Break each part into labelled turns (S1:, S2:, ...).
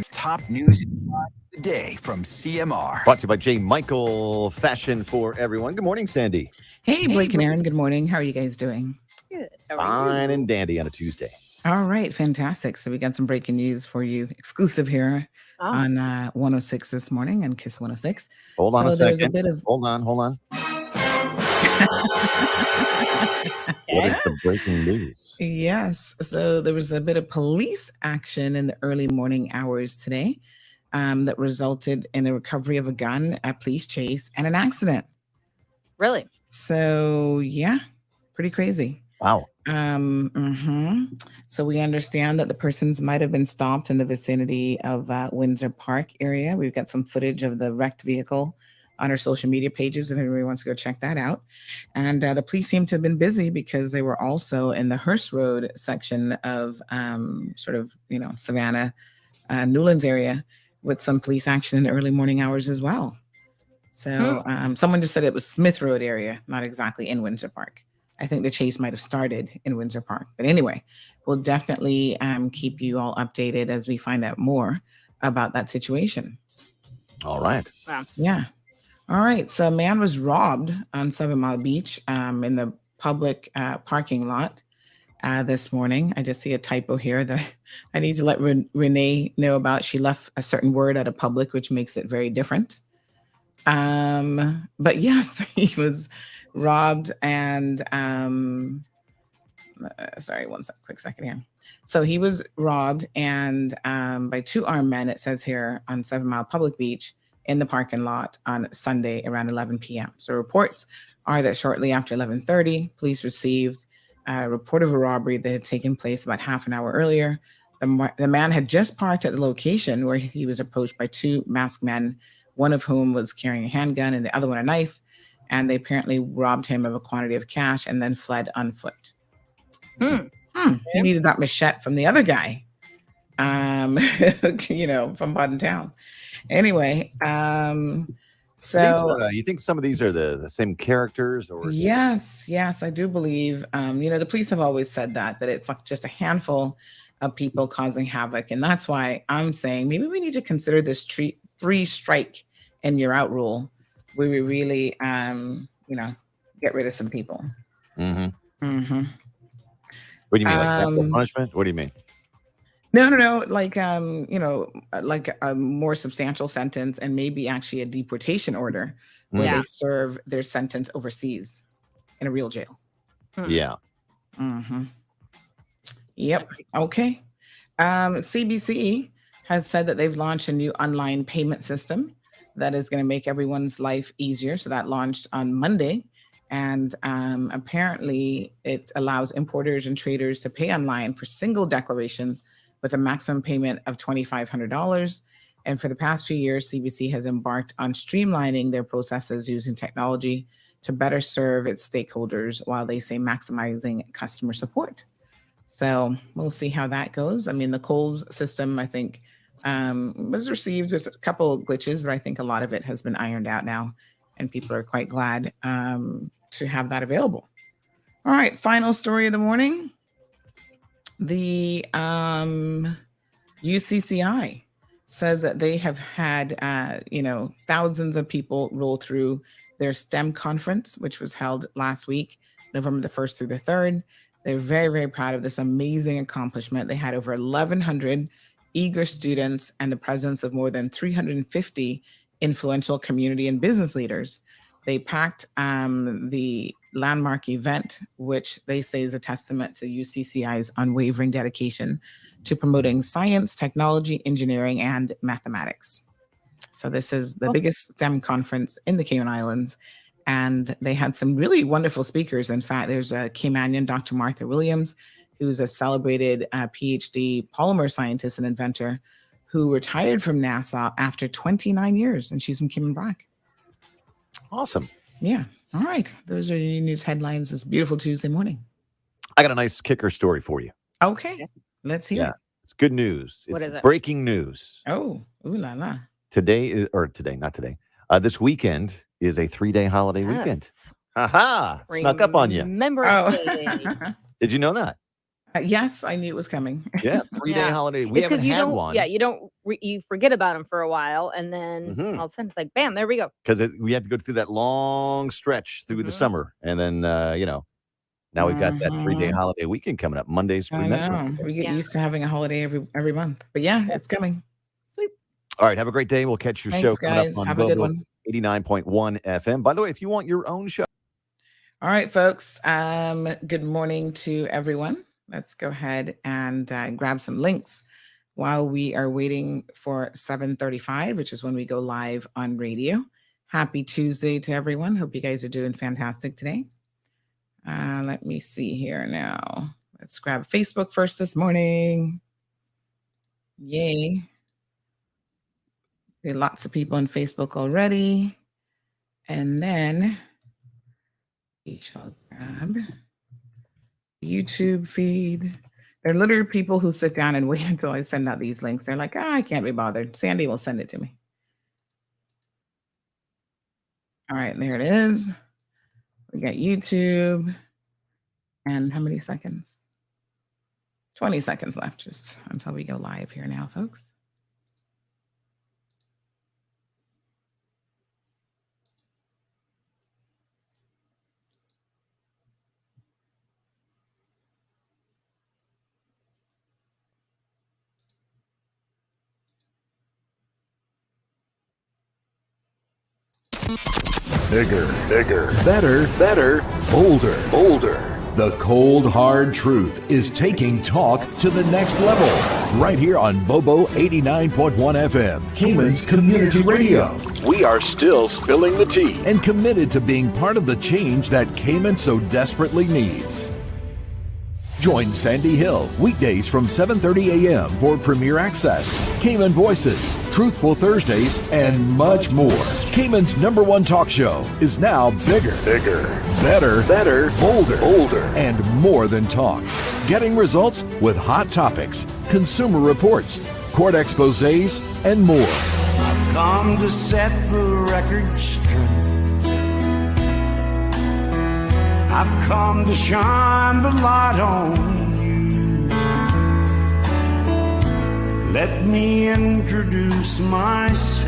S1: Top news today from CMR.
S2: Brought to you by J. Michael Fashion for Everyone. Good morning, Sandy.
S3: Hey, Blake and Aaron. Good morning. How are you guys doing?
S4: Good.
S2: Fine and dandy on a Tuesday.
S3: All right. Fantastic. So we got some breaking news for you, exclusive here on 106 this morning and KISS 106.
S2: Hold on a
S3: there's
S2: second.
S3: A bit of...
S2: Hold on. What is the breaking news?
S3: Yes. So there was a bit of police action in the early morning hours today that resulted in a recovery of a gun, a police chase, and an accident.
S4: Really?
S3: So, yeah, pretty crazy.
S2: Wow.
S3: So we understand that the persons might have been stopped in the vicinity of Windsor Park area. We've got some footage of the wrecked vehicle on our social media pages if anybody wants to go check that out. And the police seem to have been busy because they were also in the Hearst Road section of Savannah, Newlands area with some police action in the early morning hours as well. So someone just said it was Smith Road area, not exactly in Windsor Park. I think the chase might have started in Windsor Park. But anyway, we'll definitely keep you all updated as we find out more about that situation.
S2: All right.
S4: Wow.
S3: Yeah. All right. So a man was robbed on 7 Mile Beach in the public parking lot this morning. I just see a typo here that I need to let Renee know about. She left a certain word out of public, which makes it very different. But yes, he was robbed and sorry, quick second here. So he was robbed and by 2 armed men, it says here, on 7 Mile Public Beach in the parking lot on Sunday around 11 p.m. So reports are that shortly after 11:30, police received a report of a robbery that had taken place about half an hour earlier. The man had just parked at the location where he was approached by 2 masked men, one of whom was carrying a handgun and the other one a knife. And they apparently robbed him of a quantity of cash and then fled on foot. He needed that machete from the other guy, from Bodden Town. Anyway, so...
S2: you think some of these are the same characters? Or
S3: Yes, I do believe. The police have always said that it's like just a handful of people causing havoc. And that's why I'm saying maybe we need to consider this 3 strike and you're out rule, where we really, get rid of some people.
S2: Mm-hmm. Mm-hmm. What do you mean, like capital punishment? What do you mean?
S3: No. Like, like a more substantial sentence and maybe actually a deportation order where they serve their sentence overseas in a real jail.
S2: Yeah.
S3: Mm-hmm. Yep. Okay. CBC has said that they've launched a new online payment system that is going to make everyone's life easier. So that launched on Monday. And apparently it allows importers and traders to pay online for single declarations with a maximum payment of $2,500. And for the past few years, CBC has embarked on streamlining their processes using technology to better serve its stakeholders while they say maximizing customer support. So we'll see how that goes. I mean, the Coles system, I think, was received with a couple of glitches, but I think a lot of it has been ironed out now, and people are quite glad to have that available. All right, final story of the morning. The UCCI says that they have had, thousands of people roll through their STEM conference, which was held last week, November the 1st through the 3rd. They're very, very proud of this amazing accomplishment. They had over 1,100 eager students and the presence of more than 350 influential community and business leaders. They packed the landmark event, which they say is a testament to UCCI's unwavering dedication to promoting science, technology, engineering, and mathematics. So this is the biggest STEM conference in the Cayman Islands. And they had some really wonderful speakers. In fact, there's a Caymanian, Dr. Martha Williams, who's a celebrated PhD polymer scientist and inventor who retired from NASA after 29 years. And she's from Cayman Brac.
S2: Awesome.
S3: Yeah. All right. Those are your news headlines this beautiful Tuesday morning.
S2: I got a nice kicker story for you.
S3: Okay. Let's hear it.
S2: It's good news.
S4: What
S2: It's
S4: is it?
S2: breaking news.
S3: Oh, ooh la la.
S2: This weekend is a 3-day holiday weekend. Haha! Snuck up on you.
S4: Remembrance Day.
S2: Did you know that?
S3: Yes, I knew it was coming.
S2: Yeah, 3-day
S4: Yeah.
S2: holiday. We
S4: It's
S2: haven't
S4: because you
S2: had
S4: don't.
S2: one.
S4: Yeah, you don't. You forget about them for a while, and then
S2: Mhm.
S4: all of a sudden it's like, bam, there we go.
S2: Because we had to go through that long stretch through the
S4: Mhm.
S2: summer. And then, now we've got that 3-day
S3: Mhm.
S2: holiday weekend coming up. Monday's
S3: I
S2: Remembrance
S3: know.
S2: Day.
S3: We get
S4: Yeah.
S3: used to having a holiday every month. But yeah, it's coming.
S4: Sweet.
S2: All right, have a great day. We'll catch your show
S3: Thanks,
S2: coming up
S3: guys.
S2: on
S3: Have a good
S2: Bobo
S3: one.
S2: 89.1 FM. By the way, if you want your own show.
S3: All right, folks. Good morning to everyone. Let's go ahead and grab some links while we are waiting for 7:35, which is when we go live on radio. Happy Tuesday to everyone. Hope you guys are doing fantastic today. Let me see here now. Let's grab Facebook first this morning. Yay. See lots of people on Facebook already. And then we shall grab YouTube feed. There are literally people who sit down and wait until I send out these links. They're like, I can't be bothered. Sandy will send it to me. All right, there it is. We got YouTube. And how many seconds? 20 seconds left just until we go live here now, folks.
S5: Bigger, better, bolder. The cold, hard truth is taking talk to the next level. Right here on Bobo 89.1 FM, Cayman's Community Radio.
S6: We are still spilling the tea.
S5: And committed to being part of the change that Cayman so desperately needs. Join Sandy Hill weekdays from 7:30 a.m. for Premier Access, Cayman Voices, Truthful Thursdays, and much more. Cayman's #1 talk show is now bigger, better, bolder, and more than talk. Getting results with hot topics, consumer reports, court exposés, and more.
S7: I've come to set the record straight. I've come to shine the light on you. Let me introduce myself.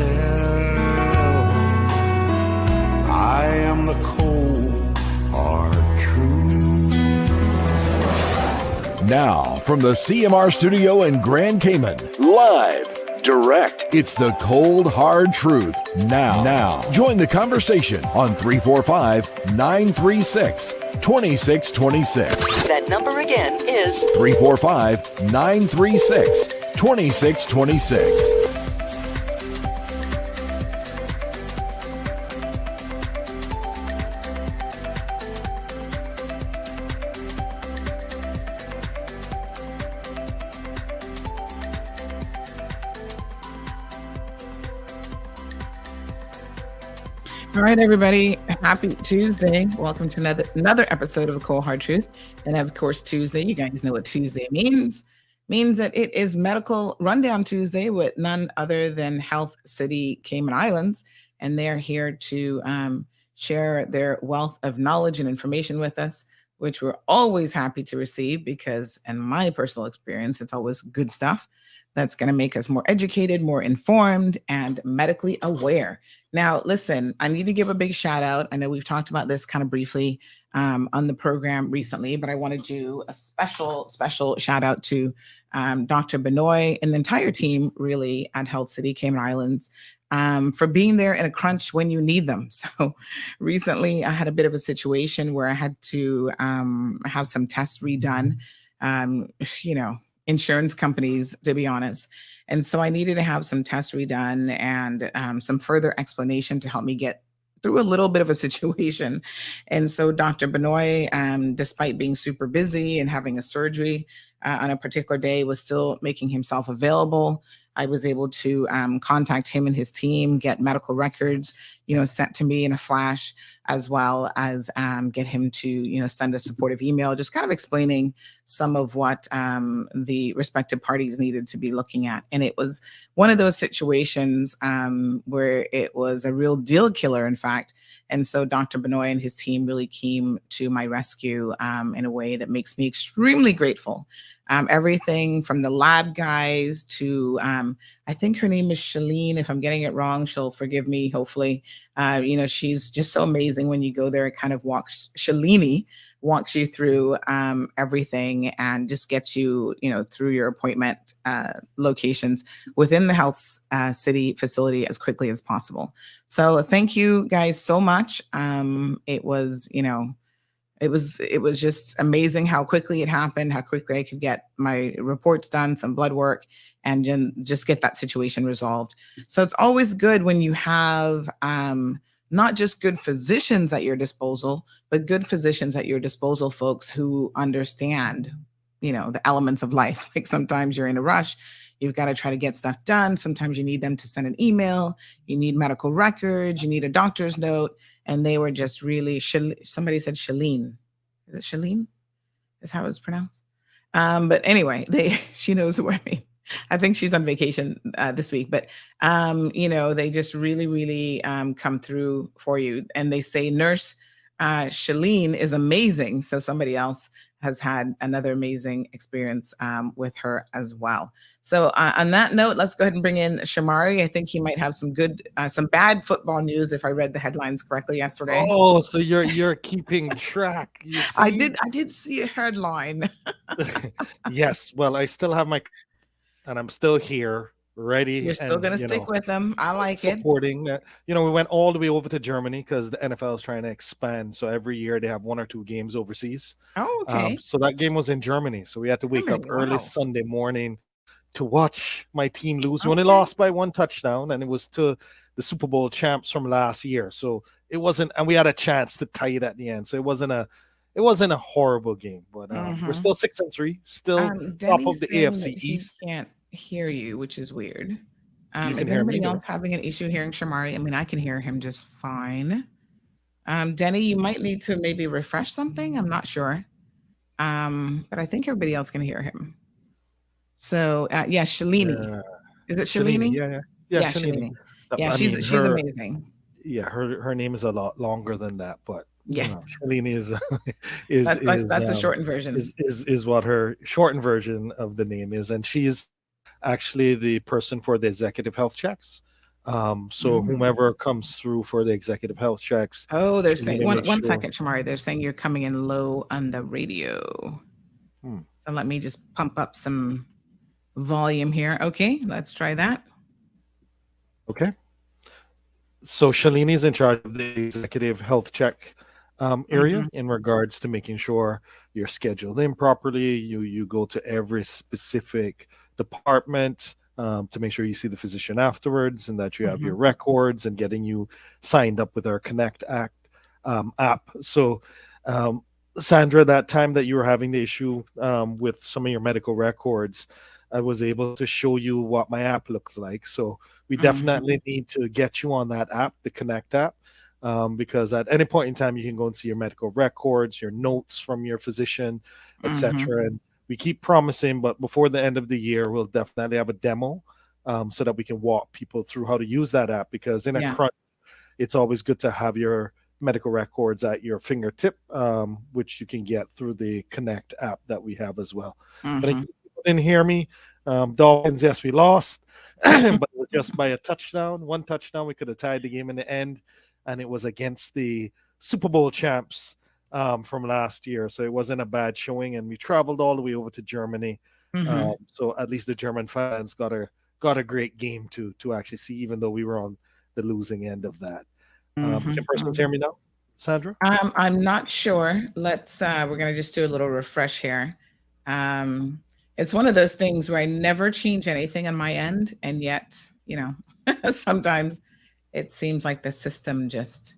S7: I am the cold, hard truth.
S5: Now, from the CMR studio in Grand Cayman,
S6: Live, direct.
S5: it's the cold, hard truth. Now, join the conversation on 345-936-2626.
S8: That number again is
S5: 345-936-2626.
S3: All right, everybody. Happy Tuesday. Welcome to another episode of The Cold Hard Truth. And of course, Tuesday, you guys know what Tuesday means. Means that it is Medical Rundown Tuesday with none other than Health City Cayman Islands. And they're here to share their wealth of knowledge and information with us, which we're always happy to receive because, in my personal experience, it's always good stuff that's going to make us more educated, more informed, and medically aware. Now, listen, I need to give a big shout out. I know we've talked about this kind of briefly on the program recently, but I want to do a special shout out to Dr. Benoit and the entire team really at Health City Cayman Islands for being there in a crunch when you need them. So recently I had a bit of a situation where I had to have some tests redone, insurance companies, to be honest. And so I needed to have some tests redone and some further explanation to help me get through a little bit of a situation. And so Dr. Benoit, despite being super busy and having a surgery on a particular day, was still making himself available I was able to contact him and his team, get medical records, sent to me in a flash, as well as get him to, send a supportive email, just kind of explaining some of what the respective parties needed to be looking at. And it was one of those situations where it was a real deal killer, in fact. And so Dr. Benoit and his team really came to my rescue in a way that makes me extremely grateful. Everything from the lab guys to, I think her name is Shalene. If I'm getting it wrong, she'll forgive me, hopefully. She's just so amazing when you go there. It kind of Shalini walks you through everything and just gets you, through your appointment locations within the health city facility as quickly as possible. So thank you guys so much. It was, it was just amazing how quickly it happened, how quickly I could get my reports done, some blood work, and just get that situation resolved. So it's always good when you have not just good physicians at your disposal, but good physicians at your disposal, folks who understand, the elements of life. Like sometimes you're in a rush, you've got to try to get stuff done. Sometimes you need them to send an email, you need medical records, you need a doctor's note. And they were just really, somebody said Shalene. Is it Shalene? Is how it's pronounced. But anyway, she knows who I mean. I think she's on vacation this week, but they just really, really come through for you. And they say Nurse Shalene is amazing. So somebody else has had another amazing experience with her as well. So on that note, let's go ahead and bring in Shamari. I think he might have some bad football news if I read the headlines correctly yesterday.
S8: Oh, so you're keeping track. You see?
S3: I did see a headline.
S8: Yes. Well, I still have and I'm still here, ready.
S3: You're still going to stick with them. I like
S8: supporting it. We went all the way over to Germany because the NFL is trying to expand. So every year they have 1 or 2 games overseas.
S3: Oh, okay.
S8: So that game was in Germany. So we had to wake up early Sunday morning to watch my team lose. We only lost by 1 touchdown, and it was to the Super Bowl champs from last year. So it wasn't, and we had a chance to tie it at the end. So it wasn't a horrible game, but we're still 6-3, still top of the AFC East.
S3: Can't hear you, which is weird.
S8: Is
S3: anybody else having an issue hearing Shamari? I mean, I can hear him just fine. Denny, you might need to maybe refresh something. I'm not sure. But I think everybody else can hear him. So yeah, Shalini. Is it Shalini?
S8: Yeah,
S3: Shalini. Yeah, she's amazing.
S8: Yeah, her name is a lot longer than that, but
S3: yeah,
S8: Shalini is
S3: that's a shortened version.
S8: Is what her shortened version of the name is, and she's actually the person for the executive health checks. So whomever comes through for the executive health checks.
S3: Oh, they're saying one second, Shamari. They're saying you're coming in low on the radio. So let me just pump up some volume here. Okay, let's try that.
S8: Okay. So Shalini is in charge of the executive health check area in regards to making sure you're scheduled in properly. You go to every specific department to make sure you see the physician afterwards and that you have your records and getting you signed up with our Connect app. So Sandra, that time that you were having the issue with some of your medical records, I was able to show you what my app looks like. So we definitely need to get you on that app, the Connect app, because at any point in time, you can go and see your medical records, your notes from your physician, etc. And we keep promising, but before the end of the year, we'll definitely have a demo so that we can walk people through how to use that app, because in a crunch, it's always good to have your medical records at your fingertip, which you can get through the Connect app that we have as well. But if you didn't hear me, Dolphins, yes, we lost, but it was just by a touchdown. 1 touchdown, we could have tied the game in the end, and it was against the Super Bowl champs from last year. So it wasn't a bad showing, and we traveled all the way over to Germany. So at least the German fans got a great game to actually see, even though we were on the losing end of that. Can persons hear me now, Sandra?
S3: I'm not sure. We're gonna just do a little refresh here. It's one of those things where I never change anything on my end, and yet, sometimes it seems like the system just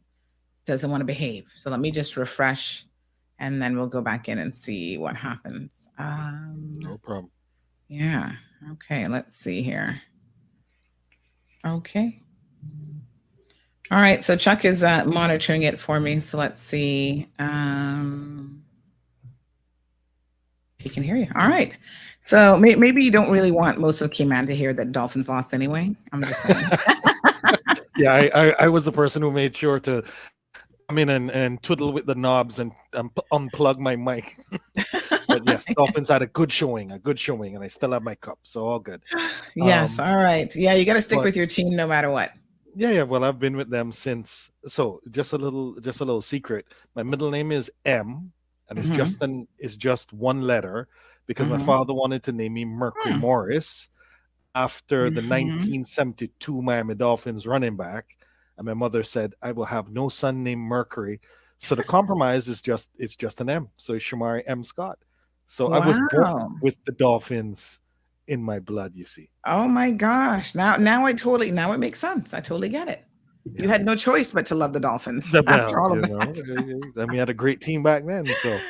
S3: doesn't want to behave. So let me just refresh, and then we'll go back in and see what happens.
S8: No problem.
S3: Yeah. Okay. Let's see here. Okay. All right. So Chuck is monitoring it for me. So let's see. He can hear you. All right. So maybe you don't really want most of Cayman to hear that Dolphins lost anyway. I'm just saying.
S8: Yeah, I was the person who made sure to come in and twiddle with the knobs and unplug my mic. But yes, Dolphins had a good showing, and I still have my cup, so all good.
S3: Yes. All right. Yeah, you got to stick
S8: but-
S3: with your team no matter what.
S8: Yeah. Well, I've been with them since. So just a little secret. My middle name is M, and it's just one letter because my father wanted to name me Mercury Morris after the 1972 Miami Dolphins running back, and my mother said, "I will have no son named Mercury." So the compromise is it's just an M. So it's Shamari M. Scott. So I was born with the Dolphins in my blood, you see.
S3: Oh my gosh. Now it makes sense. I totally get it.
S8: Yeah.
S3: You had no choice but to love the Dolphins
S8: Well,
S3: after all of that.
S8: and we had a great team back then. So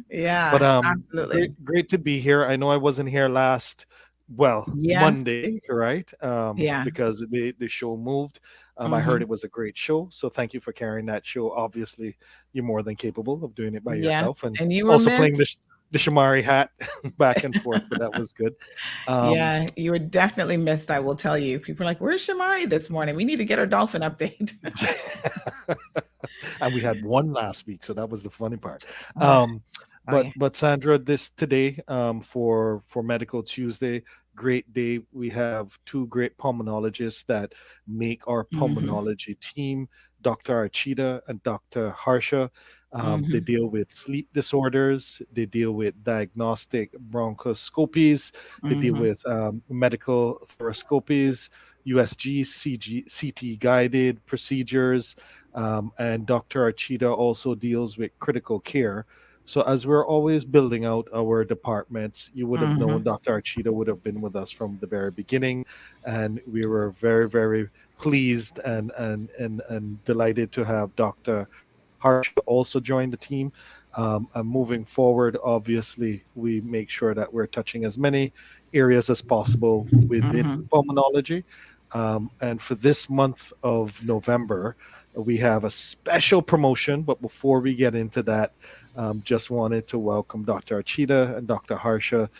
S3: yeah,
S8: but
S3: absolutely.
S8: great to be here. I know I wasn't here last Monday, right?
S3: Yeah.
S8: Because the show moved. I heard it was a great show. So thank you for carrying that show. Obviously, you're more than capable of doing it by yourself.
S3: And you were
S8: also playing the Shamari hat back and forth, but that was good.
S3: Yeah, you were definitely missed, I will tell you. People are like, where's Shamari this morning? We need to get our Dolphin update.
S8: And we had one last week, so that was the funny part. But Sandra, today for Medical Tuesday, great day. We have two great pulmonologists that make our pulmonology team, Dr. Archita and Dr. Harsha. They deal with sleep disorders. They deal with diagnostic bronchoscopies. They deal with medical thoracoscopies, USG, CT guided procedures. And Dr. Archita also deals with critical care. So as we're always building out our departments, you would have known Dr. Archita would have been with us from the very beginning. And we were very, very pleased and delighted to have Dr. Harsha also join the team. And moving forward, obviously, we make sure that we're touching as many areas as possible within pulmonology. And for this month of November, we have a special promotion. But before we get into that, just wanted to welcome Dr. Archita and Dr. Harsha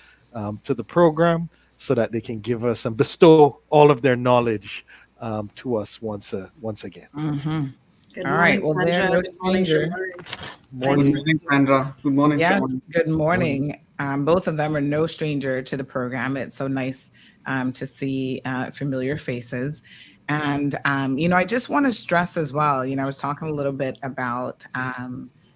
S8: to the program so that they can give us and bestow all of their knowledge to us once again.
S3: All right. Well, they're no stranger.
S9: Morning, Sandra. Good morning.
S3: Yes, good morning. Both of them are no stranger to the program. It's so nice to see familiar faces. And, I just want to stress as well, I was talking a little bit about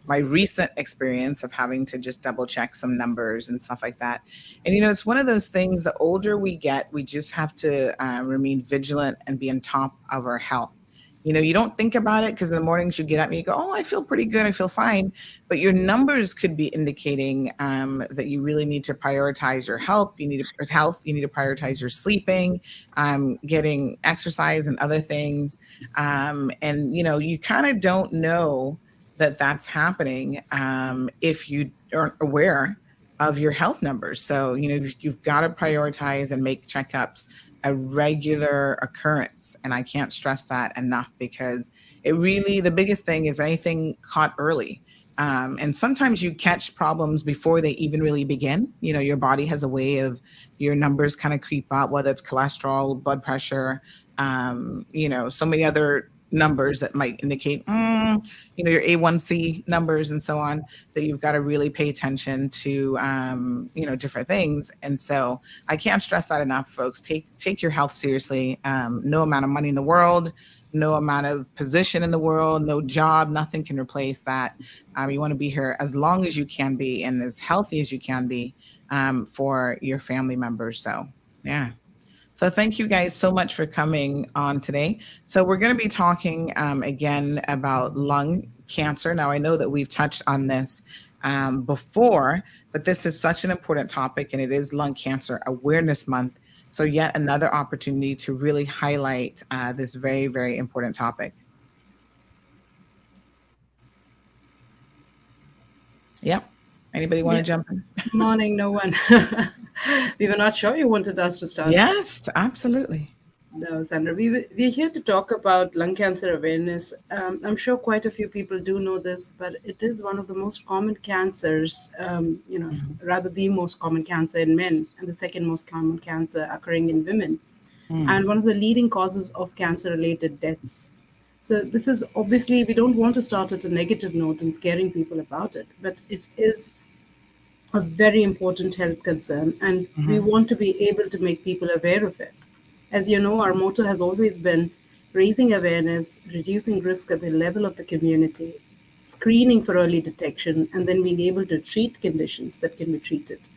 S3: my recent experience of having to just double check some numbers and stuff like that. And, it's one of those things, the older we get, we just have to remain vigilant and be on top of our health. You don't think about it because in the mornings you get up and you go, oh, I feel pretty good. I feel fine. But your numbers could be indicating that you really need to prioritize your health. You need to prioritize your sleeping, getting exercise and other things. And, you kind of don't know that that's happening if you aren't aware of your health numbers. So, you've got to prioritize and make checkups a regular occurrence. And I can't stress that enough because the biggest thing is anything caught early. And sometimes you catch problems before they even really begin. Your body has a way of your numbers kind of creep up, whether it's cholesterol, blood pressure, so many other numbers that might indicate, your A1C numbers and so on, that you've got to really pay attention to, different things. And so I can't stress that enough, folks. Take your health seriously. No amount of money in the world, no amount of position in the world, no job, nothing can replace that. You want to be here as long as you can be and as healthy as you can be for your family members. So, yeah. So thank you guys so much for coming on today. So we're going to be talking again about lung cancer. Now, I know that we've touched on this before, but this is such an important topic, and it is Lung Cancer Awareness Month. So yet another opportunity to really highlight this very, very important topic. Yep. Anybody want to jump in?
S10: Good morning, no one. We were not sure you wanted us to start.
S3: Yes, absolutely.
S10: No, Sandra, we're here to talk about lung cancer awareness. I'm sure quite a few people do know this, but it is one of the most common cancers, rather the most common cancer in men and the second most common cancer occurring in women, and one of the leading causes of cancer-related deaths. So this is obviously, we don't want to start at a negative note and scaring people about it, but it is a very important health concern, and we want to be able to make people aware of it. As you know, our motto has always been raising awareness, reducing risk at the level of the community, screening for early detection, and then being able to treat conditions that can be treated.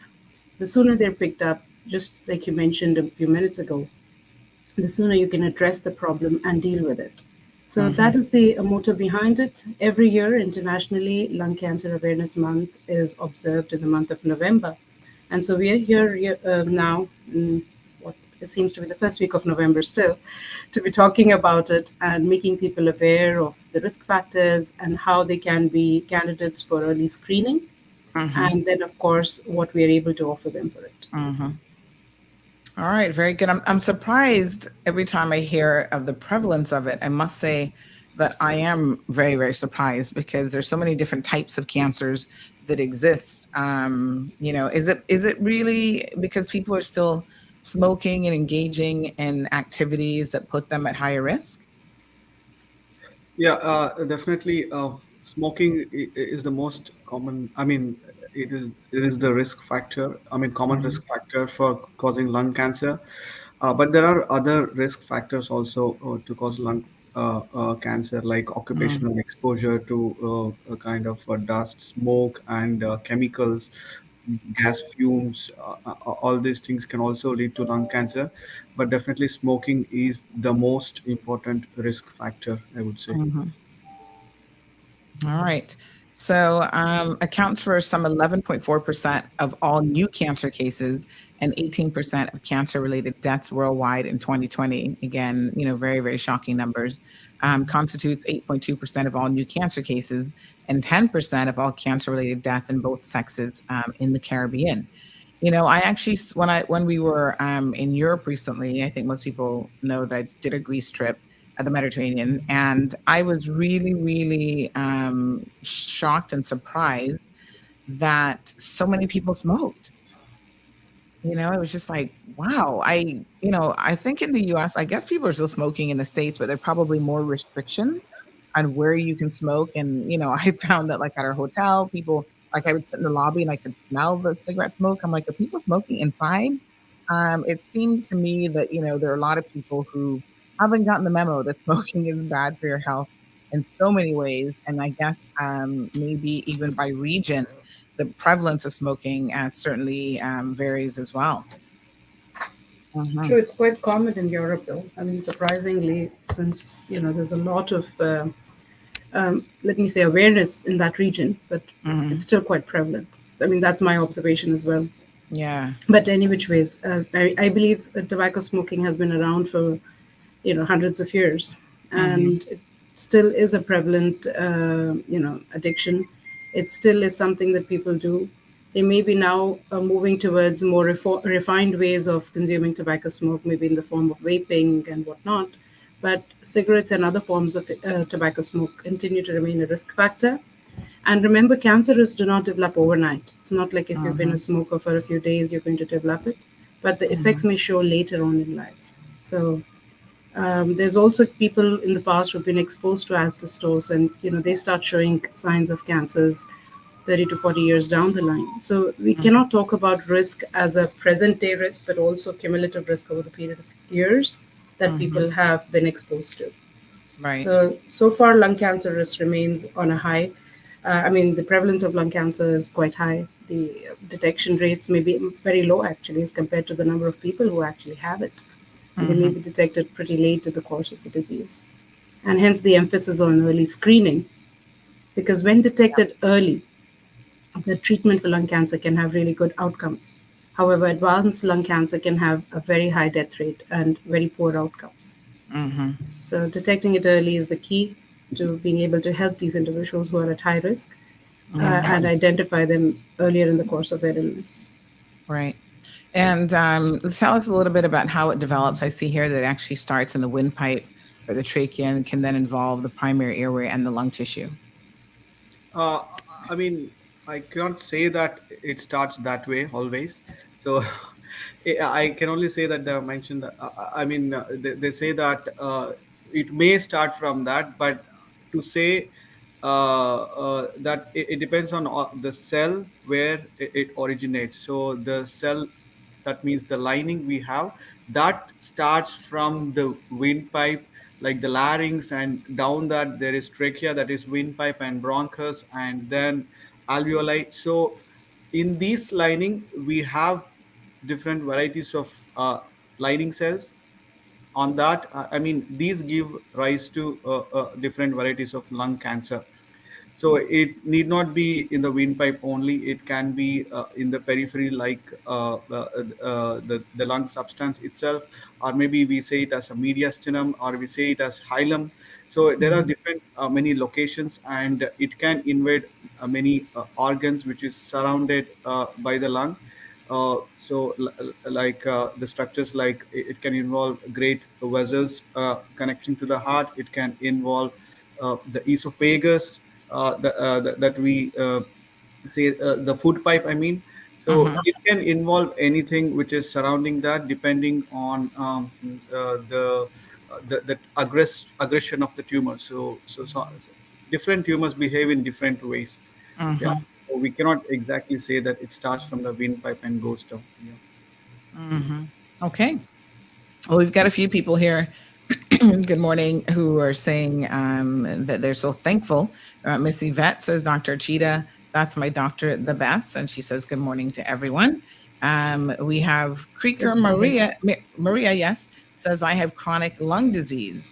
S10: The sooner they're picked up, just like you mentioned a few minutes ago, the sooner you can address the problem and deal with it. So that is the motto behind it. Every year, internationally, Lung Cancer Awareness Month is observed in the month of November. And so we are here now, in what it seems to be the first week of November still, to be talking about it and making people aware of the risk factors and how they can be candidates for early screening. And then, of course, what we are able to offer them for it.
S3: All right, very good. I'm surprised every time I hear of the prevalence of it. I must say that I am very, very surprised because there's so many different types of cancers that exist. Is it really because people are still smoking and engaging in activities that put them at higher risk?
S9: Yeah, definitely. Smoking is the most common. I mean, it is the risk factor. I mean, common risk factor for causing lung cancer. But there are other risk factors also to cause lung cancer, like occupational exposure to a kind of dust, smoke, and chemicals, gas fumes. All these things can also lead to lung cancer. But definitely, smoking is the most important risk factor, I would say.
S3: All right. So accounts for some 11.4% of all new cancer cases and 18% of cancer-related deaths worldwide in 2020. Again, very, very shocking numbers. Constitutes 8.2% of all new cancer cases and 10% of all cancer-related death in both sexes in the Caribbean. I actually, when we were in Europe recently, I think most people know that I did a Greece trip at the Mediterranean, and I was really, really shocked and surprised that so many people smoked. It was just like, wow. I think in the US, I guess people are still smoking in the States, but there are probably more restrictions on where you can smoke. And, I found that like at our hotel, people, like I would sit in the lobby and I could smell the cigarette smoke. I'm like, are people smoking inside? It seemed to me that, there are a lot of people who haven't gotten the memo that smoking is bad for your health in so many ways. And I guess maybe even by region, the prevalence of smoking certainly varies as well.
S10: True, it's quite common in Europe, though. I mean, surprisingly, since there's a lot of, let me say, awareness in that region, but it's still quite prevalent. I mean, that's my observation as well.
S3: Yeah.
S10: But any which ways, I believe tobacco smoking has been around for hundreds of years, and it still is a prevalent addiction. It still is something that people do. They may be now moving towards more refined ways of consuming tobacco smoke, maybe in the form of vaping and whatnot. But cigarettes and other forms of tobacco smoke continue to remain a risk factor. And remember, cancers do not develop overnight. It's not like if you've been a smoker for a few days, you're going to develop it. But the effects may show later on in life. So there's also people in the past who've been exposed to asbestos, and they start showing signs of cancers 30 to 40 years down the line. So we cannot talk about risk as a present day risk, but also cumulative risk over the period of years that people have been exposed to.
S3: Right.
S10: So far, lung cancer risk remains on a high. The prevalence of lung cancer is quite high. The detection rates may be very low, actually, as compared to the number of people who actually have it. They may be detected pretty late in the course of the disease. And hence the emphasis on early screening. Because when detected early, the treatment for lung cancer can have really good outcomes. However, advanced lung cancer can have a very high death rate and very poor outcomes. So detecting it early is the key to being able to help these individuals who are at high risk and identify them earlier in the course of their illness.
S3: Right. And tell us a little bit about how it develops. I see here that it actually starts in the windpipe or the trachea and can then involve the primary airway and the lung tissue.
S9: I mean, I cannot say that it starts that way always. So I can only say that they have mentioned that. I mean, they say that it may start from that, but to say that it depends on the cell where it originates. So the cell, that means the lining we have, that starts from the windpipe, like the larynx, and down that there is trachea, that is windpipe and bronchus, and then alveoli. So in this lining we have different varieties of lining cells. On that, I mean, these give rise to different varieties of lung cancer. So it need not be in the windpipe only. It can be in the periphery, like the lung substance itself, or maybe we say it as a mediastinum, or we say it as hilum. So there are different many locations, and it can invade many organs which is surrounded by the lung. Like the structures, like it can involve great vessels connecting to the heart. It can involve the esophagus, that we say the food pipe, I mean. So it can involve anything which is surrounding that, depending on the aggression of the tumor. So different tumors behave in different ways. Yeah. So we cannot exactly say that it starts from the windpipe and goes down. Yeah.
S3: Okay. Well, we've got a few people here. Good morning, who are saying that they're so thankful. Miss Yvette says, Dr. Cheetah, that's my doctor, the best. And she says, good morning to everyone. We have Creeker Maria, yes, says, I have chronic lung disease.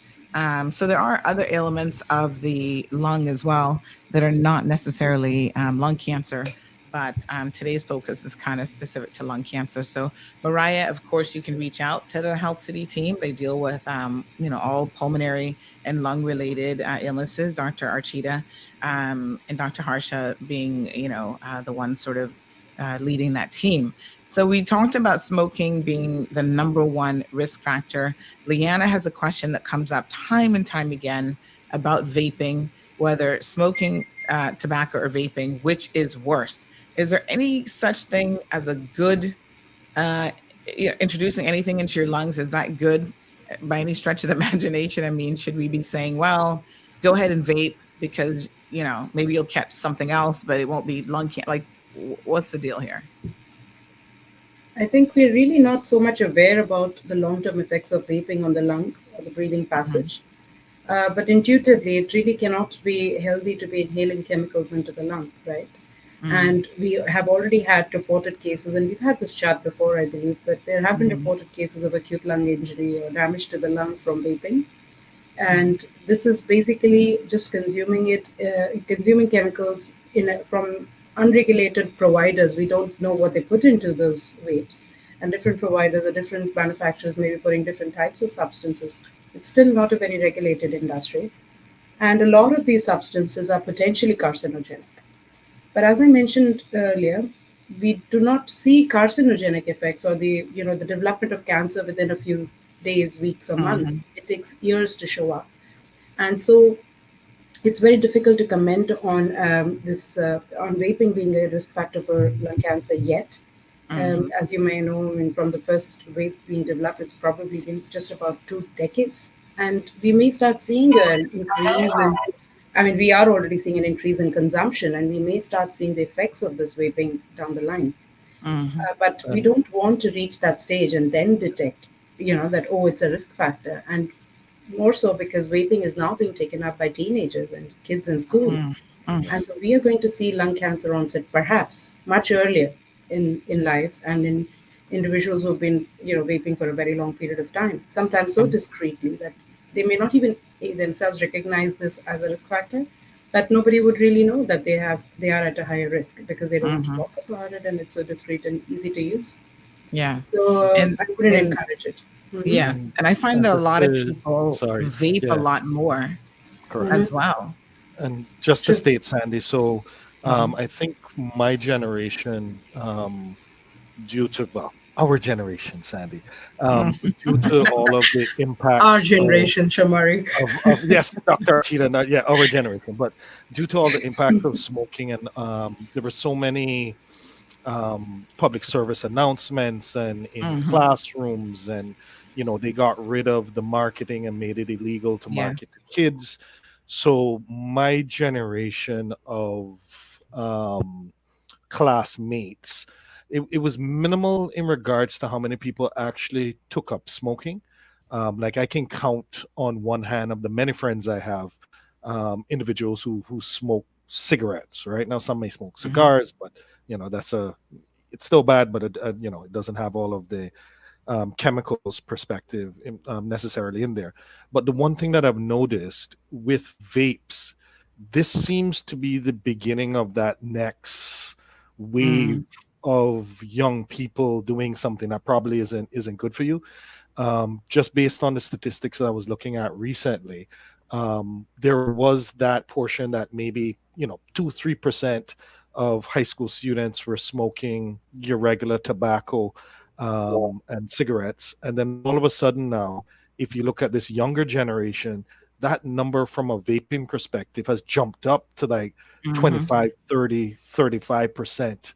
S3: So there are other ailments of the lung as well that are not necessarily lung cancer, but today's focus is kind of specific to lung cancer. So Mariah, of course, you can reach out to the Health City team. They deal with, all pulmonary and lung related illnesses, Dr. Archita and Dr. Harsha being, the ones sort of leading that team. So we talked about smoking being the number one risk factor. Leanna has a question that comes up time and time again about vaping, whether smoking tobacco or vaping, which is worse. Is there any such thing as a good, introducing anything into your lungs? Is that good by any stretch of the imagination? I mean, should we be saying, well, go ahead and vape because, maybe you'll catch something else, but it won't be lung cancer? Like, what's the deal here?
S10: I think we're really not so much aware about the long-term effects of vaping on the lung or the breathing passage. But intuitively, it really cannot be healthy to be inhaling chemicals into the lung, right? And we have already had reported cases, and we've had this chart before, I believe, but there have been reported cases of acute lung injury or damage to the lung from vaping. And this is basically just consuming chemicals from unregulated providers. We don't know what they put into those vapes, and different providers or different manufacturers may be putting different types of substances. It's still not a very regulated industry, and a lot of these substances are potentially carcinogenic. But as I mentioned earlier, we do not see carcinogenic effects or the development of cancer within a few days, weeks, or months. It takes years to show up, and so it's very difficult to comment on on vaping being a risk factor for lung cancer yet. As you may know, from the first vape being developed, it's probably been just about 2 decades, and we may start seeing an increase in. We are already seeing an increase in consumption, and we may start seeing the effects of this vaping down the line. But we don't want to reach that stage and then detect, that, it's a risk factor. And more so because vaping is now being taken up by teenagers and kids in school. And so we are going to see lung cancer onset perhaps much earlier in life, and in individuals who have been, vaping for a very long period of time, sometimes so discreetly that they may not even themselves recognize this as a risk factor, but nobody would really know that they are at a higher risk because they don't talk about it, and it's so discreet and easy to use.
S3: Yeah.
S10: So I wouldn't encourage it.
S3: Yes. And I find that a lot of people vape a lot more as well.
S8: And just to state, Sandy, so I think my generation, due to our generation, Sandy, due to all of the impacts
S10: Our generation, Shamari.
S8: yes, Dr. Archita, not yeah, our generation, but due to all the impact of smoking, and there were so many public service announcements and in classrooms, and they got rid of the marketing and made it illegal to market to
S3: Yes.
S8: kids. So my generation of classmates, it was minimal in regards to how many people actually took up smoking. Like I can count on one hand of the many friends I have, individuals who smoke cigarettes. Right now, some may smoke cigars, but it's still bad, but it doesn't have all of the chemicals perspective necessarily in there. But the one thing that I've noticed with vapes, this seems to be the beginning of that next wave of young people doing something that probably isn't good for you. Just based on the statistics that I was looking at recently, there was that portion that maybe 2-3% of high school students were smoking your regular tobacco and cigarettes, and then all of a sudden now, if you look at this younger generation, that number from a vaping perspective has jumped up to like 25, 30, 35%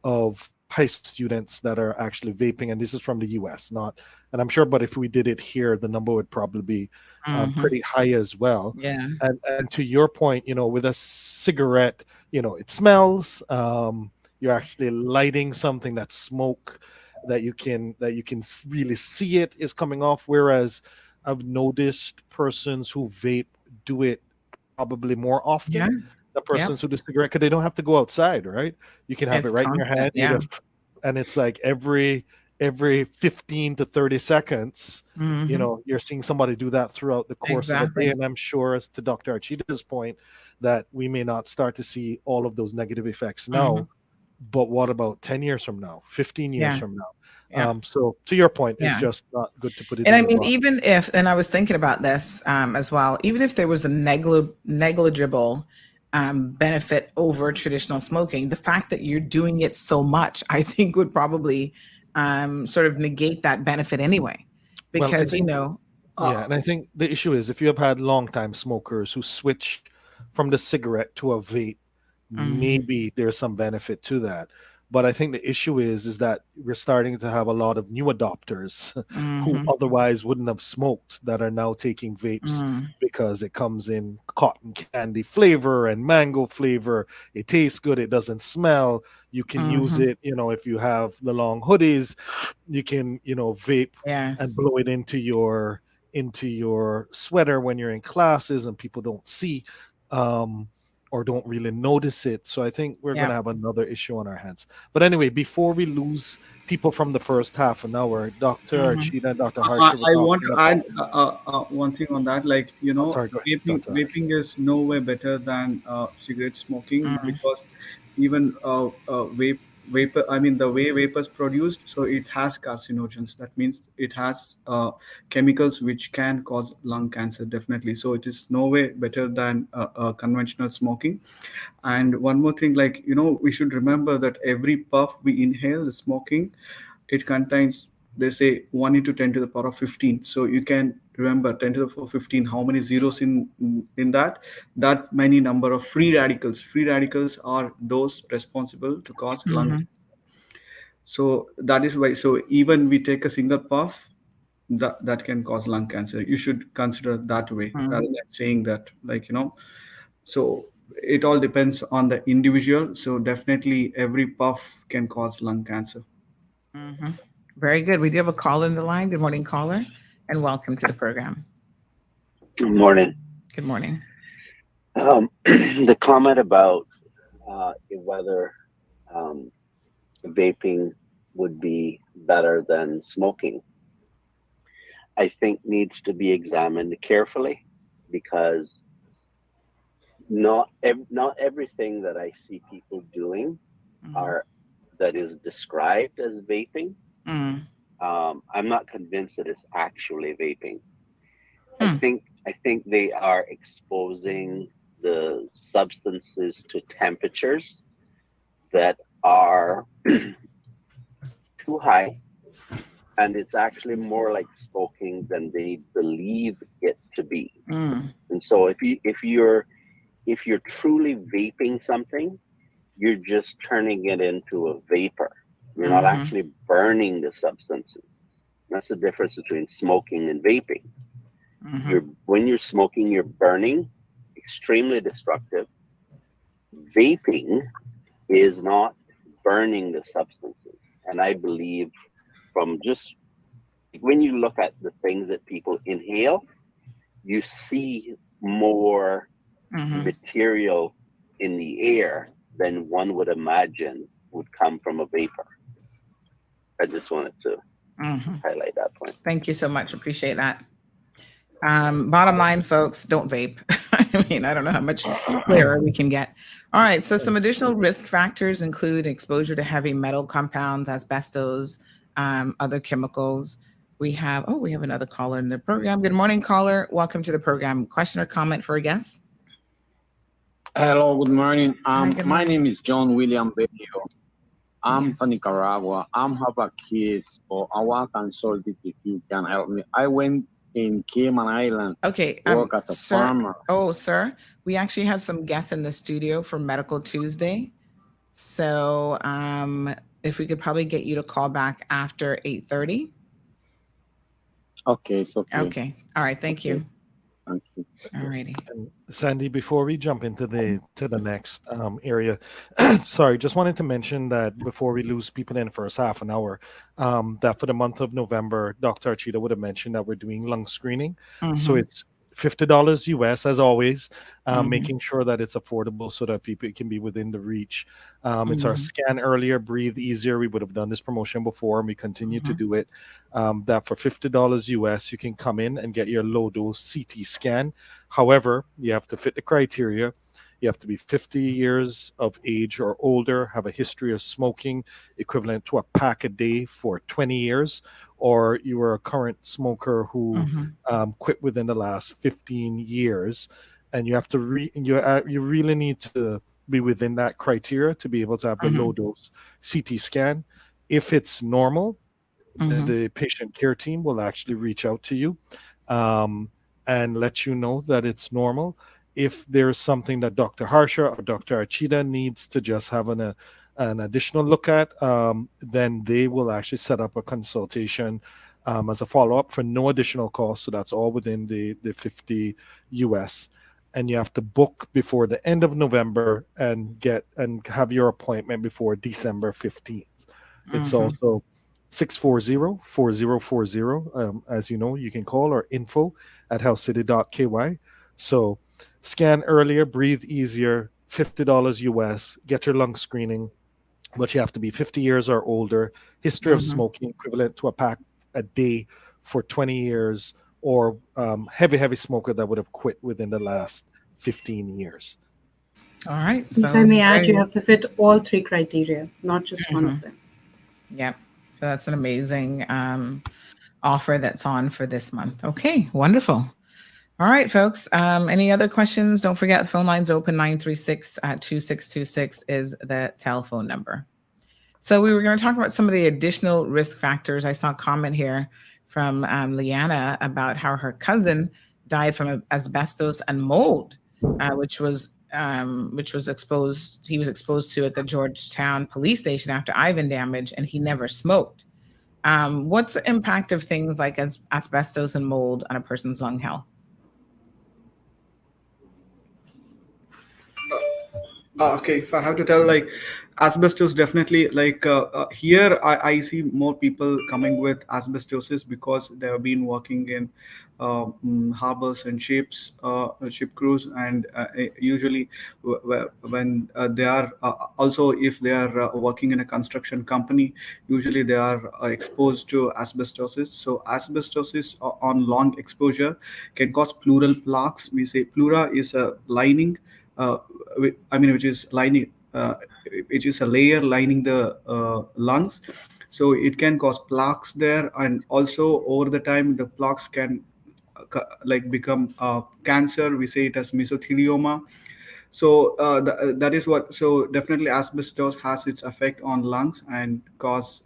S8: of high school students that are actually vaping. And this is from the US, not, and I'm sure, but if we did it here, the number would probably be pretty high as well.
S3: Yeah.
S8: And to your point, with a cigarette, it smells. You're actually lighting something that smoke that you can really see it is coming off. Whereas I've noticed persons who vape do it probably more often
S3: Yeah.
S8: than persons who do cigarette, because they don't have to go outside, right? You can have
S3: It's
S8: it right in your hand.
S3: constant, yeah.
S8: And it's like every 15 to 30 seconds, you're seeing somebody do that throughout the course of the
S3: Exactly.
S8: day. And I'm sure, as to Dr. Archita's point, that we may not start to see all of those negative effects now, but what about 10 years from now, 15 years
S3: Yeah.
S8: from now?
S3: Yeah.
S8: So to your point, it's
S3: Yeah.
S8: just not good to put it
S3: And
S8: in
S3: I
S8: your
S3: mean,
S8: body.
S3: even if, and I was thinking about this as well, even if there was a negligible benefit over traditional smoking, the fact that you're doing it so much, I think would probably sort of negate that benefit anyway.
S8: Well, I
S3: Because,
S8: think, yeah, and I think the issue is, if you have had long-time smokers who switch from the cigarette to a vape, maybe there's some benefit to that. But I think the issue is that we're starting to have a lot of new adopters who otherwise wouldn't have smoked, that are now taking vapes because it comes in cotton candy flavor and mango flavor. It tastes good. It doesn't smell. You can use it, if you have the long hoodies, you can, vape and
S3: Yes.
S8: blow it into your sweater when you're in classes and people don't see. Or don't really notice it. So I think we're going to have another issue on our hands. But anyway, before we lose people from the first half an hour, Dr. Archita and Dr. Harshit
S9: I want to add one thing on that. Like,
S8: sorry, go ahead, Dr.
S9: vaping is no way better than cigarette smoking, because even vapor, I mean, the way vapors produced, so it has carcinogens. That means it has chemicals which can cause lung cancer, definitely. So it is no way better than conventional smoking. And one more thing, like, we should remember that every puff we inhale, the smoking, it contains, they say, 1 into 10 to the power of 15. So you can remember 10 to the power of 15, how many zeros in that many number of free radicals. Free radicals are those responsible to cause lung cancer. So that is why, so even we take a single puff, that can cause lung cancer. You should consider that way, rather than saying that, like, so it all depends on the individual. So definitely every puff can cause lung cancer.
S3: Very good. We do have a caller in the line. Good morning, caller, and welcome to the program.
S11: Good morning.
S3: Good morning.
S11: The comment about whether vaping would be better than smoking, I think needs to be examined carefully, because not everything that I see people doing that is described as vaping. I'm not convinced that it's actually vaping. I think they are exposing the substances to temperatures that are too high and it's actually more like smoking than they believe it to be.
S3: Mm.
S11: And so if you're truly vaping something, you're just turning it into a vapor. You're not actually burning the substances. That's the difference between smoking and vaping. When you're smoking, you're burning, extremely destructive. Vaping is not burning the substances. And I believe from just when you look at the things that people inhale, you see more material in the air than one would imagine would come from a vapor. I just wanted to highlight that point.
S3: Thank you so much. Appreciate that. Bottom line, folks, don't vape. I mean, I don't know how much clearer we can get. All right. So some additional risk factors include exposure to heavy metal compounds, asbestos, other chemicals. We have another caller in the program. Good morning, caller. Welcome to the program. Question or comment for a guest?
S12: Hello, good morning.
S3: Good
S12: My
S3: morning.
S12: name is John William Bello. I'm
S3: Yes.
S12: from Nicaragua. I'm have a case, but I want to consult it if you can help me. I went in Cayman Island.
S3: Okay,
S12: work as a
S3: sir.
S12: farmer.
S3: Oh, sir, we actually have some guests in the studio for Medical Tuesday. So, if we could probably get you to call back after 8:30.
S12: Okay, it's okay.
S3: Okay. All right. Thank you.
S12: Thank you.
S3: All righty.
S8: And Sandy, before we jump into the next area, sorry, just wanted to mention that before we lose people in the first half an hour, that for the month of November, Dr. Archita would have mentioned that we're doing lung screening. So it's $50 US as always, making sure that it's affordable so that people can be within the reach. It's our scan earlier, breathe easier. We would have done this promotion before and we continue to do it. That for $50 US, you can come in and get your low dose CT scan. However, you have to fit the criteria. You have to be 50 years of age or older, have a history of smoking equivalent to a pack a day for 20 years, or you are a current smoker who quit within the last 15 years. And you have to you really need to be within that criteria to be able to have the low dose CT scan. If it's normal, the patient care team will actually reach out to you and let you know that it's normal. If there's something that Dr. Harsha or Dr. Archita needs to just have an additional look at, then they will actually set up a consultation as a follow-up for no additional cost. So that's all within the 50 US. And you have to book before the end of November and have your appointment before December 15th. It's also 640-4040. As you know, you can call or info@healthcity.ky. So scan earlier, breathe easier, $50 US, get your lung screening, but you have to be 50 years or older, history of smoking equivalent to a pack a day for 20 years, or heavy smoker that would have quit within the last 15 years.
S3: All right.
S10: If I may add, you have to fit all three criteria, not just one of them.
S3: Yep. So that's an amazing offer that's on for this month. Okay, wonderful. All right, folks. Any other questions? Don't forget the phone line's open. 936-2626 is the telephone number. So we were going to talk about some of the additional risk factors. I saw a comment here from Leanna about how her cousin died from asbestos and mold, which was exposed. He was exposed to at the Georgetown police station after Ivan damage, and he never smoked. What's the impact of things like asbestos and mold on a person's lung health?
S9: Okay, if I have to tell, like asbestos, definitely, like here I see more people coming with asbestosis because they have been working in harbors and ships, ship crews, and usually when they are also, if they are working in a construction company, usually they are exposed to asbestosis. So asbestosis on long exposure can cause pleural plaques. We say pleura is a lining, which is lining, which is a layer lining the lungs. So it can cause plaques there, and also over the time the plaques can like become cancer. We say it as mesothelioma. So that is what. So definitely, asbestos has its effect on lungs and cause.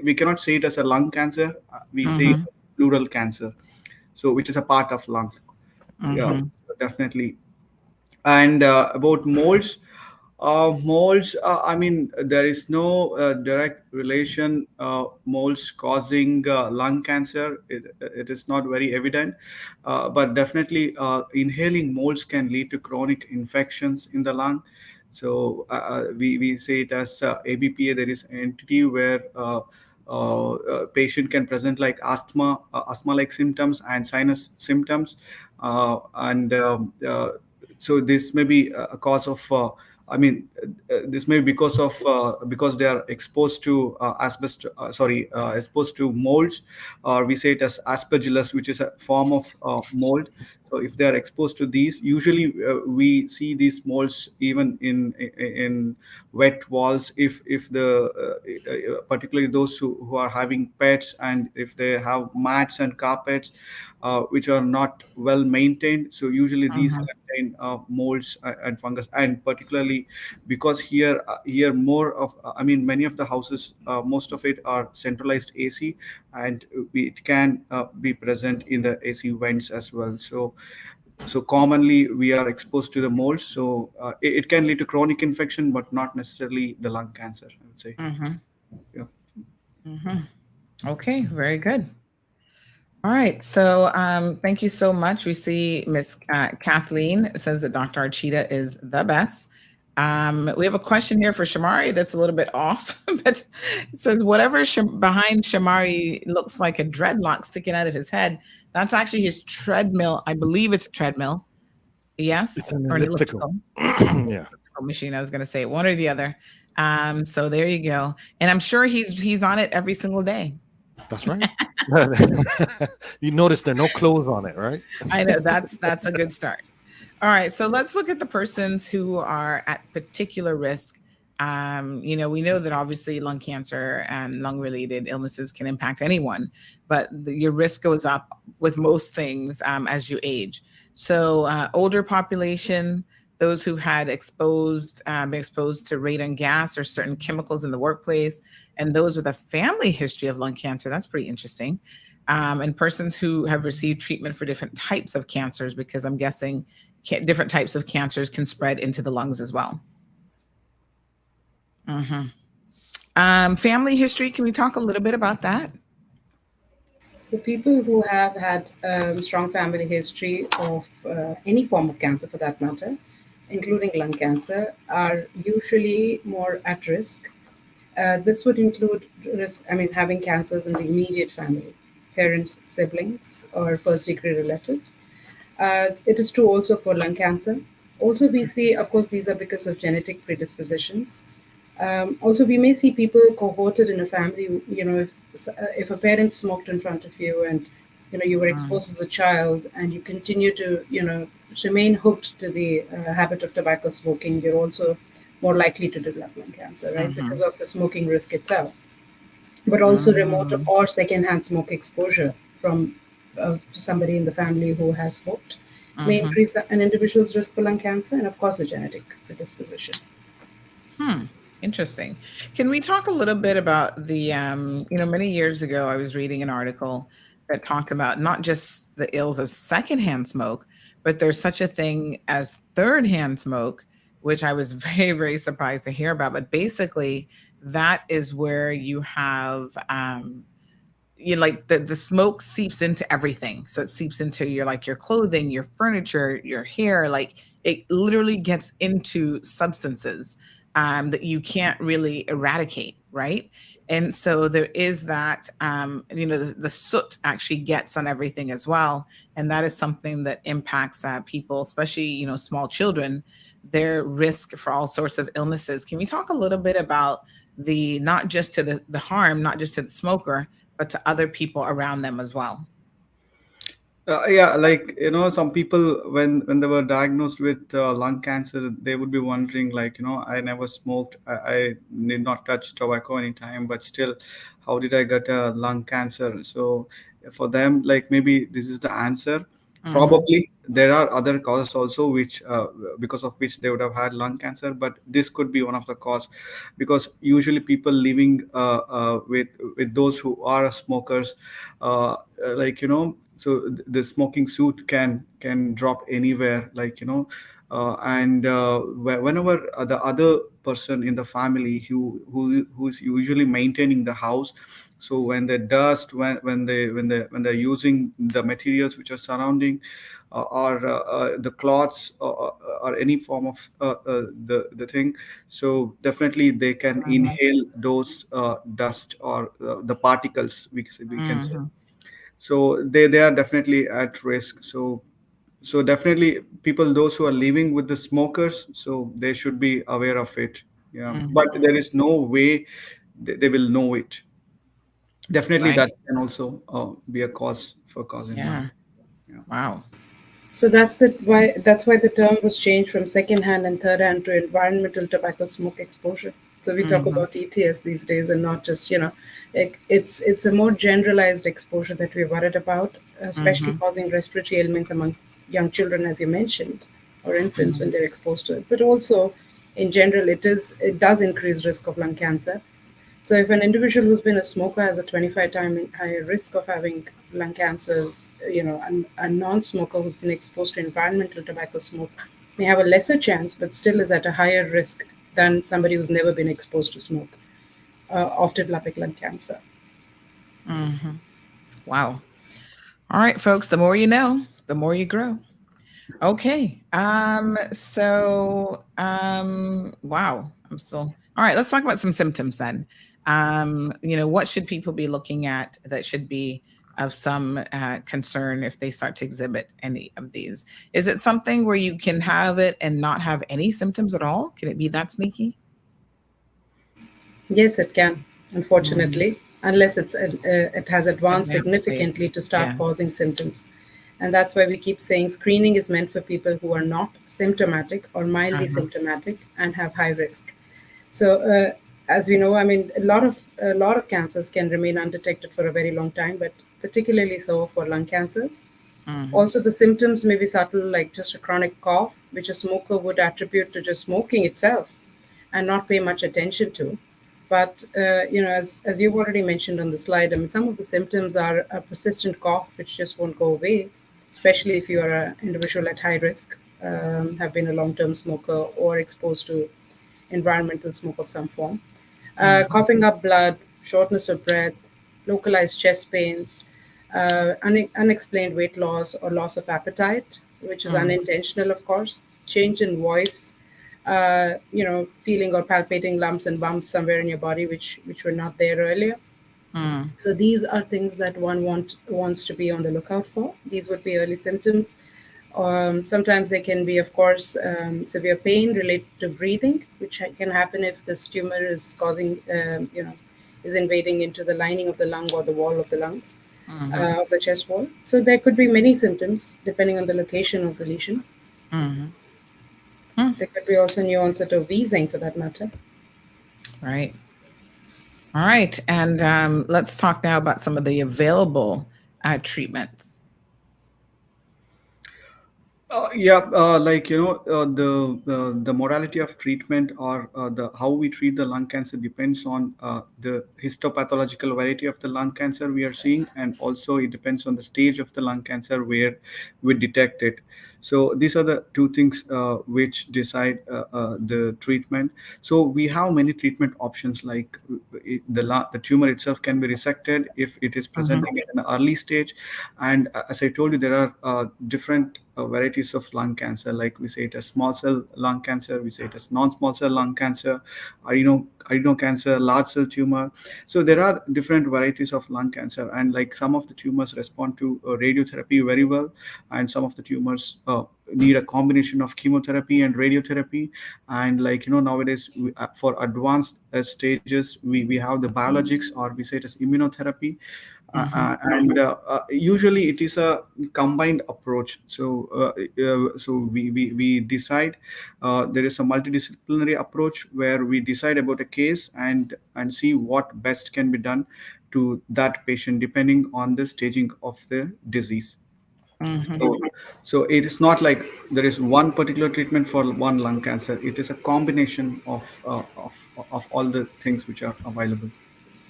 S9: We cannot say it as a lung cancer. We say it
S3: Mm-hmm.
S9: as pleural cancer. So which is a part of lung. Yeah,
S3: Mm-hmm.
S9: definitely. And about molds, I mean, there is no direct relation. Molds causing lung cancer, it is not very evident, but definitely inhaling molds can lead to chronic infections in the lung. So we say it as ABPA. There is an entity where patient can present like asthma-like symptoms and sinus symptoms, and so this may be a cause of. I mean, this may be because they are exposed to exposed to molds, or we say it as aspergillus, which is a form of mold. So if they are exposed to these, usually we see these molds even in wet walls. If the particularly those who are having pets, and if they have mats and carpets which are not well maintained, so usually these
S3: Mm-hmm.
S9: contain molds and fungus. And particularly because here more of I mean, many of the houses, most of it are centralized AC, and it can be present in the AC vents as well. So commonly we are exposed to the molds, so it can lead to chronic infection, but not necessarily the lung cancer, I would say.
S3: Mm-hmm.
S9: Yeah.
S3: Mm-hmm. Okay, very good. All right. So thank you so much. We see Miss Kathleen says that Dr. Archita is the best. We have a question here for Shamari that's a little bit off, but it says whatever behind Shamari looks like a dreadlock sticking out of his head, that's actually his treadmill. I believe it's a treadmill. Yes,
S8: It's an
S3: or an
S8: elliptical.
S3: elliptical.
S8: Yeah.
S3: Machine. I was going to say one or the other. So there you go. And I'm sure he's on it every single day.
S8: That's right. You notice there are no clothes on it, right?
S3: I know that's a good start. All right, so let's look at the persons who are at particular risk. We know that obviously lung cancer and lung-related illnesses can impact anyone, but your risk goes up with most things as you age. So older population, those who've had been exposed to radon gas or certain chemicals in the workplace, and those with a family history of lung cancer. That's pretty interesting. And persons who have received treatment for different types of cancers, because I'm guessing different types of cancers can spread into the lungs as well. Family history, can we talk a little bit about that?
S10: So people who have had strong family history of any form of cancer for that matter, including lung cancer, are usually more at risk. This would include having cancers in the immediate family, parents, siblings, or first-degree relatives. It is true also for lung cancer. Also, we see, of course, these are because of genetic predispositions. Also, we may see people cohorted in a family. If a parent smoked in front of you, and you were exposed as a child, and you continue to remain hooked to the habit of tobacco smoking, you're also more likely to develop lung cancer, right? Because of the smoking risk itself. But also remote or secondhand smoke exposure from somebody in the family who has smoked may increase an individual's risk for lung cancer, and of course a genetic predisposition.
S3: Interesting. Can we talk a little bit about the many years ago I was reading an article that talked about not just the ills of secondhand smoke, but there's such a thing as thirdhand smoke, which I was very, very surprised to hear about. But basically, that is where you have the smoke seeps into everything. So it seeps into your clothing, your furniture, your hair. Like it literally gets into substances that you can't really eradicate, right? And so there is that, the soot actually gets on everything as well. And that is something that impacts people, especially, small children, their risk for all sorts of illnesses. Can we talk a little bit about not just to the harm, not just to the smoker, but to other people around them as well?
S9: Some people when they were diagnosed with lung cancer, they would be wondering, I never smoked, I did not touch tobacco anytime, but still, how did I get lung cancer? So for them, maybe this is the answer. Probably there are other causes also, which because of which they would have had lung cancer, but this could be one of the cause, because usually people living with those who are smokers, like so the smoking suit can drop anywhere, like and whenever the other person in the family who's usually maintaining the house, so when the dust, when they're using the materials which are surrounding, or the cloths, or any form of the thing, so definitely they can inhale those dust, or the particles, we can say.
S3: Mhm.
S9: So they are definitely at risk. So definitely people, those who are living with the smokers, so they should be aware of it. Yeah, but
S3: Mhm.
S9: there is no way they will know it. Definitely
S3: Right.
S9: that can also be a cause for causing lung.
S3: Yeah.
S9: Yeah.
S3: Wow.
S10: So that's why the term was changed from second-hand and third-hand to environmental tobacco smoke exposure. So we talk
S3: Mhm.
S10: about ETS these days, and not just it's a more generalized exposure that we're worried about, especially
S3: Mhm.
S10: causing respiratory ailments among young children, as you mentioned, or infants when
S3: Mhm.
S10: they're exposed to it. But also, in general, it does increase risk of lung cancer. So, if an individual who's been a smoker has a 25 time higher risk of having lung cancers, and a non smoker who's been exposed to environmental tobacco smoke may have a lesser chance, but still is at a higher risk than somebody who's never been exposed to smoke of developing lung cancer.
S3: Mhm. Wow. All right, folks, the more you know, the more you grow. Okay. Wow. I'm still all right. Let's talk about some symptoms then. What should people be looking at that should be of some concern if they start to exhibit any of these? Is it something where you can have it and not have any symptoms at all? Can it be that sneaky?
S10: Yes, it can,
S3: Mm,
S10: unfortunately, unless it has advanced
S3: advanced stage.
S10: significantly to start
S3: Yeah.
S10: causing symptoms. And that's why we keep saying screening is meant for people who are not symptomatic or mildly
S3: Uh-huh.
S10: symptomatic and have high risk. So, as we know, I mean, a lot of cancers can remain undetected for a very long time, but particularly so for lung cancers.
S3: Mhm.
S10: Also, the symptoms may be subtle, like just a chronic cough, which a smoker would attribute to just smoking itself and not pay much attention to. But as you've already mentioned on the slide, I mean, some of the symptoms are a persistent cough, which just won't go away, especially if you are an individual at high risk, have been a long-term smoker or exposed to environmental smoke of some form.
S3: Mhm.
S10: Coughing up blood, shortness of breath, localized chest pains, unexplained weight loss or loss of appetite, which is
S3: Mhm.
S10: unintentional, of course, change in voice, feeling or palpating lumps and bumps somewhere in your body, which were not there earlier.
S3: Mm.
S10: So these are things that one wants to be on the lookout for. These would be early symptoms. Sometimes they can be, of course, severe pain related to breathing, which can happen if this tumor is is invading into the lining of the lung or the wall of the lungs,
S3: Mhm.
S10: of the chest wall. So there could be many symptoms depending on the location of the lesion.
S3: Mhm. Mm.
S10: There could be also new onset of wheezing for that matter.
S3: Right. All right. And let's talk now about some of the available treatments.
S9: Yeah, like the modality of treatment, or the how we treat the lung cancer, depends on the histopathological variety of the lung cancer we are seeing, and also it depends on the stage of the lung cancer where we detect it. So these are the two things which decide the treatment. So we have many treatment options, like the tumor itself can be resected if it is
S3: Mhm.
S9: presenting at an early stage. And as I told you, there are different varieties of lung cancer. Like we say it as small cell lung cancer, we say it as non-small cell lung cancer, adeno cancer, large cell tumor. So there are different varieties of lung cancer, and like some of the tumors respond to radiotherapy very well, and some of the tumors need a combination of chemotherapy and radiotherapy. And like nowadays for advanced stages, we have the biologics, or we say it as immunotherapy.
S3: Mhm.
S9: And usually it is a combined approach. So we decide, there is a multidisciplinary approach where we decide about a case, and see what best can be done to that patient depending on the staging of the disease. So it is not like there is one particular treatment for one lung cancer. It is a combination of all the things which are available.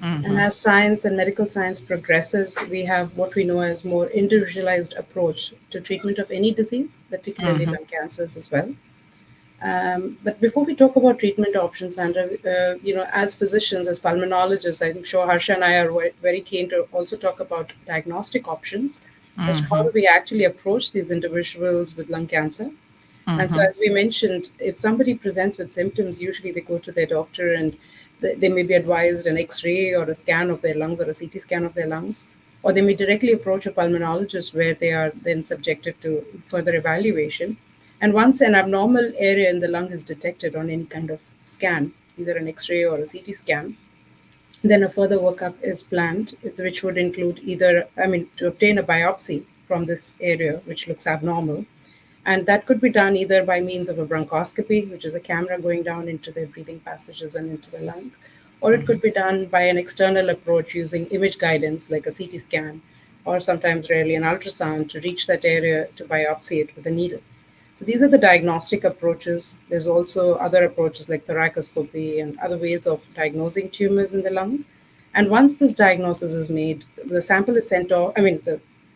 S10: And as science and medical science progresses, we have what we know as more individualized approach to treatment of any disease, particularly lung cancers as well. But before we talk about treatment options, Sandra, as physicians, as pulmonologists, I'm sure Harsha and I are very keen to also talk about diagnostic options as to how do we actually approach these individuals with lung cancer. And so, as we mentioned, if somebody presents with symptoms, usually they go to their doctor and they may be advised an X-ray or a scan of their lungs or a CT scan of their lungs, or they may directly approach a pulmonologist where they are then subjected to further evaluation. And once an abnormal area in the lung is detected on any kind of scan, either an X-ray or a CT scan, then a further workup is planned, which would include to obtain a biopsy from this area, which looks abnormal. And that could be done either by means of a bronchoscopy, which is a camera going down into the breathing passages and into the lung, or it could be done by an external approach using image guidance like a CT scan, or sometimes rarely an ultrasound to reach that area to biopsy it with a needle. So these are the diagnostic approaches. There's also other approaches like thoracoscopy and other ways of diagnosing tumors in the lung. And once this diagnosis is made, the sample is sent off.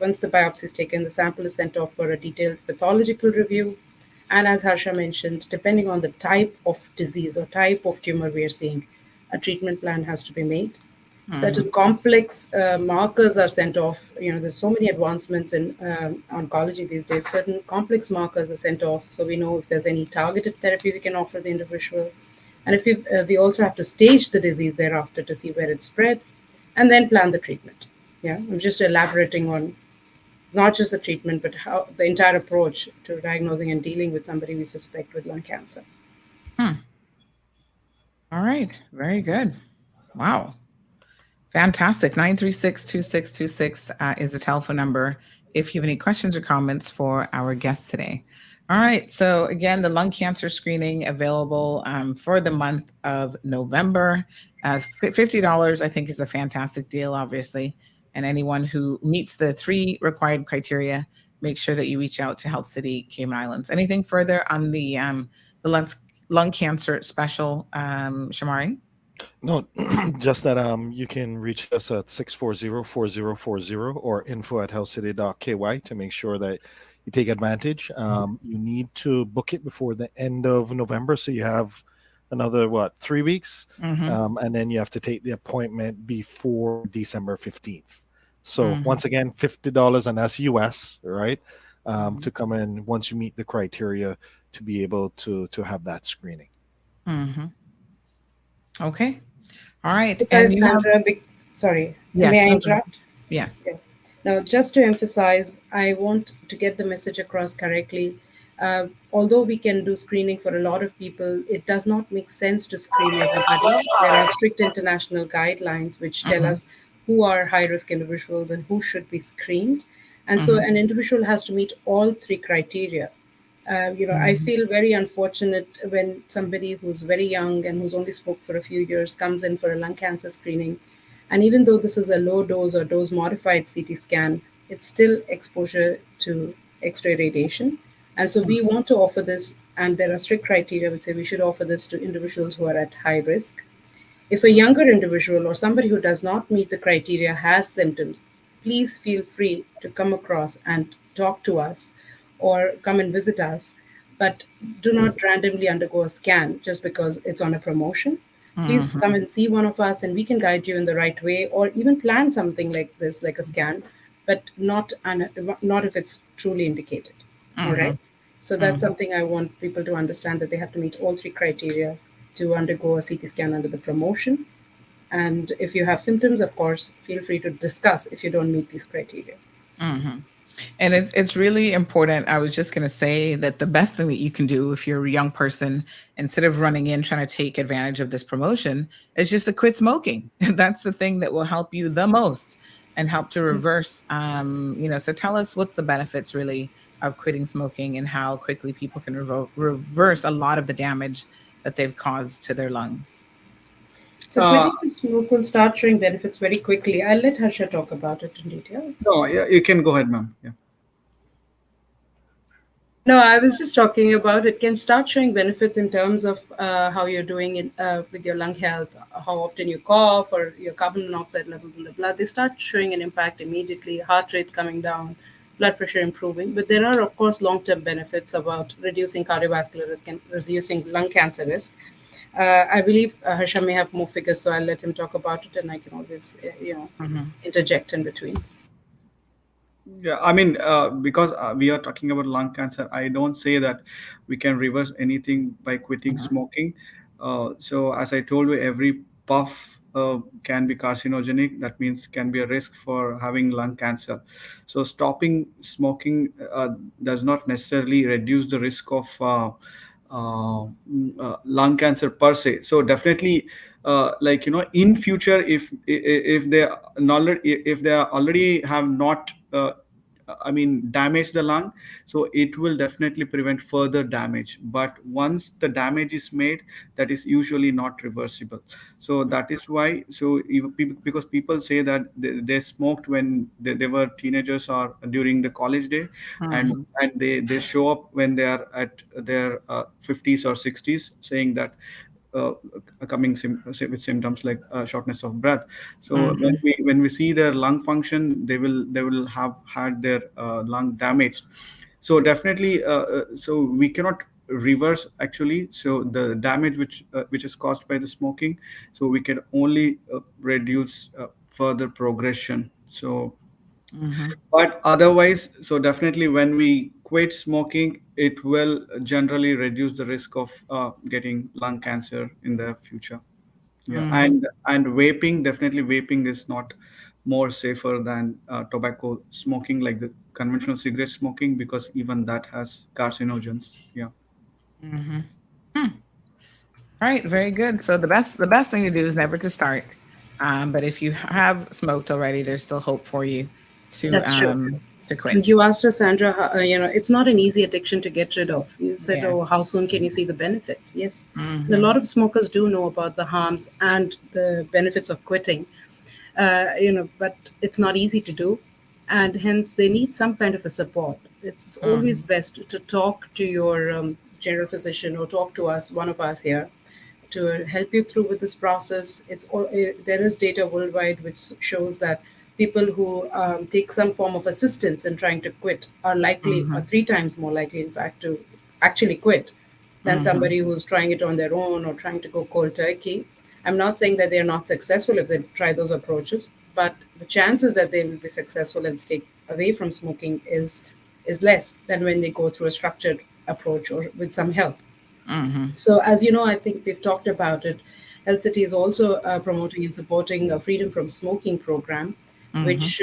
S10: Once the biopsy is taken, the sample is sent off for a detailed pathological review. And as Harsha mentioned, depending on the type of disease or type of tumor we are seeing, a treatment plan has to be made. Certain complex markers are sent off. There's so many advancements in oncology these days. Certain complex markers are sent off, so we know if there's any targeted therapy we can offer the individual. And if we also have to stage the disease thereafter to see where it's spread, and then plan the treatment. Yeah, I'm just elaborating on not just the treatment, but how the entire approach to diagnosing and dealing with somebody we suspect with lung cancer.
S3: All right. Very good. Wow. Fantastic. 936-2626 is the telephone number if you have any questions or comments for our guests today. All right. So again, the lung cancer screening available for the month of November. $50, I think, is a fantastic deal, obviously. And anyone who meets the 3 required criteria, make sure that you reach out to Health City Cayman Islands. Anything further on the lung cancer special, Shamari?
S8: No, just that you can reach us at 640-4040 or info@healthcity.ky to make sure that you take advantage. You need to book it before the end of November, so you have another 3 weeks, and then you have to take the appointment before December 15th. So once again, $50, and that's US, right? To come in once you meet the criteria to be able to have that screening.
S3: Okay. All right.
S10: Besides, Sandra, sorry,
S3: yes,
S10: may I interrupt?
S3: Yes.
S10: Okay. Now, just to emphasize, I want to get the message across correctly. Although we can do screening for a lot of people, it does not make sense to screen everybody. There are strict international guidelines which tell us who are high-risk individuals and who should be screened. And so an individual has to meet all 3 criteria. I feel very unfortunate when somebody who's very young and who's only smoked for a few years comes in for a lung cancer screening. And even though this is a low dose or dose modified CT scan, it's still exposure to X-ray radiation. And so we want to offer this, and there are strict criteria which say we should offer this to individuals who are at high risk. If a younger individual or somebody who does not meet the criteria has symptoms, please feel free to come across and talk to us or come and visit us, but do not randomly undergo a scan just because it's on a promotion. Please come and see one of us and we can guide you in the right way, or even plan something like this, like a scan, but not if it's truly indicated. All right. So that's something I want people to understand, that they have to meet all 3 criteria to undergo a CT scan under the promotion. And if you have symptoms, of course, feel free to discuss if you don't meet these criteria.
S3: And it's really important. I was just going to say that the best thing that you can do if you're a young person, instead of running in trying to take advantage of this promotion, is just to quit smoking. That's the thing that will help you the most and help to reverse, so tell us what's the benefits really of quitting smoking and how quickly people can reverse a lot of the damage that they've caused to their lungs.
S10: So quitting the smoke will start showing benefits very quickly. I'll let Harsha talk about it in detail.
S9: No, yeah, you can go ahead, ma'am. Yeah.
S10: No, I was just talking about it can start showing benefits in terms of how you're doing it with your lung health, how often you cough, or your carbon monoxide levels in the blood. They start showing an impact immediately, heart rate coming down, blood pressure improving. But there are, of course, long term benefits about reducing cardiovascular risk and reducing lung cancer risk. I believe Harsha may have more figures, so I'll let him talk about it, and I can always, interject in between.
S9: Yeah, I mean, because we are talking about lung cancer, I don't say that we can reverse anything by quitting smoking. So, as I told you, every puff can be carcinogenic. That means can be a risk for having lung cancer. So, stopping smoking does not necessarily reduce the risk of lung cancer per se. So, definitely, like in future, if they if they already have not I mean, damage the lung, so it will definitely prevent further damage. But once the damage is made, that is usually not reversible. So that is why. So because people say that they smoked when they were teenagers or during the college day, and
S3: Mhm.
S9: they show up when they are at their 50s or 60s, saying that uh, coming with symptoms like shortness of breath. So
S3: Mhm.
S9: when we see their lung function, they will have had their lung damaged. So definitely, so we cannot reverse actually. So the damage which is caused by the smoking, so we can only reduce further progression. So
S3: Mhm.
S9: but otherwise, so definitely when we quit smoking, it will generally reduce the risk of getting lung cancer in the future. Yeah,
S3: Mhm.
S9: and vaping, definitely vaping is not more safer than tobacco smoking, like the conventional cigarette smoking, because even that has carcinogens. Yeah.
S3: Mhm. Hmm. All right, very good. So the best thing to do is never to start. But if you have smoked already, there's still hope for you
S10: That's true.
S3: to quit.
S10: And you asked us, Sandra, it's not an easy addiction to get rid of. You said,
S3: Yeah.
S10: oh, how soon can you see the benefits? Yes. A
S3: Mhm.
S10: lot of smokers do know about the harms and the benefits of quitting, but it's not easy to do. And hence, they need some kind of a support. It's always
S3: Mhm.
S10: best to talk to your general physician or talk to us, one of us here, to help you through with this process. There is data worldwide which shows that people who take some form of assistance in trying to quit are
S3: Mhm.
S10: 3 times more likely, in fact, to actually quit than
S3: Mhm.
S10: somebody who's trying it on their own or trying to go cold turkey. I'm not saying that they're not successful if they try those approaches, but the chances that they will be successful and stay away from smoking is less than when they go through a structured approach or with some help.
S3: Mhm.
S10: So, as you know, I think we've talked about it. Health City is also promoting and supporting a freedom from smoking program,
S3: Mhm.
S10: which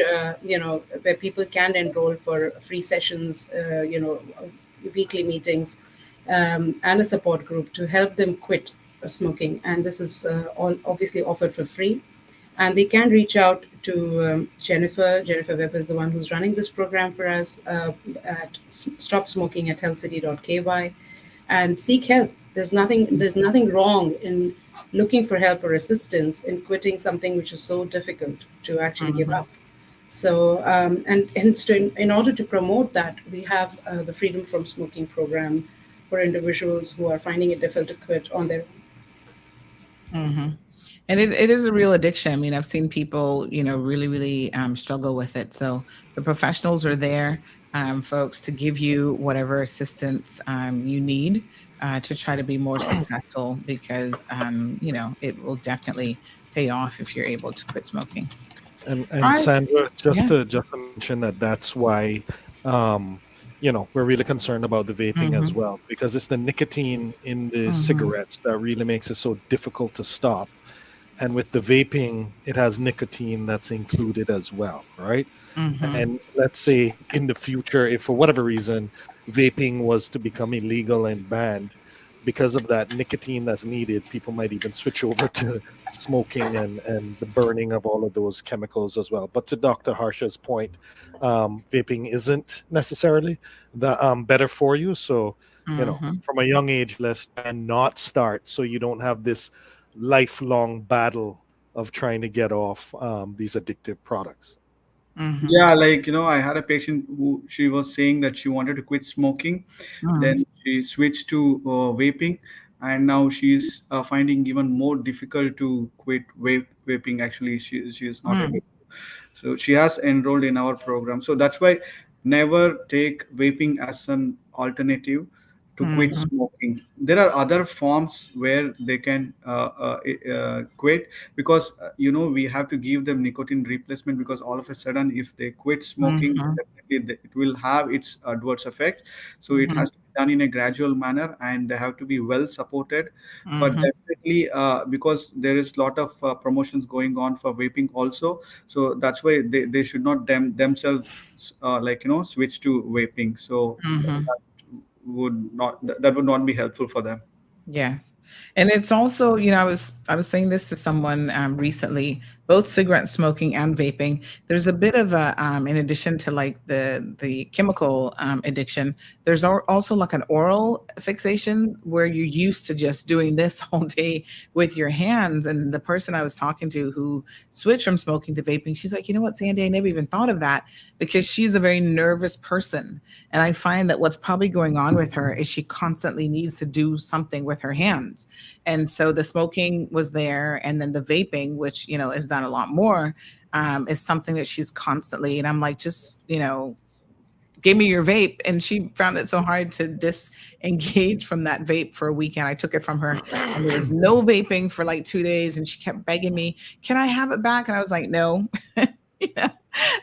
S10: where people can enroll for free sessions, weekly meetings, and a support group to help them quit smoking. And this is all obviously offered for free. And they can reach out to Jennifer. Jennifer Webb is the one who's running this program for us at stopsmoking@healthcity.ky and seek help. There's nothing wrong in looking for help or assistance in quitting something which is so difficult to actually give
S3: Mhm.
S10: up. So, and hence, in order to promote that, we have the Freedom from Smoking program for individuals who are finding it difficult to quit on their own.
S3: Mhm. And it is a real addiction. I mean, I've seen people, really, really struggle with it. So the professionals are there, folks, to give you whatever assistance you need to try to be more successful because, it will definitely pay off if you're able to quit smoking. All
S8: And
S3: right.
S8: Sandra,
S3: Yes.
S8: just to mention that's why we're really concerned about the vaping as
S3: Hmm.
S8: well, because it's the nicotine in the
S3: Hmm.
S8: cigarettes that really makes it so difficult to stop. And with the vaping, it has nicotine that's included as well, right?
S3: Hmm.
S8: And let's say in the future, if for whatever reason vaping was to become illegal and banned, because of that nicotine that's needed, people might even switch over to smoking and the burning of all of those chemicals as well. But to Dr. Harsha's point, vaping isn't necessarily the better for you. So,
S3: Hmm.
S8: from a young age, let's try and not start so you don't have this lifelong battle of trying to get off these addictive products.
S9: Yeah, like, I had a patient who she was saying that she wanted to quit smoking. Then she switched to vaping, and now she's finding even more difficult to quit vaping. Actually, she is not able. So she has enrolled in our program. So that's why never take vaping as an alternative to quit smoking. There are other forms where they can quit, because we have to give them nicotine replacement, because all of a sudden if they quit smoking, definitely it will have its adverse effects. So it has to be done in a gradual manner, and they have to be well supported. But definitely, because there is a lot of promotions going on for vaping also, so that's why they should not themselves switch to vaping. So that would not be helpful for them.
S3: Yes. And it's also, I was saying this to someone recently, both cigarette smoking and vaping. There's a bit of a, in addition to like the chemical addiction, there's also like an oral fixation where you're used to just doing this all day with your hands. And the person I was talking to who switched from smoking to vaping, she's like, you know what, Sandy, I never even thought of that, because she's a very nervous person. And I find that what's probably going on with her is she constantly needs to do something with her hands. And so the smoking was there, and then the vaping, which, is done a lot more, is something that she's constantly, and I'm like, just, give me your vape. And she found it so hard to disengage from that vape for a weekend. I took it from her, and there was no vaping for like 2 days, and she kept begging me, can I have it back? And I was like, no.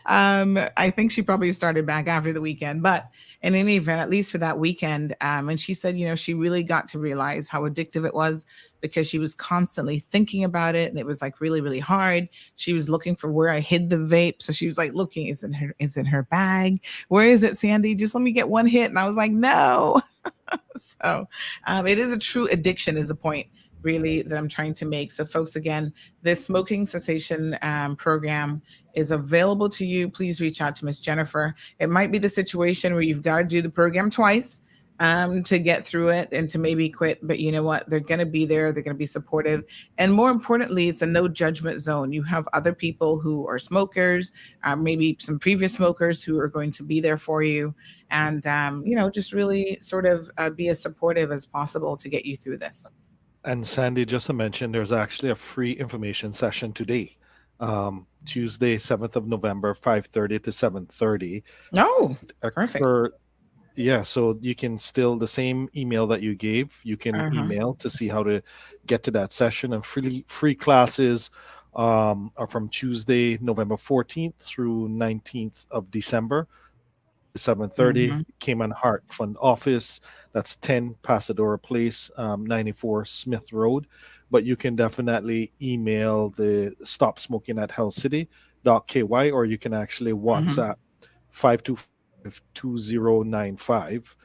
S3: I think she probably started back after the weekend, but in any event, at least for that weekend. And she said, she really got to realize how addictive it was, because she was constantly thinking about it. And it was like really, really hard. She was looking for where I hid the vape. So she was like, looking, it's in her bag. Where is it, Sandy? Just let me get one hit. And I was like, no. So it is a true addiction, is the point really that I'm trying to make. So folks, again, the smoking cessation program is available to you. Please reach out to Miss Jennifer. It might be the situation where you've got to do the program twice to get through it and to maybe quit. But you know what? They're going to be there. They're going to be supportive. And more importantly, it's a no judgment zone. You have other people who are smokers, maybe some previous smokers who are going to be there for you. And, just really sort of be as supportive as possible to get you through this.
S8: And Sandy, just to mention, there's actually a free information session today. Tuesday, 7th of November, 5:30 to 7:30.
S3: Oh, perfect.
S8: So you can still, the same email that you gave, you can email to see how to get to that session. And free classes are from Tuesday, November 14th through 19th of December, 7:30, Cayman Hart Fund Office. That's 10 Pasadora Place, 94 Smith Road. But you can definitely email the stopsmoking@healthcity.ky, or you can actually WhatsApp 525-2095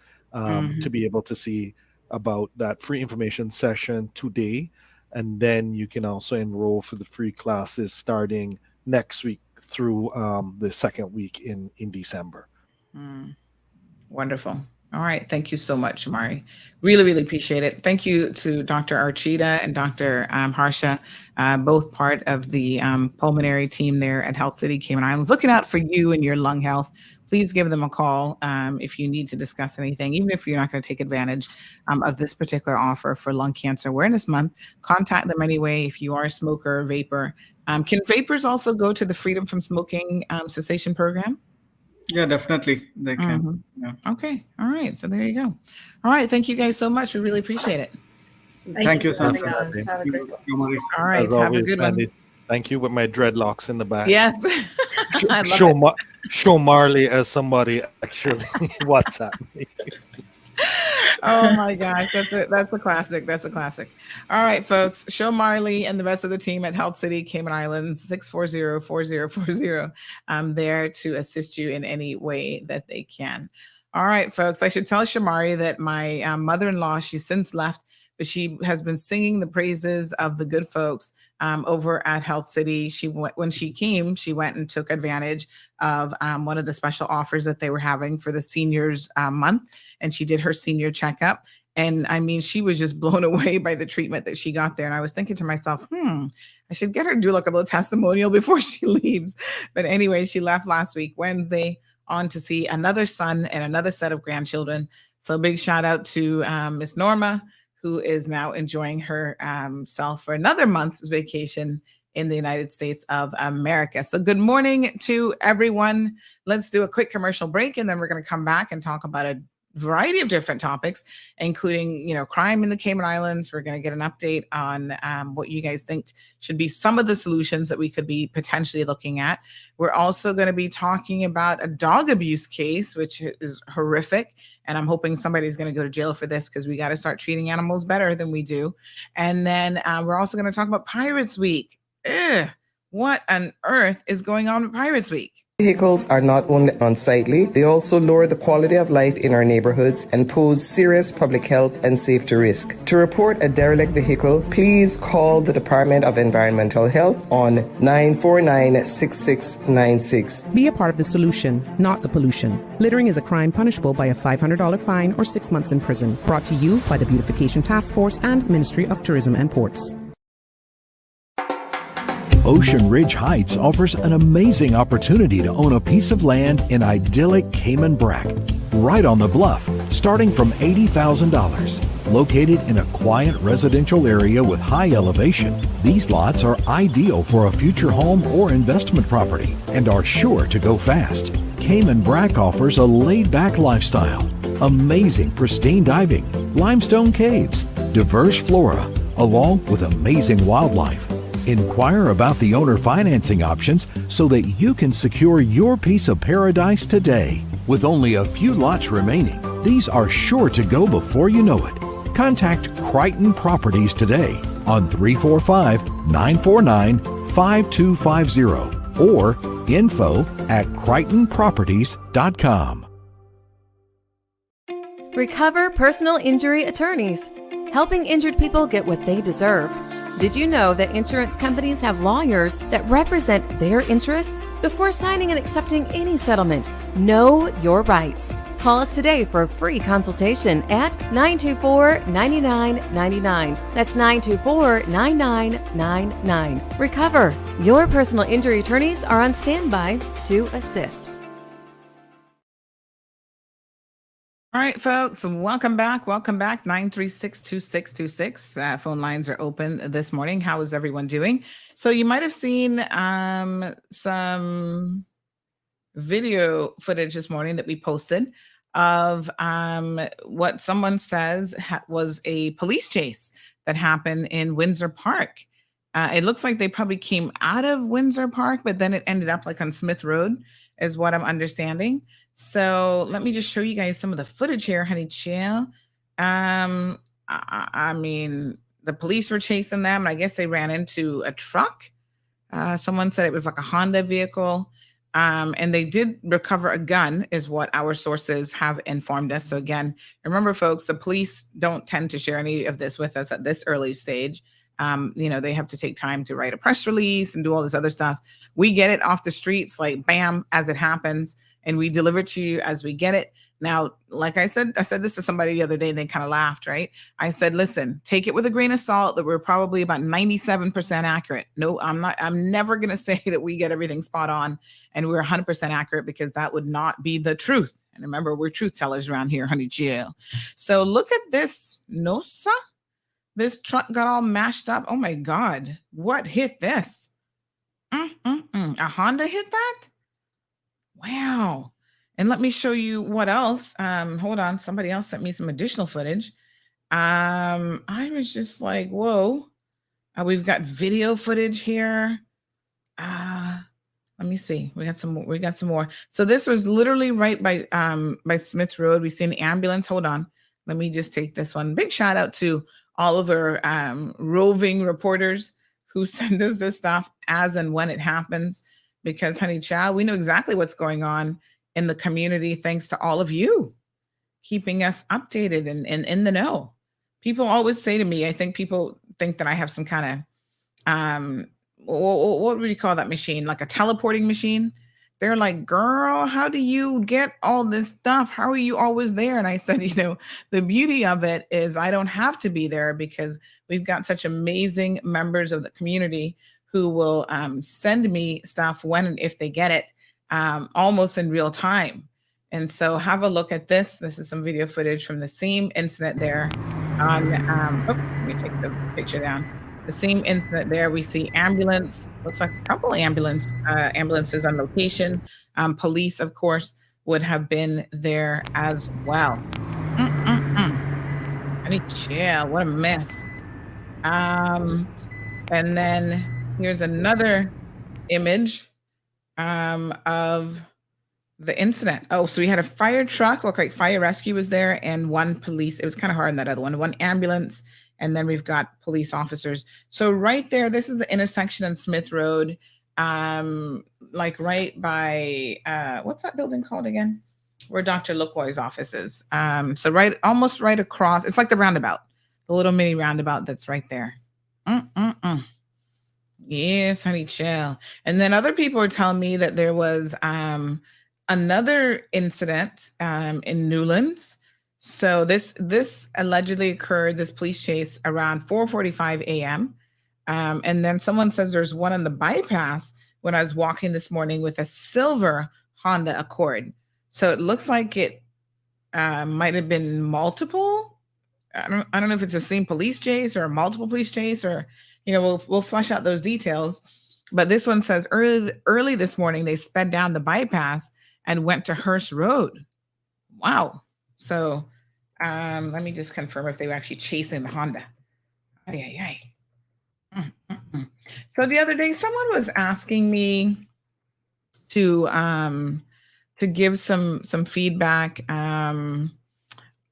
S8: to be able to see about that free information session today. And then you can also enroll for the free classes starting next week through the second week in December.
S3: Wonderful. All right. Thank you so much, Shamari. Really, really appreciate it. Thank you to Dr. Archita and Dr. Harsha, both part of the pulmonary team there at Health City Cayman Islands, looking out for you and your lung health. Please give them a call if you need to discuss anything, even if you're not going to take advantage of this particular offer for Lung Cancer Awareness Month. Contact them anyway if you are a smoker or vapor. Can vapors also go to the Freedom from Smoking cessation program?
S9: Yeah, definitely they can. Yeah.
S3: Okay. All right. So there you go. All right. Thank you guys so much. We really appreciate it.
S9: Thank you,
S10: Sam.
S9: Sandra.
S10: Have a great one.
S3: All right.
S8: As
S3: Have
S8: always,
S3: a good
S8: Sandy,
S3: one.
S8: thank you with my dreadlocks in the back.
S3: Yes. I love it.
S8: Show Marley as somebody actually WhatsApp me.
S3: Oh my gosh, that's a classic. That's a classic. All right, folks. Show Marley and the rest of the team at Health City Cayman Islands 640-4040. I'm there to assist you in any way that they can. All right, folks. I should tell Shamari that my mother-in-law, she's since left, but she has been singing the praises of the good folks over at Health City. When she came, she went and took advantage of one of the special offers that they were having for the seniors month, and she did her senior checkup. And I mean, she was just blown away by the treatment that she got there. And I was thinking to myself, I should get her to do like a little testimonial before she leaves. But anyway, she left last week, Wednesday, on to see another son and another set of grandchildren. So big shout out to Miss Norma, who is now enjoying her self for another month's vacation in the United States of America. So good morning to everyone. Let's do a quick commercial break, and then we're going to come back and talk about a variety of different topics, including, crime in the Cayman Islands. We're going to get an update on what you guys think should be some of the solutions that we could be potentially looking at. We're also going to be talking about a dog abuse case, which is horrific. And I'm hoping somebody's going to go to jail for this, because we got to start treating animals better than we do. And then we're also going to talk about Pirates Week. What on earth is going on with Pirates Week?
S13: Vehicles are not only unsightly, they also lower the quality of life in our neighborhoods and pose serious public health and safety risk. To report a derelict vehicle, please call the Department of Environmental Health on 949-6696.
S14: Be a part of the solution, not the pollution. Littering is a crime punishable by a $500 fine or 6 months in prison. Brought to you by the Beautification Task Force and Ministry of Tourism and Ports.
S5: Ocean Ridge Heights offers an amazing opportunity to own a piece of land in idyllic Cayman Brac, right on the bluff, starting from $80,000. Located in a quiet residential area with high elevation, these lots are ideal for a future home or investment property and are sure to go fast. Cayman Brac offers a laid-back lifestyle, amazing pristine diving, limestone caves, diverse flora, along with amazing wildlife. Inquire about the owner financing options so that you can secure your piece of paradise today. With only a few lots remaining, these are sure to go before you know it. Contact Crichton Properties today on 345-949-5250 or info@crichtonproperties.com.
S15: Recover Personal Injury Attorneys, helping injured people get what they deserve. Did you know that insurance companies have lawyers that represent their interests? Before signing and accepting any settlement, know your rights. Call us today for a free consultation at 924-9999. That's 924-9999. Recover. Your personal injury attorneys are on standby to assist.
S3: All right, folks, welcome back. 936-2626. Phone lines are open this morning. How is everyone doing? So you might have seen some video footage this morning that we posted of what someone says was a police chase that happened in Windsor Park. It looks like they probably came out of Windsor Park, but then it ended up like on Smith Road, is what I'm understanding. So let me just show you guys some of the footage here, honey chill. I mean, the police were chasing them, and I guess they ran into a truck. Someone said it was like a Honda vehicle. And they did recover a gun, is what our sources have informed us. So again, remember, folks, the police don't tend to share any of this with us at this early stage. They have to take time to write a press release and do all this other stuff. We get it off the streets, like bam, as it happens. And we deliver to you as we get it. Now, like I said this to somebody the other day, and they kind of laughed, right? I said, listen, take it with a grain of salt that we're probably about 97% accurate. No, I'm never going to say that we get everything spot on and we're 100% accurate, because that would not be the truth. And remember, we're truth tellers around here, honey Jill. So look at this. Nosa. This truck got all mashed up. Oh my God. What hit this? A Honda hit that? Wow. And let me show you what else. Hold on. Somebody else sent me some additional footage. I was just like, whoa. We've got video footage here. Let me see. We got some more. So this was literally right by Smith Road. We see an ambulance. Hold on. Let me just take this one. Big shout out to all of our roving reporters who send us this stuff as and when it happens. Because, honey child, we know exactly what's going on in the community thanks to all of you keeping us updated and in the know. People always say to me, I think people think that I have some kind of, what would you call that machine? Like a teleporting machine They're like, girl, how do you get all this stuff? How are you always there? And I said, the beauty of it is I don't have to be there because we've got such amazing members of the community who will send me stuff when and if they get it almost in real time. And so have a look at this. This is some video footage from the same incident there on, let me take the picture down. The same incident there, we see ambulance, looks like a couple ambulances on location. Police, of course, would have been there as well. I need chill, what a mess. And then here's another image of the incident. Oh, so we had a fire truck, looked like fire rescue was there, and one police, it was kind of hard in that other one ambulance, and then we've got police officers. So right there, this is the intersection on Smith Road, like right by, what's that building called again? Where Dr. Lukloy's office is. So almost right across, it's like the roundabout, the little mini roundabout that's right there. Yes, honey, chill. And then other people are telling me that there was another incident in Newlands. So this allegedly occurred, this police chase, around 4:45 a.m. And then someone says there's one on the bypass when I was walking this morning with a silver Honda Accord. So it looks like it might have been multiple. I don't know if it's the same police chase or multiple police chase, or we'll flesh out those details. But this one says early this morning they sped down the bypass and went to Hearst Road. Wow. So let me just confirm if they were actually chasing the Honda. So the other day, someone was asking me to give some feedback on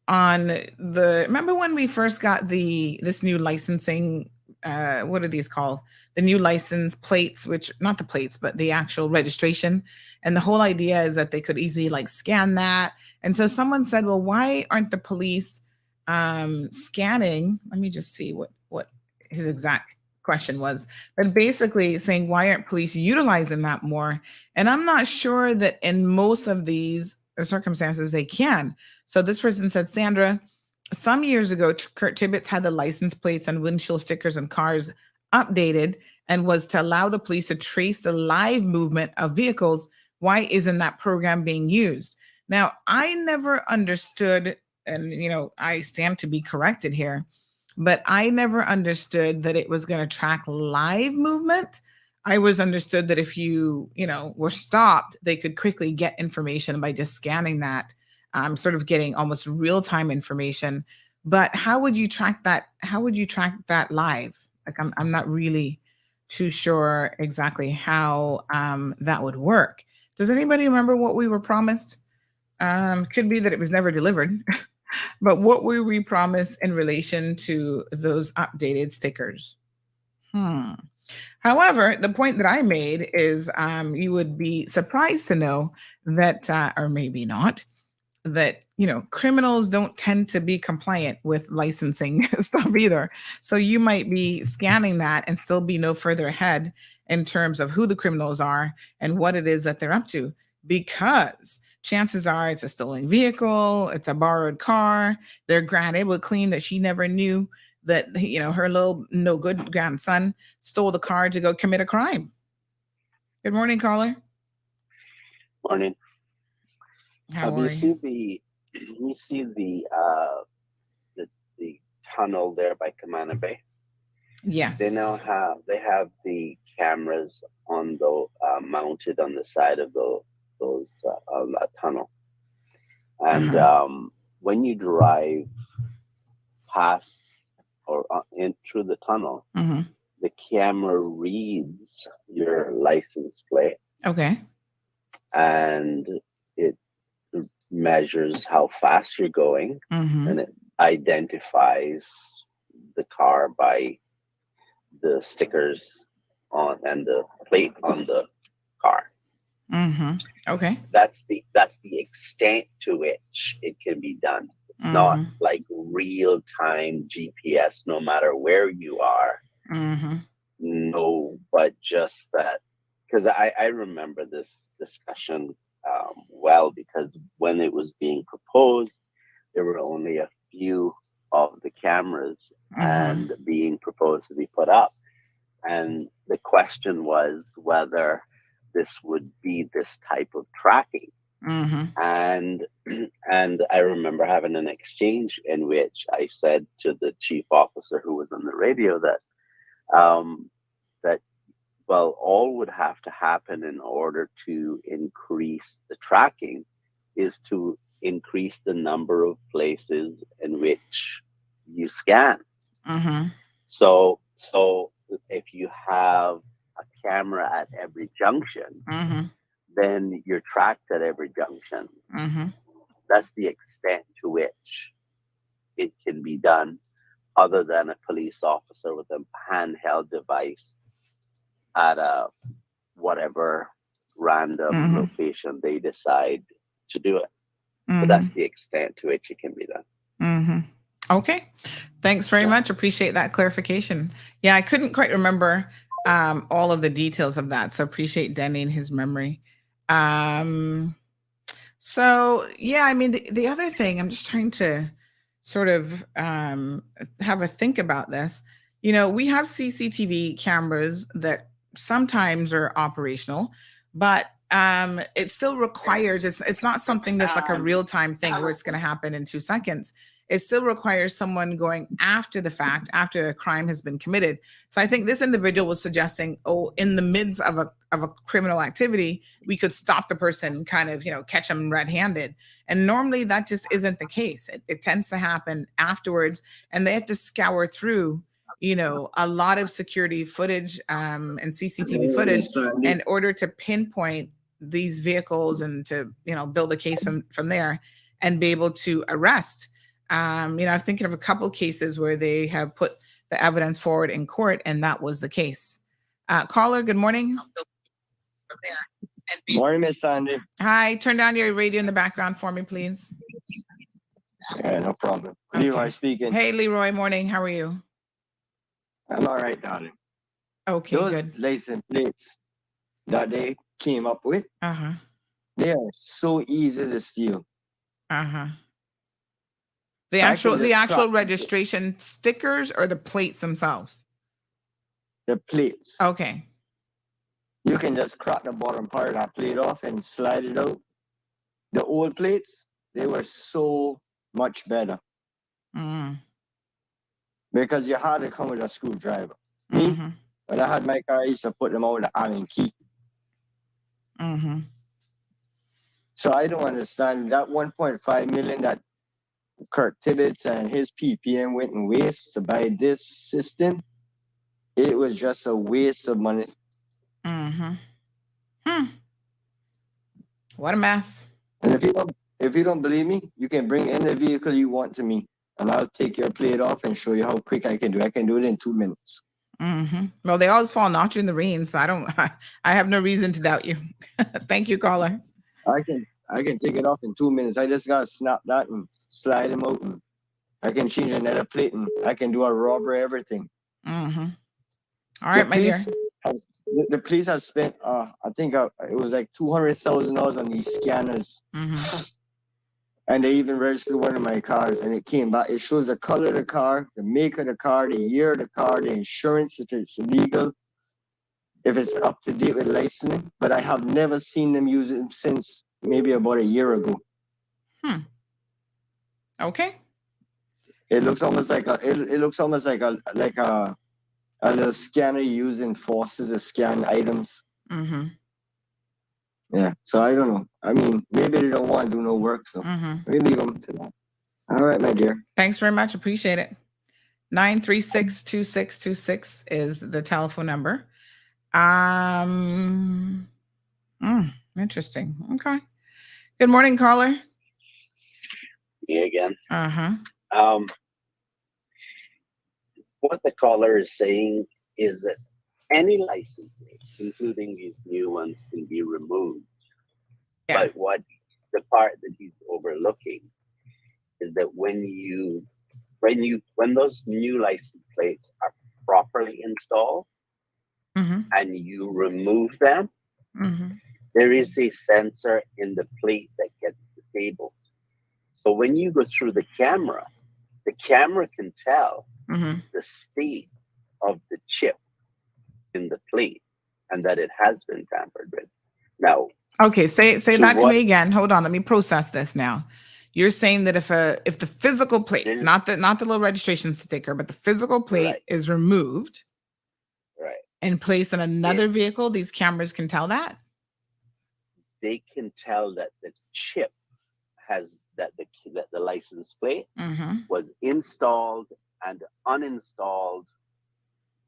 S3: remember when we first got this new licensing, what are these called? The new license plates, which not the plates, but the actual registration. And the whole idea is that they could easily scan that. And so someone said, well, why aren't the police scanning? Let me just see what his exact question was. But basically saying, why aren't police utilizing that more? And I'm not sure that in most of these circumstances they can. So this person said, Sandra, some years ago, Kurt Tibbetts had the license plates and windshield stickers on cars updated and was to allow the police to trace the live movement of vehicles. Why isn't that program being used? Now, I never understood, and I stand to be corrected here, but I never understood that it was going to track live movement. I always understood that if you, were stopped, they could quickly get information by just scanning that, sort of getting almost real-time information. But how would you track that? How would you track that live? I'm not really too sure exactly how that would work. Does anybody remember what we were promised? Could be that it was never delivered, but what were we promised in relation to those updated stickers? However, the point that I made is you would be surprised to know that, or maybe not, that criminals don't tend to be compliant with licensing stuff either. So you might be scanning that and still be no further ahead in terms of who the criminals are and what it is that they're up to, because chances are it's a stolen vehicle, it's a borrowed car. Their grandma would claim that she never knew that her little no good grandson stole the car to go commit a crime. Good morning, caller.
S11: Morning.
S3: How are you?
S11: You see the tunnel there by Camana Bay?
S3: Yes.
S11: They have the cameras on the mounted on the side of those on that tunnel, and when you drive past or in through the tunnel, the camera reads your license plate.
S3: Okay.
S11: And it measures how fast you're going, and it identifies the car by the stickers on and the plate on the car.
S3: Okay.
S11: That's the extent to which it can be done. It's not like real time GPS, no matter where you are. No, but just that because I remember this discussion well, because when it was being proposed, there were only a few of the cameras and being proposed to be put up. And the question was whether this would be this type of tracking. And I remember having an exchange in which I said to the chief officer who was on the radio that well, all would have to happen in order to increase the tracking is to increase the number of places in which you scan. So if you have a camera at every junction, then you're tracked at every junction. That's the extent to which it can be done, other than a police officer with a handheld device at a whatever random location they decide to do it. But that's the extent to which it can be done.
S3: Okay. Thanks very much. Appreciate that clarification. Yeah, I couldn't quite remember all of the details of that. So appreciate Denny and his memory. So yeah, I mean, the other thing, I'm just trying to sort of have a think about this. You know, we have CCTV cameras that sometimes are operational, but it still requires, it's not something that's like a real-time thing where it's going to happen in 2 seconds. It still requires someone going after the fact, after a crime has been committed. So I think this individual was suggesting, oh, in the midst of a criminal activity, we could stop the person, kind of, you know, catch them red-handed. And normally that just isn't the case. It tends to happen afterwards, and they have to scour through, you know, a lot of security footage and CCTV footage in order to pinpoint these vehicles and to, you know, build a case from there and be able to arrest. You know, I'm thinking of a couple of cases where they have put the evidence forward in court, and that was the case. Caller, good morning.
S16: Morning, Miss Sandy.
S3: Hi, turn down your radio in the background for me, please.
S16: Yeah, no problem.
S3: Okay.
S16: Leroy speaking.
S3: Hey, Leroy, morning. How are you?
S16: I'm all right, darling.
S3: Okay,
S16: Those
S3: good.
S16: license plates that they came up with, they are so easy to steal.
S3: The actual registration stickers or the plates themselves?
S16: The plates.
S3: Okay.
S16: You can just crack the bottom part of that plate off and slide it out. The old plates, they were so much better. Because you had to come with a screwdriver. Me, when I had my car, I used to put them out with an Allen key. So I don't understand that 1.5 million that Kirk Tibbetts and his PPM went and waste to buy this system. It was just a waste of money.
S3: What a mess.
S16: And if you don't believe me, you can bring any vehicle you want to me, and I'll take your plate off and show you how quick I can do it. I can do it in 2 minutes.
S3: Well, they always fall notch in the rain, so I have no reason to doubt you. Thank you, caller.
S16: I can take it off in 2 minutes. I just gotta snap that and slide them out, and I can change another plate, and I can do a robbery, everything.
S3: All right, my dear.
S16: The police have spent, I think it was like $200,000 on these scanners. And they even registered one of my cars, and it came back. It shows the color of the car, the make of the car, the year of the car, the insurance, if it's legal, if it's up to date with licensing. But I have never seen them use it since maybe about a year ago.
S3: Okay.
S16: It looks almost like a little scanner used in forces to scan items. Yeah, so I don't know. I mean, maybe they don't want to do no work, so we leave them to that. All right, my dear.
S3: Thanks very much. Appreciate it. 936-2626 is the telephone number. Interesting. Okay. Good morning, caller.
S11: Me again. What the caller is saying is that any license plate, including these new ones, can be removed. But what the part that he's overlooking is that when those new license plates are properly installed and you remove them, There is a sensor in the plate that gets disabled. So when you go through the camera can tell the state of the chip in the plate and that it has been tampered with. Now,
S3: okay, say that to me again. Hold on, let me process this now. You're saying that if the physical plate, not the little registration sticker, but the physical plate is removed, and placed in another vehicle, these cameras can tell that?
S11: They can tell that the chip has that the license plate was installed and uninstalled.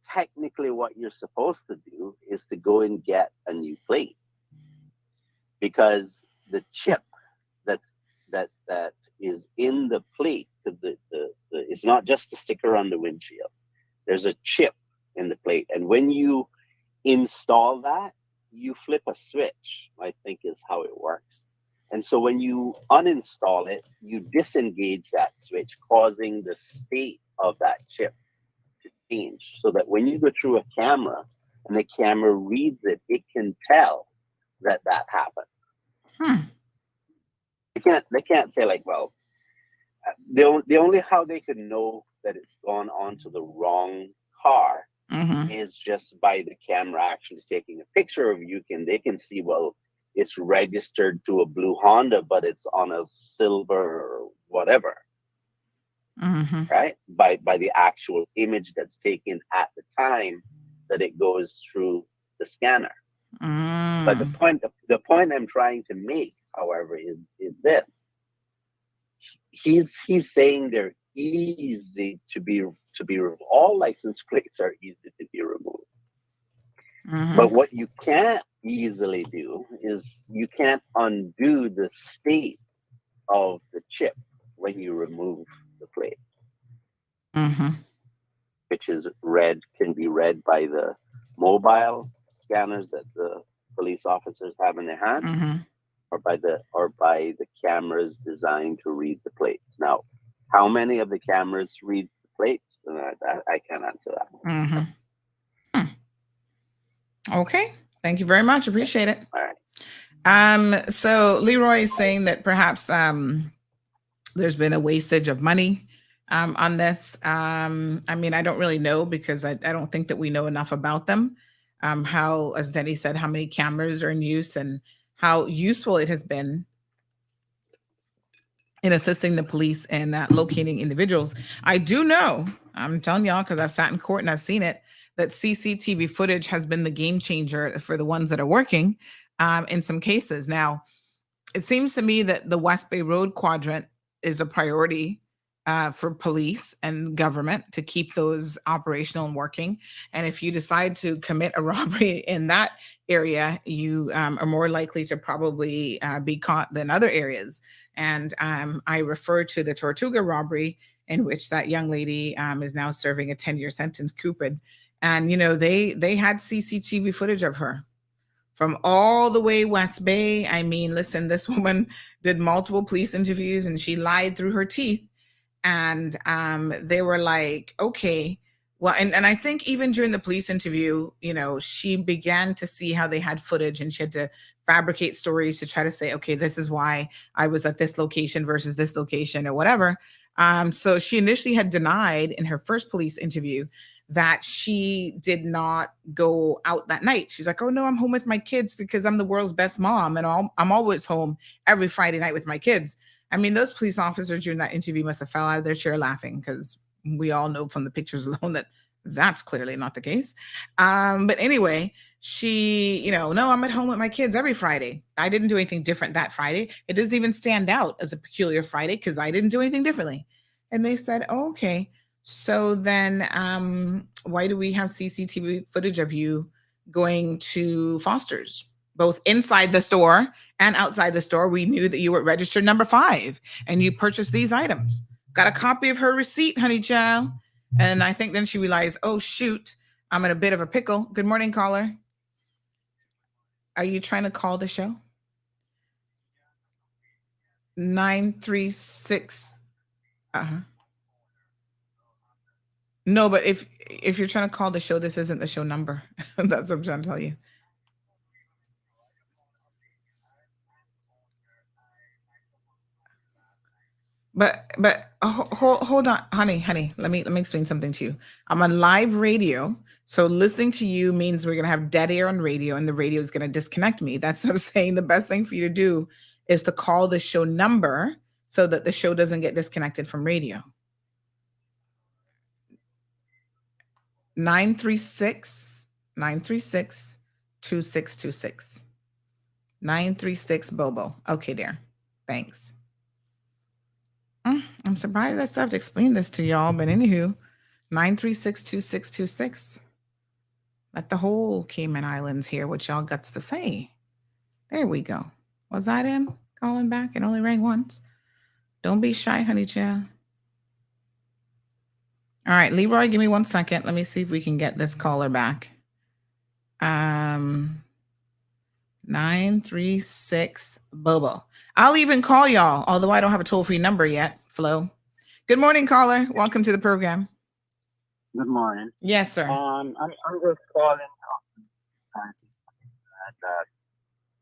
S11: Technically, what you're supposed to do is to go and get a new plate, because the chip that is in the plate, because it's not just the sticker on the windshield. There's a chip in the plate, and when you install that, you flip a switch, I think is how it works. And so when you uninstall it, you disengage that switch, causing the state of that chip to change, so that when you go through a camera and the camera reads it, it can tell that happened. They can't say like, well, the only how they can know that it's gone onto the wrong car is just by the camera actually taking a picture of you. They can see, well, it's registered to a blue Honda, but it's on a silver or whatever, right? By the actual image that's taken at the time that it goes through the scanner. But the point I'm trying to make, however, is this: he's saying they're easy to be removed. All license plates are easy to be removed. But what you can't easily do is you can't undo the state of the chip when you remove the plate, which is can be read by the mobile scanners that the police officers have in their hand, or by the cameras designed to read the plates. Now, how many of the cameras read the plates? I can't answer that.
S3: Okay, thank you very much. Appreciate it.
S11: All right.
S3: So Leroy is saying that perhaps there's been a wastage of money on this. I mean, I don't really know, because I don't think that we know enough about them. How, as Denny said, how many cameras are in use and how useful it has been in assisting the police in locating individuals. I do know, I'm telling y'all, because I've sat in court and I've seen it, that CCTV footage has been the game changer for the ones that are working in some cases. Now, it seems to me that the West Bay Road quadrant is a priority for police and government to keep those operational and working. And if you decide to commit a robbery in that area, you are more likely to probably be caught than other areas. And I refer to the Tortuga robbery, in which that young lady is now serving a 10-year sentence, Cupid. And, you know, they had CCTV footage of her from all the way West Bay. I mean, listen, this woman did multiple police interviews and she lied through her teeth. And they were like, okay, well, and I think even during the police interview, you know, she began to see how they had footage and she had to fabricate stories to try to say, okay, this is why I was at this location versus this location or whatever. So she initially had denied in her first police interview that she did not go out that night. She's like, oh no, I'm home with my kids because I'm the world's best mom and I'm always home every Friday night with my kids. I mean, those police officers during that interview must have fell out of their chair laughing, because we all know from the pictures alone that that's clearly not the case. But anyway, she, you know, no, I'm at home with my kids every Friday. I didn't do anything different that Friday. It doesn't even stand out as a peculiar Friday because I didn't do anything differently. And they said, oh, okay. So then why do we have CCTV footage of you going to Foster's, both inside the store and outside the store? We knew that you were registered number 5 and you purchased these items. Got a copy of her receipt, honey child. And I think then she realized, oh, shoot, I'm in a bit of a pickle. Good morning, caller. Are you trying to call the show? 936. No, but if you're trying to call the show, this isn't the show number. That's what I'm trying to tell you. Hold on, honey. Let me explain something to you. I'm on live radio, so listening to you means we're gonna have dead air on radio, and the radio is gonna disconnect me. That's what I'm saying. The best thing for you to do is to call the show number so that the show doesn't get disconnected from radio. 936-2626. 936 Bobo. Okay, dear. Thanks. I'm surprised I still have to explain this to y'all, but anywho, 936-2626. Let the whole Cayman Islands hear what y'all got to say. There we go. Was that him calling back? It only rang once. Don't be shy, honey child. All right, Leroy, give me 1 second. Let me see if we can get this caller back. 936 Bobo. I'll even call y'all, although I don't have a toll-free number yet, Flo. Good morning, caller. Welcome to the program.
S17: Good morning.
S3: Yes, sir.
S17: I'm just calling that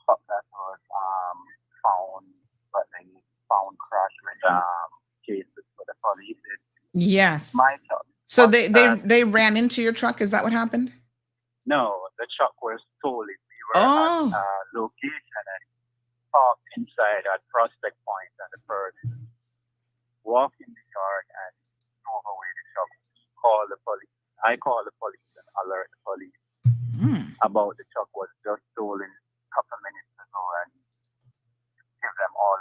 S17: truck that was found, but then found crashed with cases for the police.
S3: Yes.
S17: My truck.
S3: So they ran into your truck. Is that what happened?
S17: No, the truck was stolen. We were at a location and parked inside at Prospect Point, and the person walked in the yard and drove away the truck. Called the police. I called the police and alert the police about the truck was just stolen a couple minutes ago, and give them all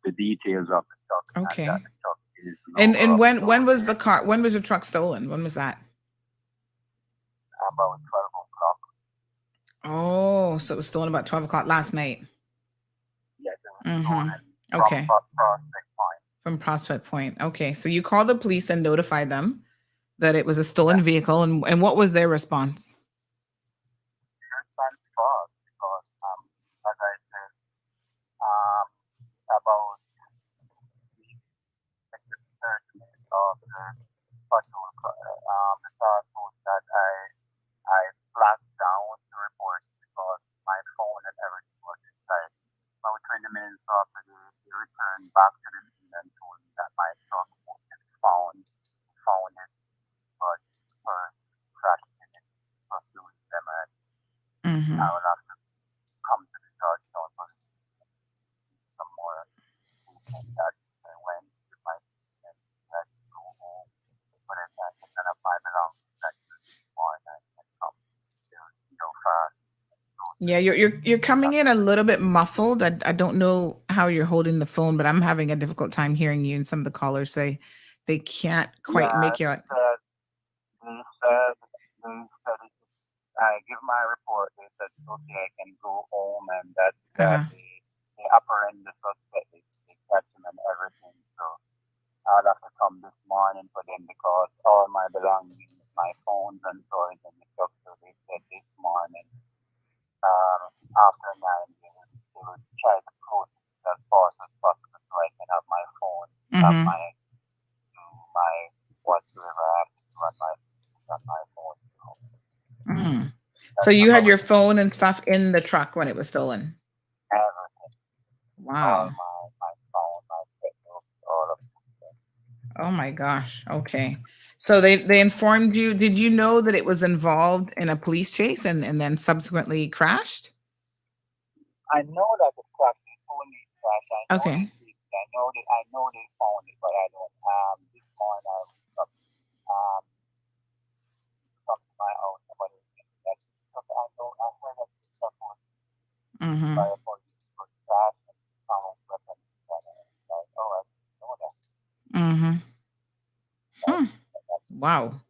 S17: the details of the truck.
S3: Okay.
S17: And that the truck is
S3: And when was the car? When was the truck stolen? When was that?
S17: About 12 o'clock.
S3: Oh, so it was stolen about 12 o'clock last night.
S17: Yes. It was stolen
S3: Okay.
S17: from Prospect Point.
S3: From Prospect Point. Okay. So you called the police and notified them that it was a stolen vehicle, and what was their response?
S17: Because, as I said, about the 30 minutes of the patrol, the car phone that I flashed down to report because my phone and everything was inside. About 20 minutes after they returned back to the scene and told me that my truck was found it, but crashed in it, pursuing them, and I will have to come to the Georgetown for some more that when my that go home, but I can't get none of my belongings that morning and come so fast.
S3: Yeah, you're coming in a little bit muffled. I don't know how you're holding the phone, but I'm having a difficult time hearing you. And some of the callers say they can't quite make you out.
S17: They said I give my report. They said okay, I can go home, and that they apprehend the suspect. They catch him and everything. So I'll have to come this morning for them because all my belongings, my phones and toys in the truck. So they said this morning. After 9 years, they will try to process as fast as possible so I can have my phone, have my whatsoever I have to do on my phone.
S3: So you had your phone and stuff in the truck when it was stolen?
S17: Everything.
S3: Wow.
S17: All my phone, my checkbook, all of it.
S3: Oh my gosh. Okay. So they informed you. Did you know that it was involved in a police chase and then subsequently crashed?
S17: I know that the crash, they told me it crashed.
S3: Okay.
S17: I know they found it, but I don't. This morning I was up, come to my house. Somebody that I know I heard that stuff was by a police was crashed and found weapons. Like, oh, I didn't know that.
S3: Wow.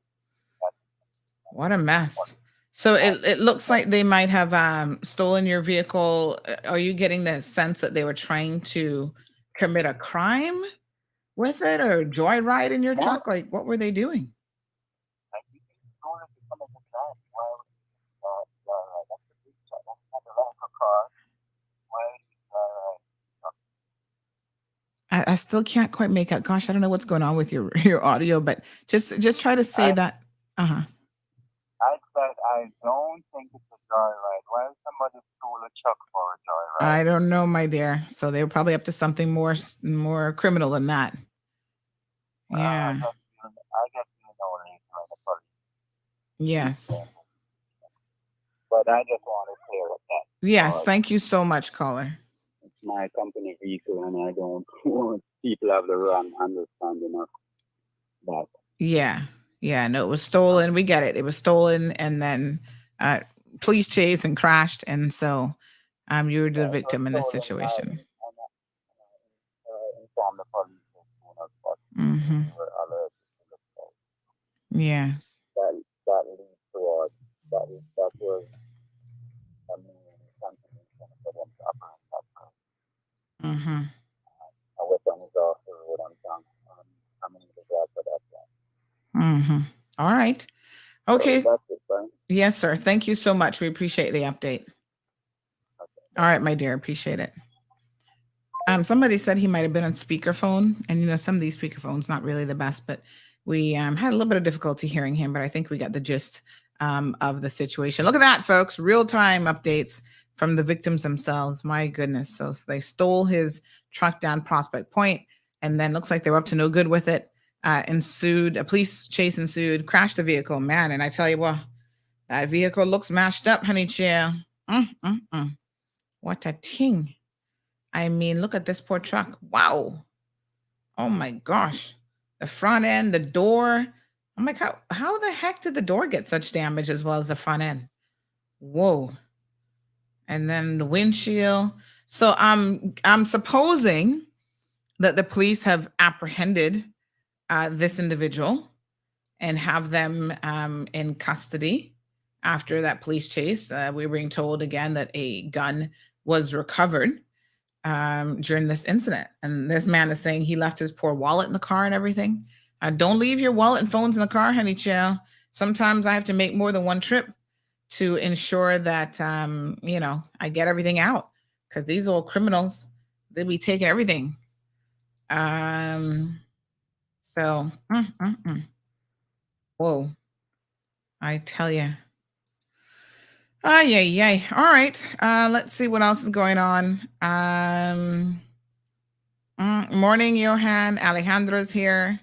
S3: What a mess. So it looks like they might have stolen your vehicle. Are you getting the sense that they were trying to commit a crime with it or joyride in your truck? Like, what were they doing? I still can't quite make out. Gosh, I don't know what's going on with your audio, but just try to say that.
S17: I said I don't think it's a joyride. Why is somebody stole a truck for a joyride?
S3: I don't know, my dear. So they were probably up to something more criminal than that. Yeah.
S17: I just you know like the police.
S3: Yes.
S17: But I just want to clear up that.
S3: Yes. Thank you so much, caller.
S17: It's my company vehicle, and I don't want people have the wrong understanding of that.
S3: Yeah. Yeah. No, it was stolen. We get it. It was stolen and then police chase and crashed. And so you're the victim in this situation.
S17: Inform the police as soon as possible.
S3: Mm-hmm.
S17: They were alerted to the call.
S3: Yes.
S17: That leads towards that was a main continuation for them to operate that way.
S3: Mm-hmm.
S17: A weapon is also what I'm done. I'm in the job for that one.
S3: Mm-hmm. All right. Okay.
S17: So that's it, fine.
S3: Yes, sir. Thank you so much. We appreciate the update. All right, my dear. Appreciate it. Somebody said he might have been on speakerphone, and you know, some of these speakerphones not really the best, but we had a little bit of difficulty hearing him, but I think we got the gist of the situation. Look at that, folks. Real-time updates from the victims themselves. My goodness. So they stole his truck down Prospect Point, and then looks like they were up to no good with it. Ensued, a police chase ensued, crashed the vehicle. Man, and I tell you what, that vehicle looks mashed up, honey chill. What a thing. I mean, look at this poor truck. Wow. Oh my gosh. The front end, the door. I'm like, how the heck did the door get such damage as well as the front end? Whoa. And then the windshield. So I'm supposing that the police have apprehended this individual and have them in custody after that police chase. We were being told again that a gun was recovered during this incident. And this man is saying he left his poor wallet in the car and everything. Don't leave your wallet and phones in the car, honey child. Sometimes I have to make more than one trip to ensure that, you know, I get everything out, because these old criminals, they be taking everything. So, whoa, I tell you. Ay. All right. Let's see what else is going on. Morning, Johan. Alejandro's here.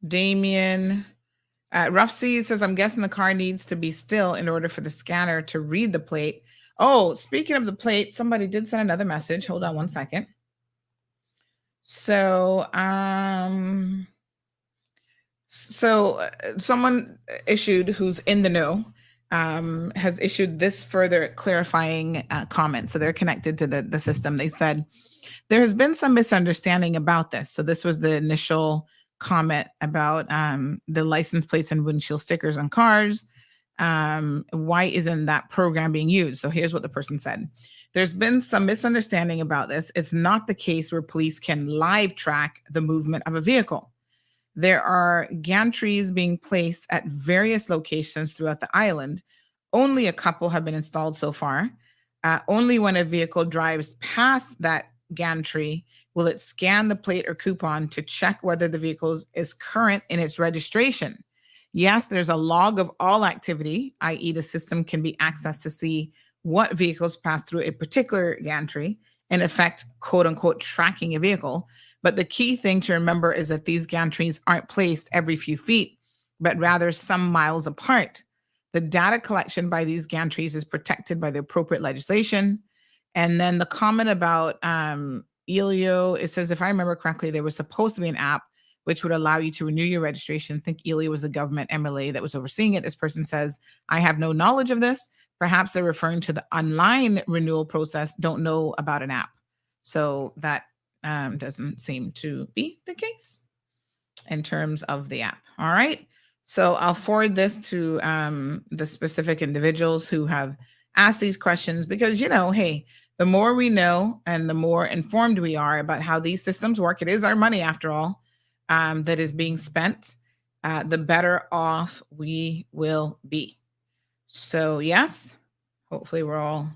S3: Damien. Rough Seas says, I'm guessing the car needs to be still in order for the scanner to read the plate. Oh, speaking of the plate, somebody did send another message. Hold on one second. So, someone issued, who's in the know, has issued this further clarifying comment. So they're connected to the system. They said, there has been some misunderstanding about this. So this was the initial comment about the license plates and windshield stickers on cars. Why isn't that program being used? So here's what the person said. There's been some misunderstanding about this. It's not the case where police can live track the movement of a vehicle. There are gantries being placed at various locations throughout the island. Only a couple have been installed so far. Only when a vehicle drives past that gantry will it scan the plate or coupon to check whether the vehicle is current in its registration. Yes, there's a log of all activity, i.e. the system can be accessed to see what vehicles pass through a particular gantry, in effect, quote unquote, tracking a vehicle. But the key thing to remember is that these gantries aren't placed every few feet, but rather some miles apart. The data collection by these gantries is protected by the appropriate legislation. And then the comment about Elio, it says, if I remember correctly, there was supposed to be an app which would allow you to renew your registration. I think Elio was the government MLA that was overseeing it. This person says, I have no knowledge of this. Perhaps they're referring to the online renewal process, don't know about an app. So that doesn't seem to be the case in terms of the app. All right. So I'll forward this to the specific individuals who have asked these questions, because, you know, hey, the more we know and the more informed we are about how these systems work, it is our money after all that is being spent, the better off we will be. So yes, hopefully we're all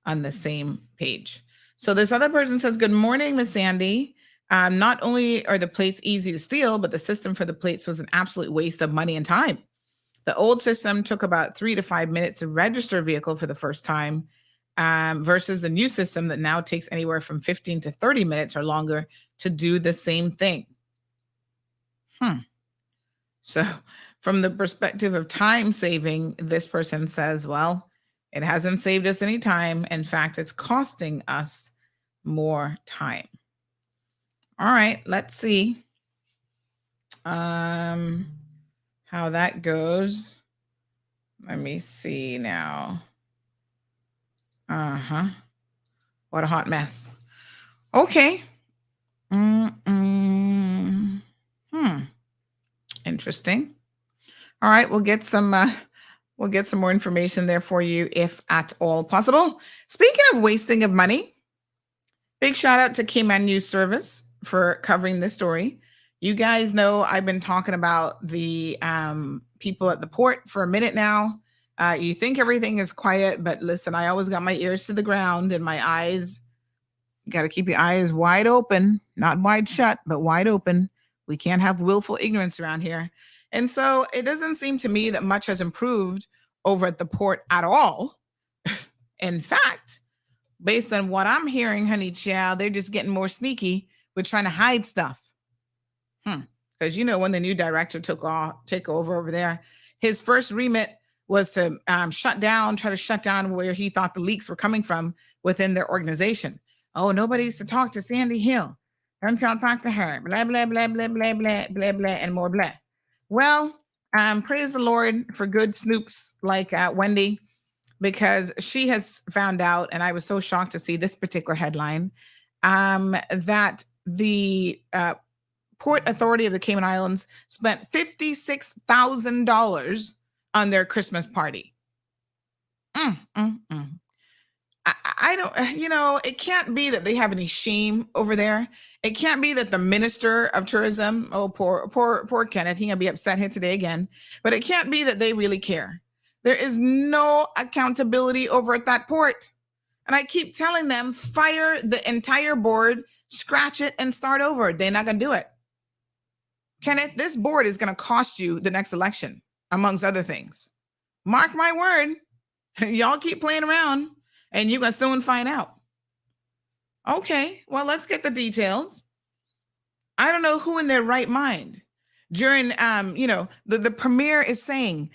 S3: on the same page. So this other person says, good morning, Miss Sandy. Not only are the plates easy to steal, but the system for the plates was an absolute waste of money and time. The old system took about 3 to 5 minutes to register a vehicle for the first time. versus the new system that now takes anywhere from 15 to 30 minutes or longer to do the same thing. So from the perspective of time saving, this person says, well, it hasn't saved us any time. In fact, it's costing us more time. All right, let's see how that goes. Let me see now. What a hot mess. Okay. Interesting. All right, we'll get some more information there for you if at all possible. Speaking of wasting of money, big shout out to Cayman News Service for covering this story. You guys know I've been talking about the people at the port for a minute now. You think everything is quiet, but listen, I always got my ears to the ground and my eyes. You got to keep your eyes wide open, not wide shut, but wide open. We can't have willful ignorance around here. And so it doesn't seem to me that much has improved over at the port at all. In fact, based on what I'm hearing, honey child, they're just getting more sneaky with trying to hide stuff. Because when the new director take over there, his first remit was to try to shut down where he thought the leaks were coming from within their organization. Oh, nobody's to talk to Sandy Hill. Don't y'all talk to her. Blah, blah, blah, blah, blah, blah, blah, blah, and more blah. Well, praise the Lord for good snoops like Wendy, because she has found out, and I was so shocked to see this particular headline, that the Port Authority of the Cayman Islands spent $56,000 on their Christmas party. I don't, it can't be that they have any shame over there. It can't be that the Minister of Tourism, poor Kenneth, he's gonna be upset here today again, but it can't be that they really care. There is no accountability over at that port. And I keep telling them, fire the entire board, scratch it, and start over. They're not gonna do it. Kenneth, this board is gonna cost you the next election, amongst other things. Mark my word. Y'all keep playing around and you're going to soon find out. Okay, well, let's get the details. I don't know who in their right mind during, the premier is saying,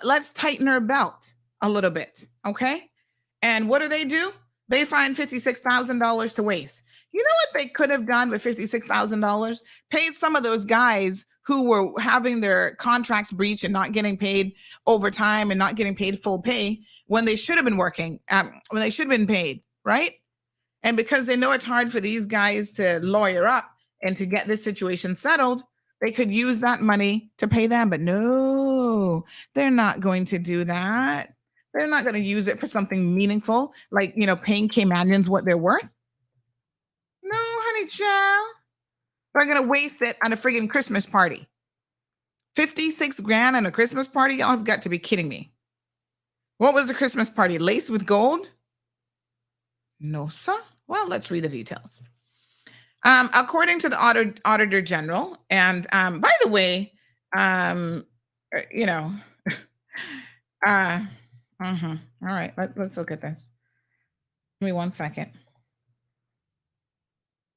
S3: let's tighten our belt a little bit, okay? And what do? They find $56,000 to waste. You know what they could have done with $56,000? Paid some of those guys who were having their contracts breached and not getting paid overtime and not getting paid full pay when they should have been working, when they should have been paid, right? And because they know it's hard for these guys to lawyer up and to get this situation settled, they could use that money to pay them. But no, they're not going to do that. They're not going to use it for something meaningful, like, paying Caymanians what they're worth. No, honey child. They're going to waste it on a friggin' Christmas party. 56 grand on a Christmas party? Y'all have got to be kidding me. What was the Christmas party? Laced with gold? No, sir. Well, let's read the details. According to the Auditor General, and by the way, all right, let's look at this. Give me 1 second.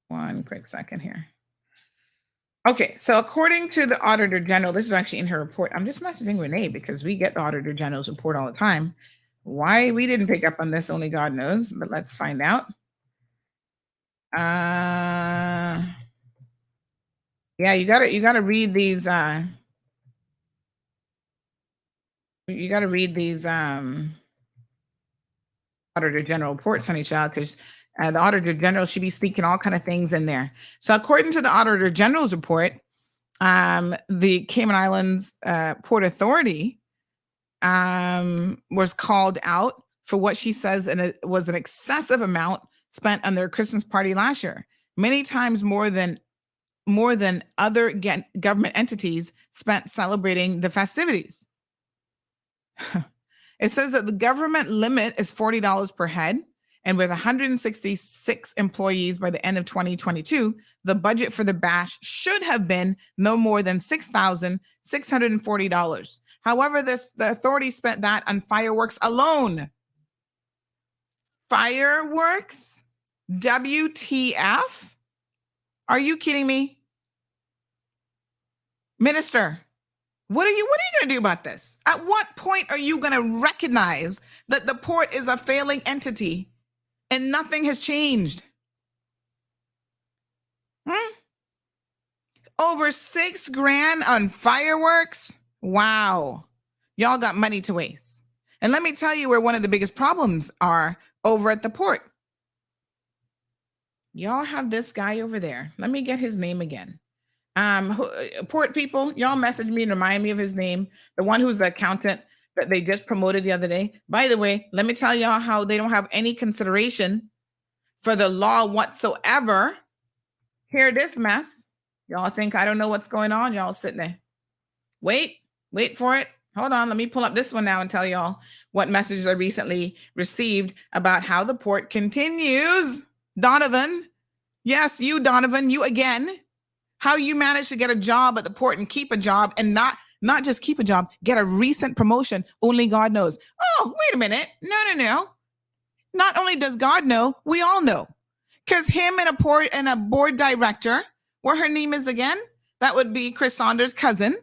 S3: One quick second here. Okay, so according to the Auditor General, this is actually in her report. I'm just messaging Renee because we get the Auditor General's report all the time. Why we didn't pick up on this, only God knows, but let's find out. Yeah, you gotta read these. You gotta read these Auditor General reports, honey child, because the Auditor General should be sneaking all kind of things in there. So according to the Auditor General's report, the Cayman Islands Port Authority was called out for what she says was an excessive amount spent on their Christmas party last year, many times more than other government entities spent celebrating the festivities. It says that the government limit is $40 per head. And with 166 employees by the end of 2022, the budget for the bash should have been no more than $6,640. However, the authority spent that on fireworks alone. Fireworks? WTF? Are you kidding me? Minister, what are you going to do about this? At what point are you going to recognize that the port is a failing entity and nothing has changed? Over $6,000 on fireworks? Wow. Y'all got money to waste. And let me tell you where one of the biggest problems are over at the port. Y'all have this guy over there. Let me get his name again. Port people, y'all message me and remind me of his name. The one who's the accountant that they just promoted the other day. By the way, let me tell y'all how they don't have any consideration for the law whatsoever. Hear this mess. Y'all think I don't know what's going on? Y'all sitting there. Wait for it. Hold on. Let me pull up this one now and tell y'all what messages I recently received about how the port continues. Donovan. Yes, you, Donovan, you again. How you managed to get a job at the port and keep a job and not just keep a job, get a recent promotion. Only God knows. Oh, wait a minute. No. Not only does God know, we all know. Because him and a board director, what her name is again? That would be Chris Saunders' cousin.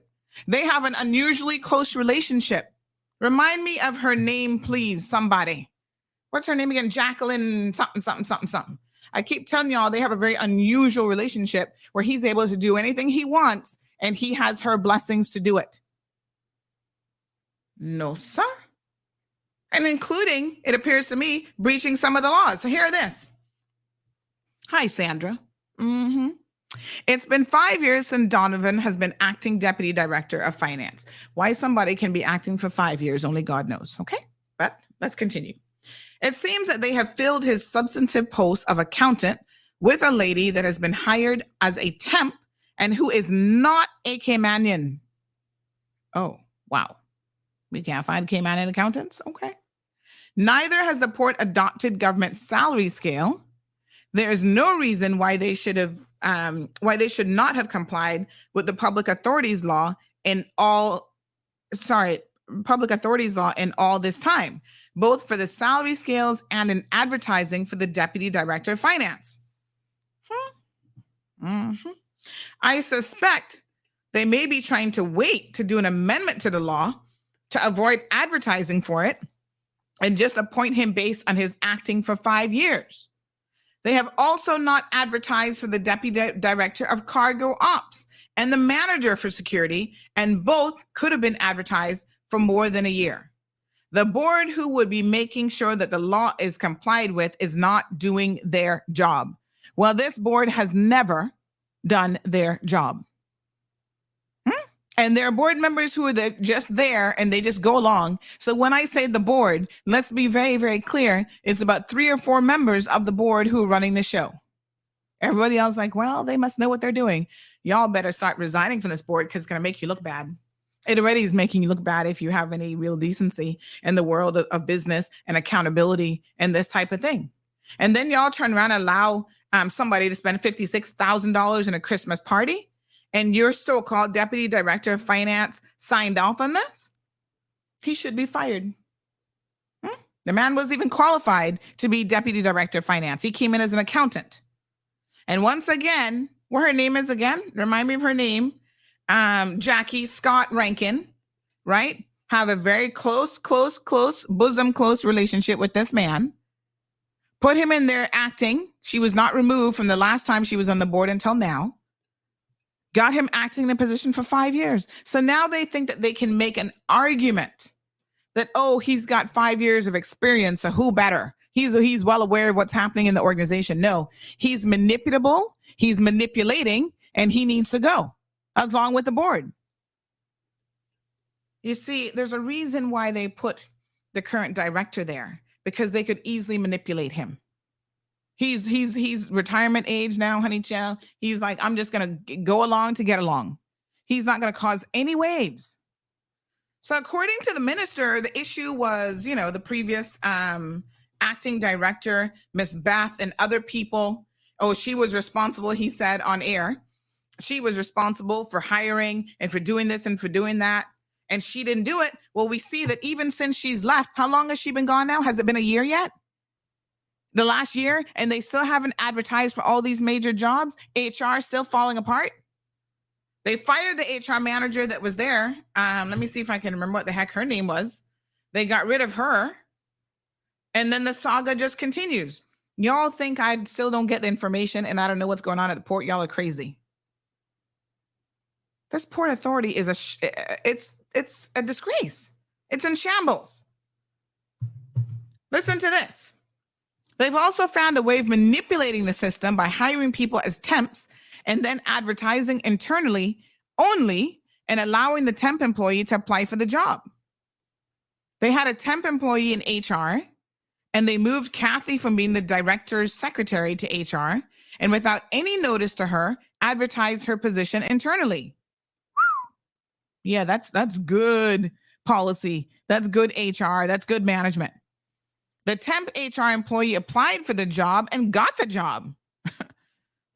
S3: They have an unusually close relationship. Remind me of her name, please, somebody. What's her name again? Jacqueline something. I keep telling y'all they have a very unusual relationship where he's able to do anything he wants and he has her blessings to do it. No, sir. And including, it appears to me, breaching some of the laws. So hear this. Hi, Sandra. It's been 5 years since Donovan has been acting deputy director of finance. Why somebody can be acting for 5 years, only God knows. Okay, but let's continue. It seems that they have filled his substantive post of accountant with a lady that has been hired as a temp and who is not a Caymanian. Oh, wow. We can't find Caymanian accountants? Okay. Neither has the port adopted government salary scale. There is no reason why they should not have complied with the public authorities law in all this time, both for the salary scales and in advertising for the deputy director of finance. I suspect they may be trying to wait to do an amendment to the law to avoid advertising for it and just appoint him based on his acting for 5 years. They have also not advertised for the deputy director of cargo ops and the manager for security, and both could have been advertised for more than a year. The board who would be making sure that the law is complied with is not doing their job. Well, this board has never done their job. And there are board members who are just there and they just go along. So when I say the board, let's be very, very clear. It's about 3 or 4 members of the board who are running the show. Everybody else like, well, they must know what they're doing. Y'all better start resigning from this board because it's going to make you look bad. It already is making you look bad if you have any real decency in the world of business and accountability and this type of thing. And then y'all turn around and allow somebody to spend $56,000 in a Christmas party. And your so-called deputy director of finance signed off on this? He should be fired. The man wasn't even qualified to be deputy director of finance. He came in as an accountant. And once again, what her name is again? Remind me of her name. Jackie Scott Rankin, right? Have a very close, bosom close relationship with this man. Put him in there acting. She was not removed from the last time she was on the board until now. Got him acting in a position for 5 years. So now they think that they can make an argument that, oh, he's got 5 years of experience, so who better? He's well aware of what's happening in the organization. No, he's manipulable, he's manipulating, and he needs to go, along with the board. You see, there's a reason why they put the current director there, because they could easily manipulate him. He's retirement age now, honey child. He's like, I'm just going to go along to get along. He's not going to cause any waves. So according to the minister, the issue was, the previous acting director, Miss Beth, and other people. Oh, she was responsible, he said on air. She was responsible for hiring and for doing this and for doing that. And she didn't do it. Well, we see that even since she's left, how long has she been gone now? Has it been a year yet? the last year, and they still haven't advertised for all these major jobs. HR still falling apart. They fired the HR manager that was there. Let me see if I can remember what the heck her name was. They got rid of her. And then the saga just continues. Y'all think I still don't get the information and I don't know what's going on at the port? Y'all are crazy. This Port Authority is it's a disgrace. It's in shambles. Listen to this. They've also found a way of manipulating the system by hiring people as temps and then advertising internally only and allowing the temp employee to apply for the job. They had a temp employee in HR and they moved Kathy from being the director's secretary to HR and without any notice to her, advertised her position internally. Yeah, that's good policy. That's good HR. That's good management. The temp HR employee applied for the job and got the job.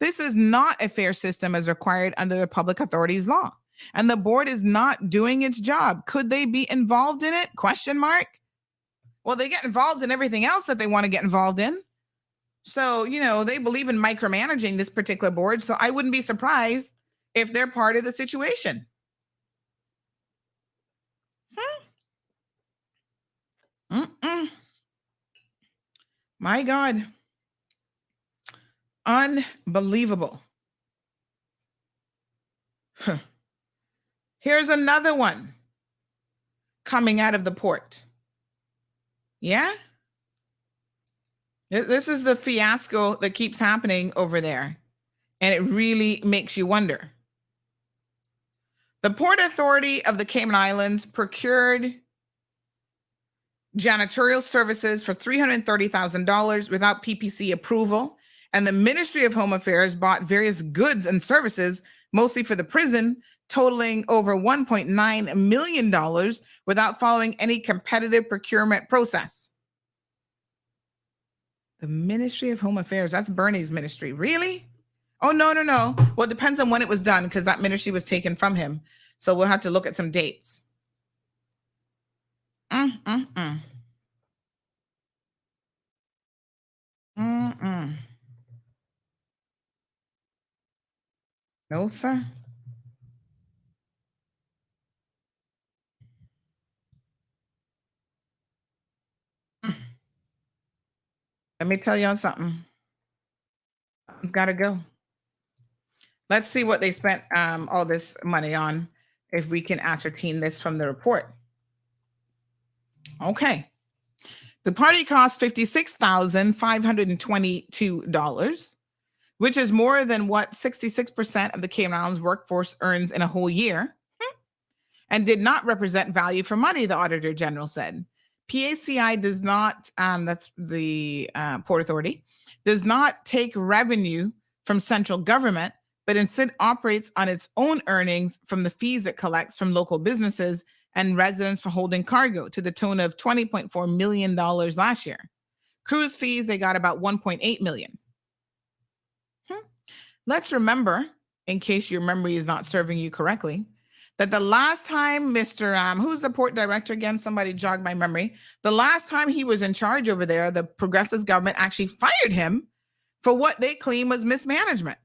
S3: This is not a fair system as required under the Public Authorities Law. And the board is not doing its job. Could they be involved in it? Question mark. Well, they get involved in everything else that they want to get involved in. So, they believe in micromanaging this particular board. So I wouldn't be surprised if they're part of the situation. My God. Unbelievable. Here's another one coming out of the port. Yeah? This is the fiasco that keeps happening over there. And it really makes you wonder. The Port Authority of the Cayman Islands procured janitorial services for $330,000 without PPC approval. And the Ministry of Home Affairs bought various goods and services, mostly for the prison, totaling over $1.9 million without following any competitive procurement process. The Ministry of Home Affairs, that's Bernie's ministry. Really? Oh, no. Well, it depends on when it was done because that ministry was taken from him. So we'll have to look at some dates. No, sir. Let me tell y'all something. It's got to go. Let's see what they spent all this money on, if we can ascertain this from the report. Okay. The party cost $56,522, which is more than what 66% of the Cayman Islands workforce earns in a whole year, and did not represent value for money, the Auditor General said. PACI does not, that's the Port Authority, does not take revenue from central government, but instead operates on its own earnings from the fees it collects from local businesses and residents for holding cargo, to the tune of $20.4 million last year. Cruise fees, they got about $1.8 million. Let's remember, in case your memory is not serving you correctly, that the last time Mr. Who's the port director again? Somebody jogged my memory. The last time he was in charge over there, the Progressive government actually fired him for what they claim was mismanagement.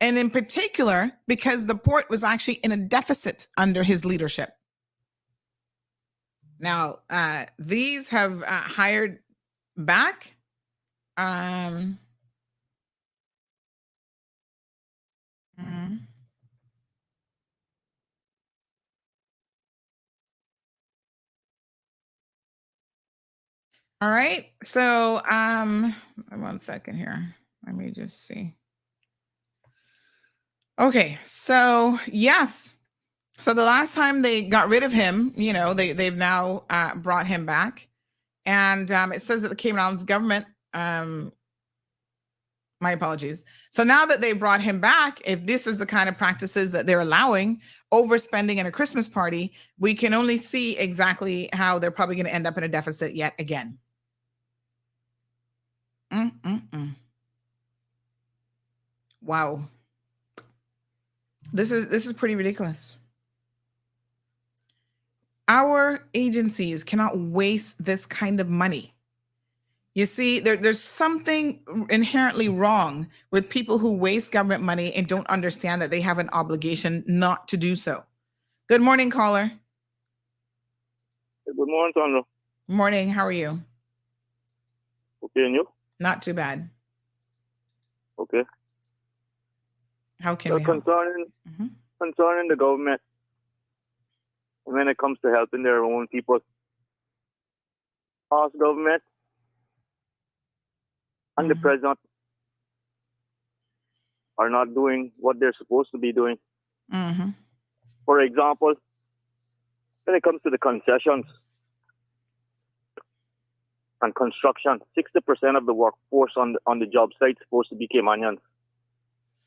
S3: And in particular, because the port was actually in a deficit under his leadership. Now, these have hired back. All right. So, 1 second here. Let me just see. Okay. So, yes. So the last time they got rid of him, they've now brought him back. And it says that the Cayman Islands government, my apologies. So now that they brought him back, if this is the kind of practices that they're allowing, overspending in a Christmas party, we can only see exactly how they're probably going to end up in a deficit yet again. Wow. This is pretty ridiculous. Our agencies cannot waste this kind of money. You see, there's something inherently wrong with people who waste government money and don't understand that they have an obligation not to do so. Good morning, caller.
S18: Good morning, Sandra.
S3: Morning. How are you?
S18: Okay, and you?
S3: Not too bad.
S18: Okay.
S3: How can we help?
S18: Concerning the government, when it comes to helping their own people, us government and the president are not doing what they're supposed to be doing. For example, when it comes to the concessions and construction, 60% of the workforce on the job site is supposed to be Caymanians.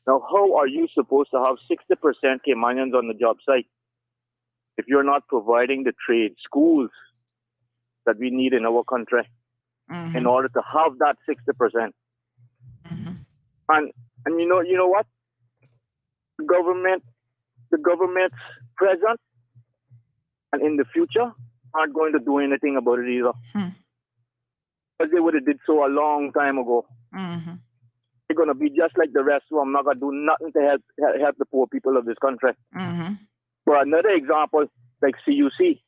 S18: Now, how are you supposed to have 60% Caymanians on the job site if you're not providing the trade schools that we need in our country in order to have that 60%? And you know what? The government's present and in the future aren't going to do anything about it either. Because they would have did so a long time ago. They're going to be just like the rest of them, not going to do nothing to help the poor people of this country. For another example, like CUC.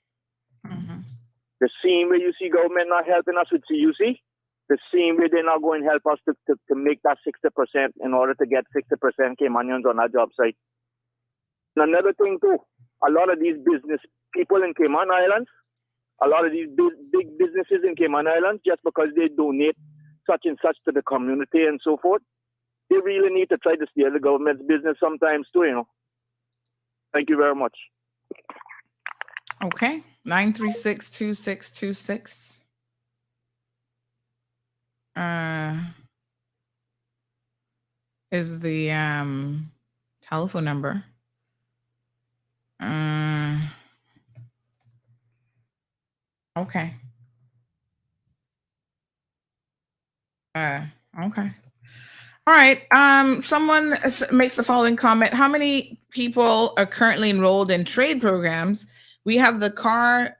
S18: The same way you see government not helping us with CUC, the same way they're not going to help us to make that 60% in order to get 60% Caymanians on our job site. And another thing too, a lot of these business people in Cayman Islands, a lot of these big businesses in Cayman Islands, just because they donate such and such to the community and so forth, they really need to try to steer the government's business sometimes too, you know. Thank you very much.
S3: Okay. 936-2626. Is the telephone number. Okay. Okay. All right. Someone makes the following comment. How many people are currently enrolled in trade programs? We have the car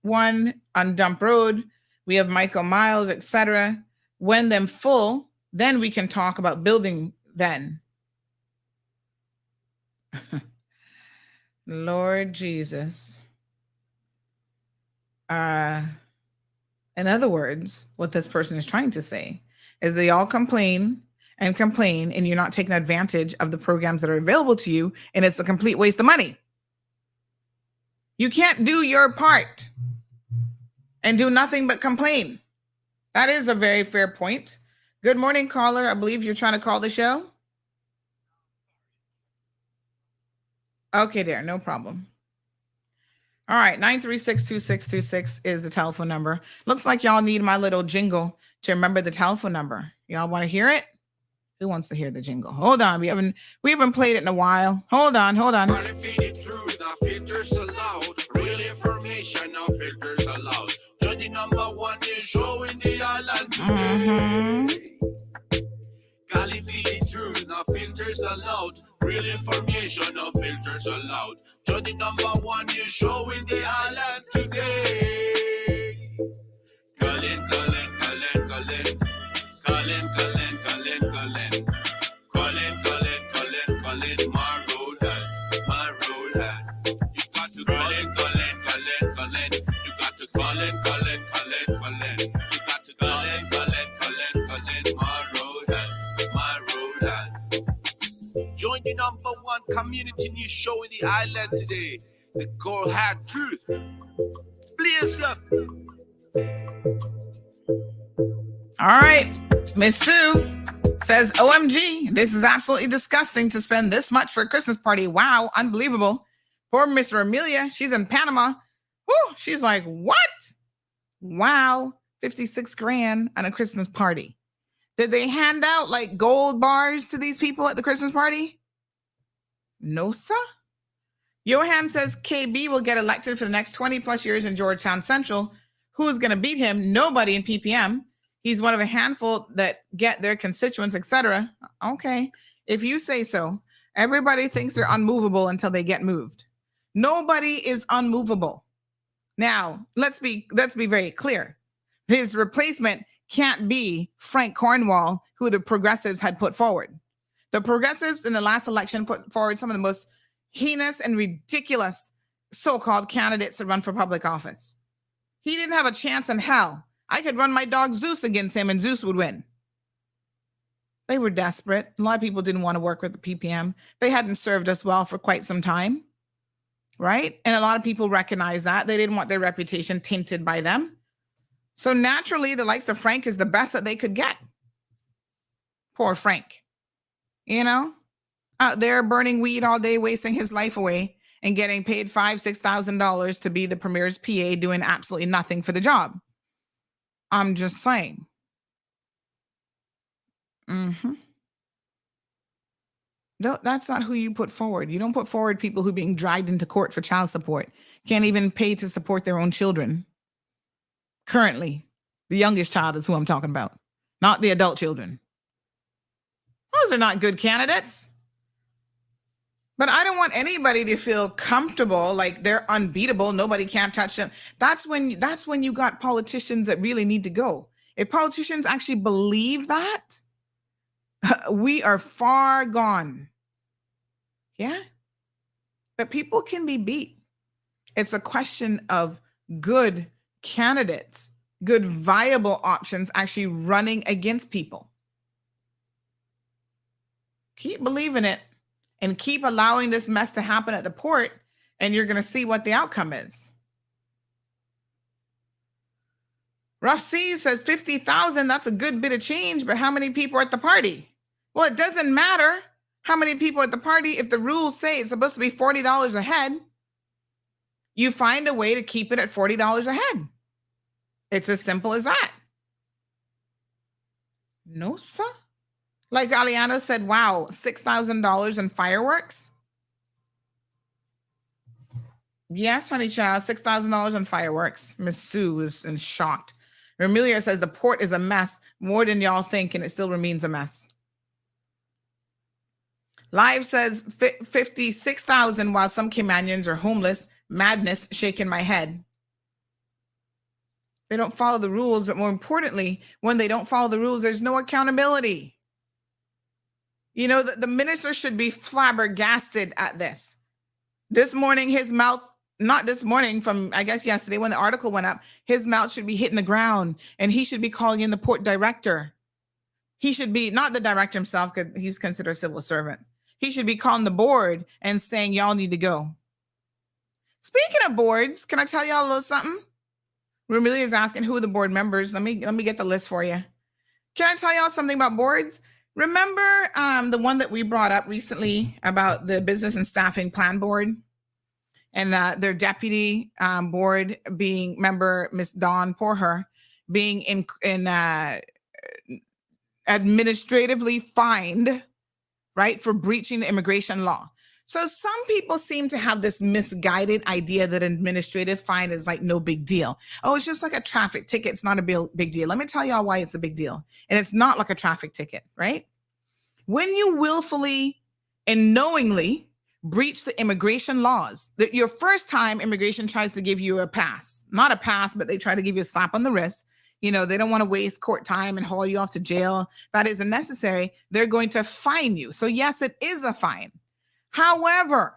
S3: one on Dump Road. We have Michael Miles, etc. When them full, then we can talk about building then. Lord Jesus. In other words, what this person is trying to say is they all complain, and you're not taking advantage of the programs that are available to you, and it's a complete waste of money. You can't do your part and do nothing but complain. That is a very fair point. Good morning, caller. I believe you're trying to call the show. Okay, there, no problem. All right, 936-2626 is the telephone number. Looks like y'all need my little jingle to remember the telephone number. Y'all want to hear it? Who wants to hear the jingle? Hold on, we haven't played it in a while. Hold on.
S7: Filters allowed. Real information, no filters allowed. Judging number one is showing the island today. Cali feed truth, no filters allowed. Real information, no filters allowed. Judging number one is showing the island today. Colin. My road hat. You got to Colin. You got to Colin. You got to Colin. My road hat. Join the number one community news show in the island today. The Gold Hat Truth. Please, sir.
S3: All right, Miss Sue says, OMG, this is absolutely disgusting to spend this much for a Christmas party. Wow, unbelievable. Poor Miss Amelia, she's in Panama. Whew, she's like, what? Wow, 56 grand on a Christmas party. Did they hand out like gold bars to these people at the Christmas party? No, sir. Johan says KB will get elected for the next 20 plus years in Georgetown Central. Who's going to beat him? Nobody in PPM. He's one of a handful that get their constituents, etc. Okay, if you say so. Everybody thinks they're unmovable until they get moved. Nobody is unmovable. Now, let's be very clear. His replacement can't be Frank Cornwall, who the progressives had put forward. The progressives in the last election put forward some of the most heinous and ridiculous so-called candidates to run for public office. He didn't have a chance in hell. I could run my dog Zeus against him and Zeus would win. They were desperate. A lot of people didn't want to work with the PPM. They hadn't served us well for quite some time, right? And a lot of people recognize that. They didn't want their reputation tainted by them. So naturally, the likes of Frank is the best that they could get. Poor Frank, out there burning weed all day, wasting his life away and getting paid $5,000-$6,000 to be the premier's PA, doing absolutely nothing for the job. I'm just saying. No, that's not who you put forward. You don't put forward people who are being dragged into court for child support, can't even pay to support their own children. Currently, the youngest child is who I'm talking about, not the adult children. Those are not good candidates. But I don't want anybody to feel comfortable like they're unbeatable. Nobody can touch them. That's when you got politicians that really need to go. If politicians actually believe that, we are far gone. Yeah. But people can be beat. It's a question of good candidates, good viable options actually running against people. Keep believing it and keep allowing this mess to happen at the port, and you're going to see what the outcome is. Rough Seas says 50,000, that's a good bit of change, but how many people are at the party? Well, it doesn't matter how many people are at the party if the rules say it's supposed to be $40 a head. You find a way to keep it at $40 a head. It's as simple as that. No, sir. Like Aliano said, wow, $6,000 in fireworks? Yes, honey child, $6,000 in fireworks. Miss Sue is shocked. Amelia says the port is a mess, more than y'all think, and it still remains a mess. Live says 56,000 while some Caymanians are homeless. Madness, shaking my head. They don't follow the rules, but more importantly, when they don't follow the rules, there's no accountability. The minister should be flabbergasted at this. This morning, his mouth, not this morning, from I guess yesterday when the article went up, his mouth should be hitting the ground and he should be calling in the port director. He should be, not the director himself, because he's considered a civil servant. He should be calling the board and saying, y'all need to go. Speaking of boards, can I tell y'all a little something? Rumelia is asking who are the board members. Let me get the list for you. Can I tell y'all something about boards? Remember the one that we brought up recently about the Business and Staffing Plan Board and their deputy board being member, Miss Dawn Porher, being administratively fined, right, for breaching the immigration law. So some people seem to have this misguided idea that administrative fine is like no big deal. Oh, it's just like a traffic ticket. It's not a big deal. Let me tell y'all why it's a big deal. And it's not like a traffic ticket, right? When you willfully and knowingly breach the immigration laws, that your first time immigration tries to give you a pass, not a pass, but they try to give you a slap on the wrist. They don't want to waste court time and haul you off to jail. That isn't necessary. They're going to fine you. So yes, it is a fine. However,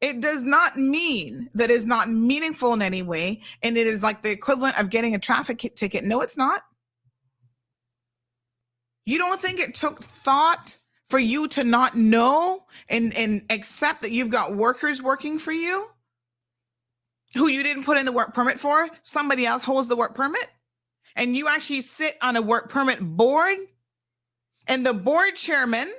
S3: it does not mean that it's not meaningful in any way, and it is like the equivalent of getting a traffic ticket. No, it's not. You don't think it took thought for you to not know and accept that you've got workers working for you who you didn't put in the work permit for? Somebody else holds the work permit, and you actually sit on a work permit board, and the board chairman,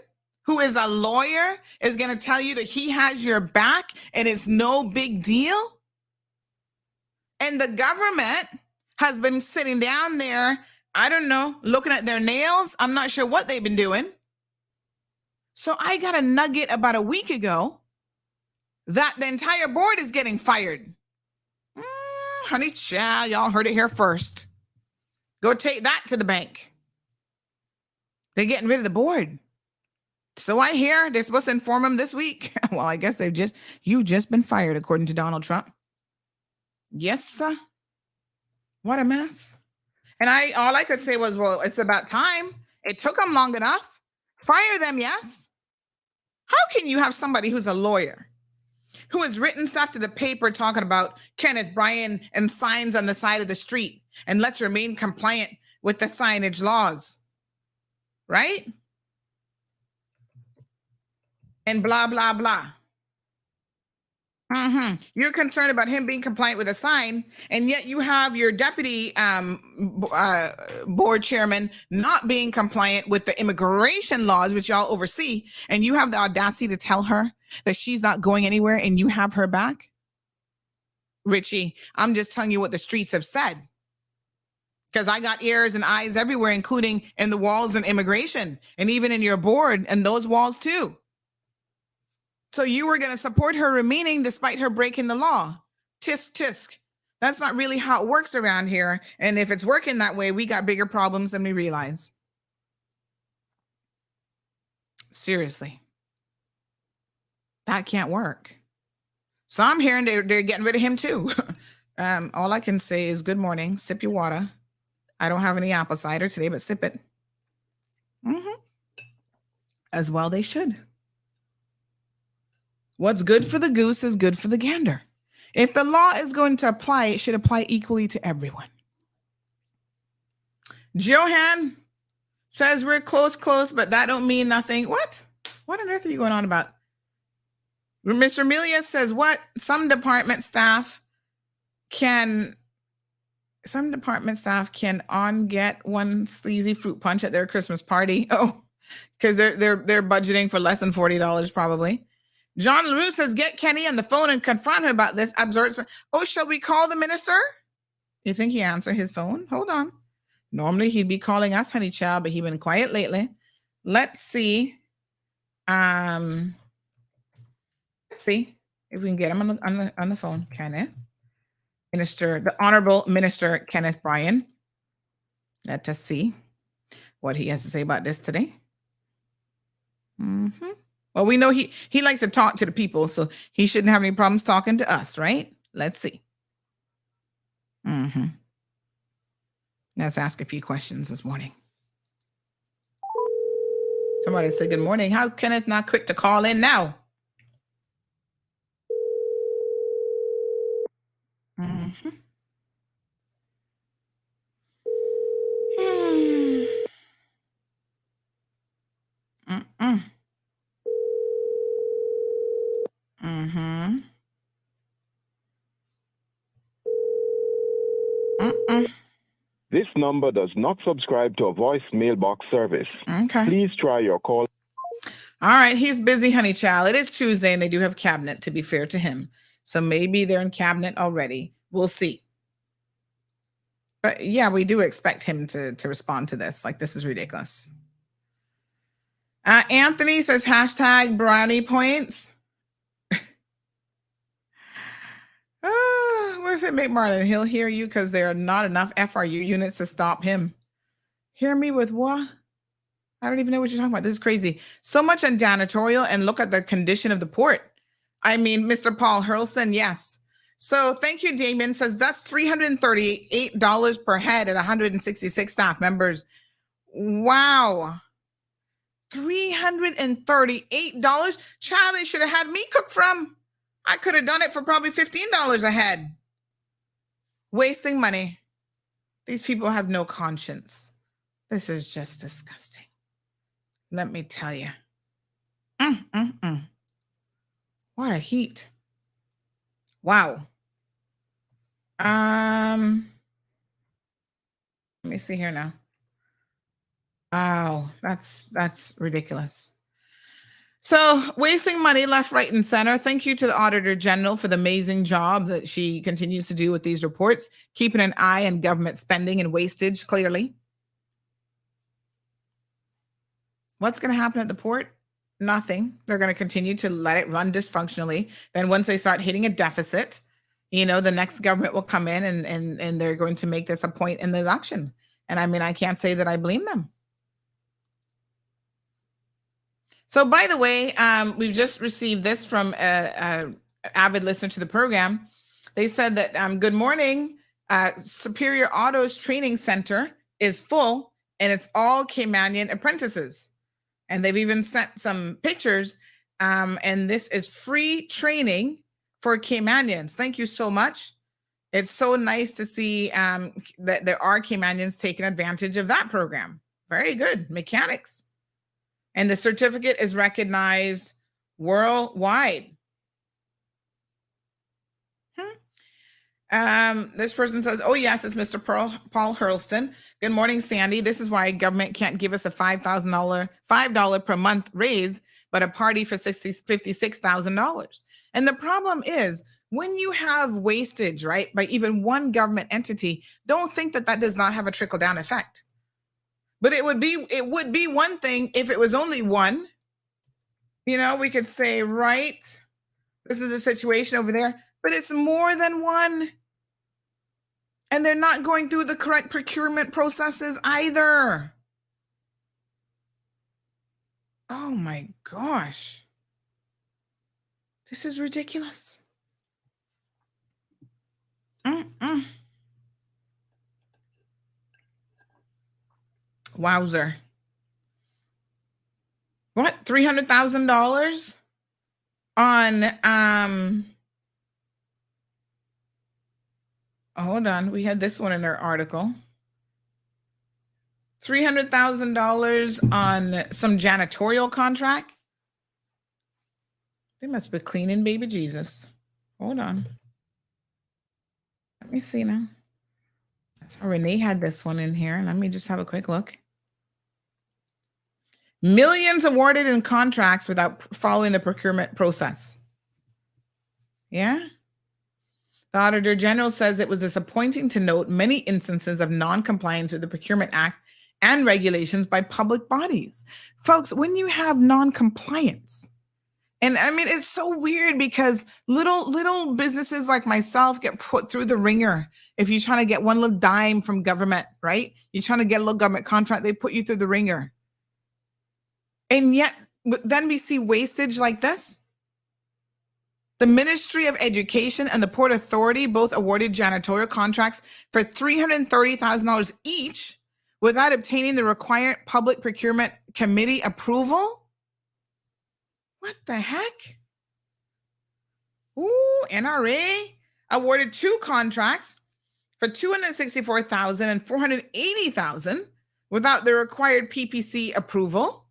S3: who is a lawyer, is going to tell you that he has your back and it's no big deal. And the government has been sitting down there, I don't know, looking at their nails. I'm not sure what they've been doing. So I got a nugget about a week ago that the entire board is getting fired. Honey child, y'all heard it here first. Go take that to the bank. They're getting rid of the board. So I hear they're supposed to inform him this week. Well, I guess you've just been fired, according to Donald Trump. Yes, sir. What a mess. And all I could say was, well, it's about time. It took them long enough. Fire them, yes. How can you have somebody who's a lawyer, who has written stuff to the paper talking about Kenneth Bryan and signs on the side of the street and let's remain compliant with the signage laws, right? And blah, blah, blah. You're concerned about him being compliant with a sign, and yet you have your deputy board chairman not being compliant with the immigration laws, which y'all oversee, and you have the audacity to tell her that she's not going anywhere and you have her back? Richie, I'm just telling you what the streets have said, because I got ears and eyes everywhere, including in the walls and immigration, and even in your board and those walls too. So you were going to support her remaining despite her breaking the law. Tisk, tisk. That's not really how it works around here. And if it's working that way, we got bigger problems than we realize. Seriously. That can't work. So I'm hearing they're getting rid of him too. All I can say is good morning. Sip your water. I don't have any apple cider today, but sip it. As well they should. What's good for the goose is good for the gander. If the law is going to apply, it should apply equally to everyone. Johan says we're close, but that don't mean nothing. What? What on earth are you going on about? Mr. Amelia says what? Some department staff can get one sleazy fruit punch at their Christmas party. Oh, because they're budgeting for less than $40 probably. John LaRue says, get Kenny on the phone and confront her about this absurd. Oh, shall we call the minister? You think he answered his phone? Hold on. Normally he'd be calling us, honey child, but he's been quiet lately. Let's see. Let's see if we can get him on the phone. Kenneth, Minister, the Honorable Minister Kenneth Bryan. Let us see what he has to say about this today. Well, we know he likes to talk to the people, so he shouldn't have any problems talking to us, right? Let's see. Let's ask a few questions this morning. Somebody say good morning. How Kenneth not quick to call in now?
S6: This number does not subscribe to a voice mailbox service.
S3: Okay.
S6: Please try your call.
S3: All right, he's busy, honey child. It is Tuesday, and they do have cabinet, to be fair to him. So maybe they're in cabinet already. We'll see. But yeah, we do expect him to respond to this. Like, this is ridiculous. Anthony says, hashtag brownie points. Where's it, McMarlin? He'll hear you because there are not enough FRU units to stop him. Hear me with what? I don't even know what you're talking about. This is crazy. So much on janitorial, and look at the condition of the port. I mean, Mr. Paul Hurlson, yes. So thank you, Damien. Says that's $338 per head at 166 staff members. Wow. $338? Child, they should have had me cook from. I could have done it for probably $15 a head. Wasting money. These people have no conscience. This is just disgusting. Let me tell you. What a heat. Wow. Let me see here now. Wow, that's ridiculous. So wasting money left, right, and center. Thank you to the Auditor General for the amazing job that she continues to do with these reports, keeping an eye on government spending and wastage clearly. What's going to happen at the port? Nothing. They're going to continue to let it run dysfunctionally. Then once they start hitting a deficit, the next government will come in and they're going to make this a point in the election. And I mean, I can't say that I blame them. So by the way, we've just received this from a avid listener to the program. They said that, good morning. Superior Auto's training center is full, and it's all Caymanian apprentices. And they've even sent some pictures. And this is free training for Caymanians. Thank you so much. It's so nice to see that there are Caymanians taking advantage of that program. Very good. Mechanics. And the certificate is recognized worldwide. This person says, oh, yes, it's Mr. Paul Hurlston. Good morning, Sandy. This is why government can't give us a $5 per month raise, but a party for $56,000. And the problem is, when you have wastage, right, by even one government entity, don't think that that does not have a trickle-down effect. But it would be one thing if it was only one. You know, we could say, right, this is a situation over there, but it's more than one. And they're not going through the correct procurement processes either. Oh my gosh. This is ridiculous. Wowzer. What? $300,000 on hold on, we had this one in our article. $300,000 on some janitorial contract. They must be cleaning baby Jesus. Hold on. Let me see now. So Renee had this one in here. Let me just have a quick look. Millions awarded in contracts without following the procurement process. Yeah. The Auditor General says it was disappointing to note many instances of non-compliance with the Procurement Act and regulations by public bodies. Folks, when you have non-compliance, and I mean, it's so weird because little businesses like myself get put through the ringer. If you're trying to get one little dime from government, right? You're trying to get a little government contract, they put you through the ringer. And yet, then we see wastage like this. The Ministry of Education and the Port Authority both awarded janitorial contracts for $330,000 each without obtaining the required Public Procurement Committee approval. What the heck? Ooh, NRA awarded 2 contracts for $264,000 and $480,000 without the required PPC approval.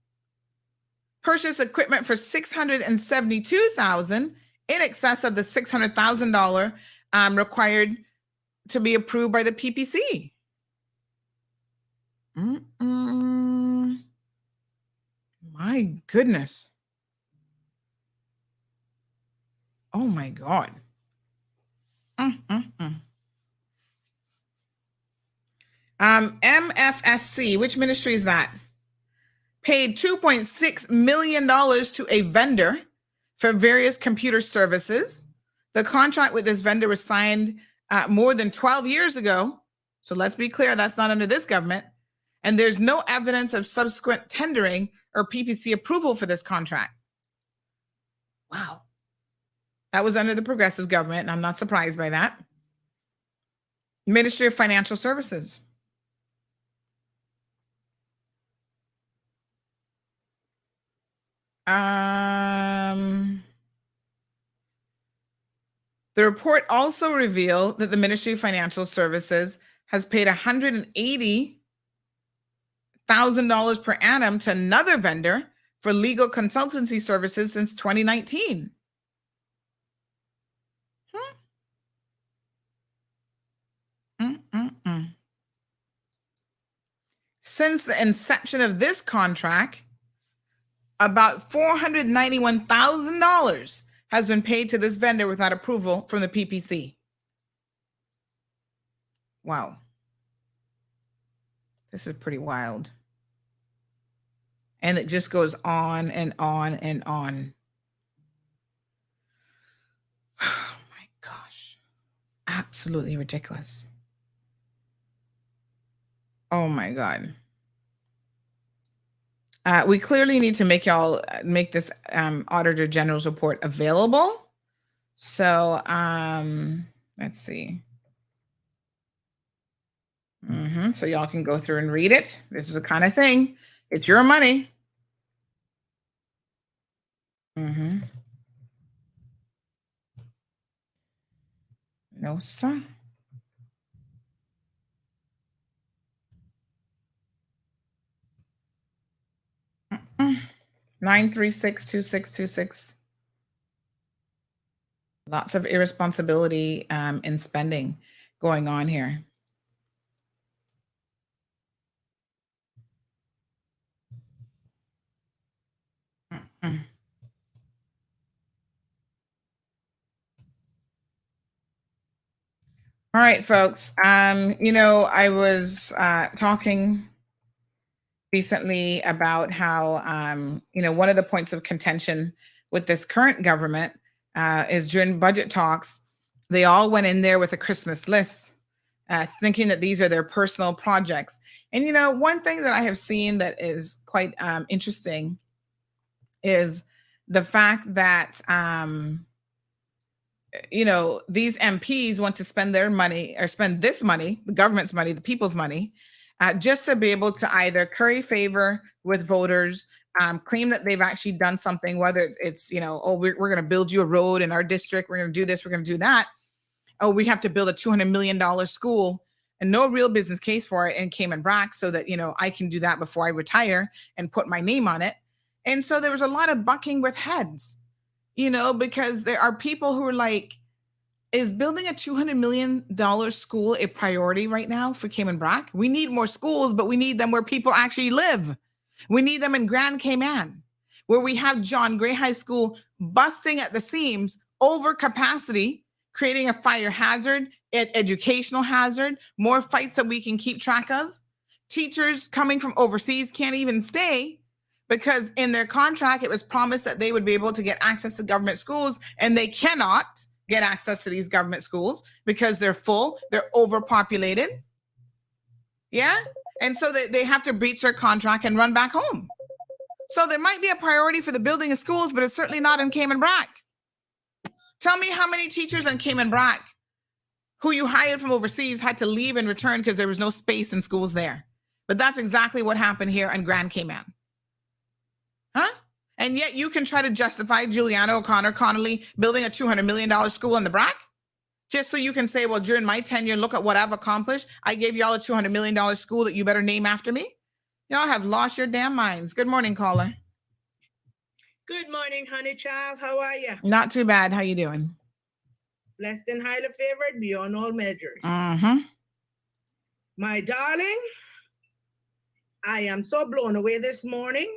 S3: Purchased equipment for $672,000 in excess of the $600,000 required to be approved by the PPC. My goodness. Oh my God. MFSC, which ministry is that? Paid $2.6 million to a vendor for various computer services. The contract with this vendor was signed more than 12 years ago. So let's be clear, that's not under this government. And there's no evidence of subsequent tendering or PPC approval for this contract. Wow. That was under the progressive government, and I'm not surprised by that. Ministry of Financial Services. The report also revealed that the Ministry of Financial Services has paid $180,000 per annum to another vendor for legal consultancy services since 2019. Since the inception of this contract, about $491,000 has been paid to this vendor without approval from the PPC. Wow. This is pretty wild. And it just goes on and on and on. Oh my gosh. Absolutely ridiculous. Oh my God. We clearly need to make this Auditor General's report available. So let's see. So y'all can go through and read it. This is the kind of thing. It's your money. No, sir. Mm-mm. 9362626. Lots of irresponsibility in spending going on here. Mm-mm. All right, folks. I was talking recently about how, one of the points of contention with this current government is during budget talks, they all went in there with a Christmas list, thinking that these are their personal projects. And, one thing that I have seen that is quite interesting is the fact that, these MPs want to spend their money or spend this money, the government's money, the people's money, just to be able to either curry favor with voters, claim that they've actually done something, whether it's, we're going to build you a road in our district, we're going to do this, we're going to do that. Oh, we have to build a $200 million school and no real business case for it in Cayman Brac so that, I can do that before I retire and put my name on it. And so there was a lot of bucking with heads, because there are people who are like, is building a $200 million school a priority right now for Cayman Brac? We need more schools, but we need them where people actually live. We need them in Grand Cayman, where we have John Gray High School busting at the seams, over capacity, creating a fire hazard, an educational hazard, more fights that we can keep track of. Teachers coming from overseas can't even stay because in their contract, it was promised that they would be able to get access to government schools, and they cannot get access to these government schools because they're full, they're overpopulated. Yeah. And so they have to breach their contract and run back home. So there might be a priority for the building of schools, but it's certainly not in Cayman Brac. Tell me how many teachers in Cayman Brac who you hired from overseas had to leave and return because there was no space in schools there. But that's exactly what happened here in Grand Cayman. Huh? And yet you can try to justify Juliana O'Connor Connolly building a $200 million school in the Brac, just so you can say, well, during my tenure, look at what I've accomplished. I gave y'all a $200 million school that you better name after me. Y'all have lost your damn minds. Good morning, caller.
S19: Good morning, honey child. How are you?
S3: Not too bad. How you doing?
S19: Blessed and highly favored beyond all measures. My darling, I am so blown away this morning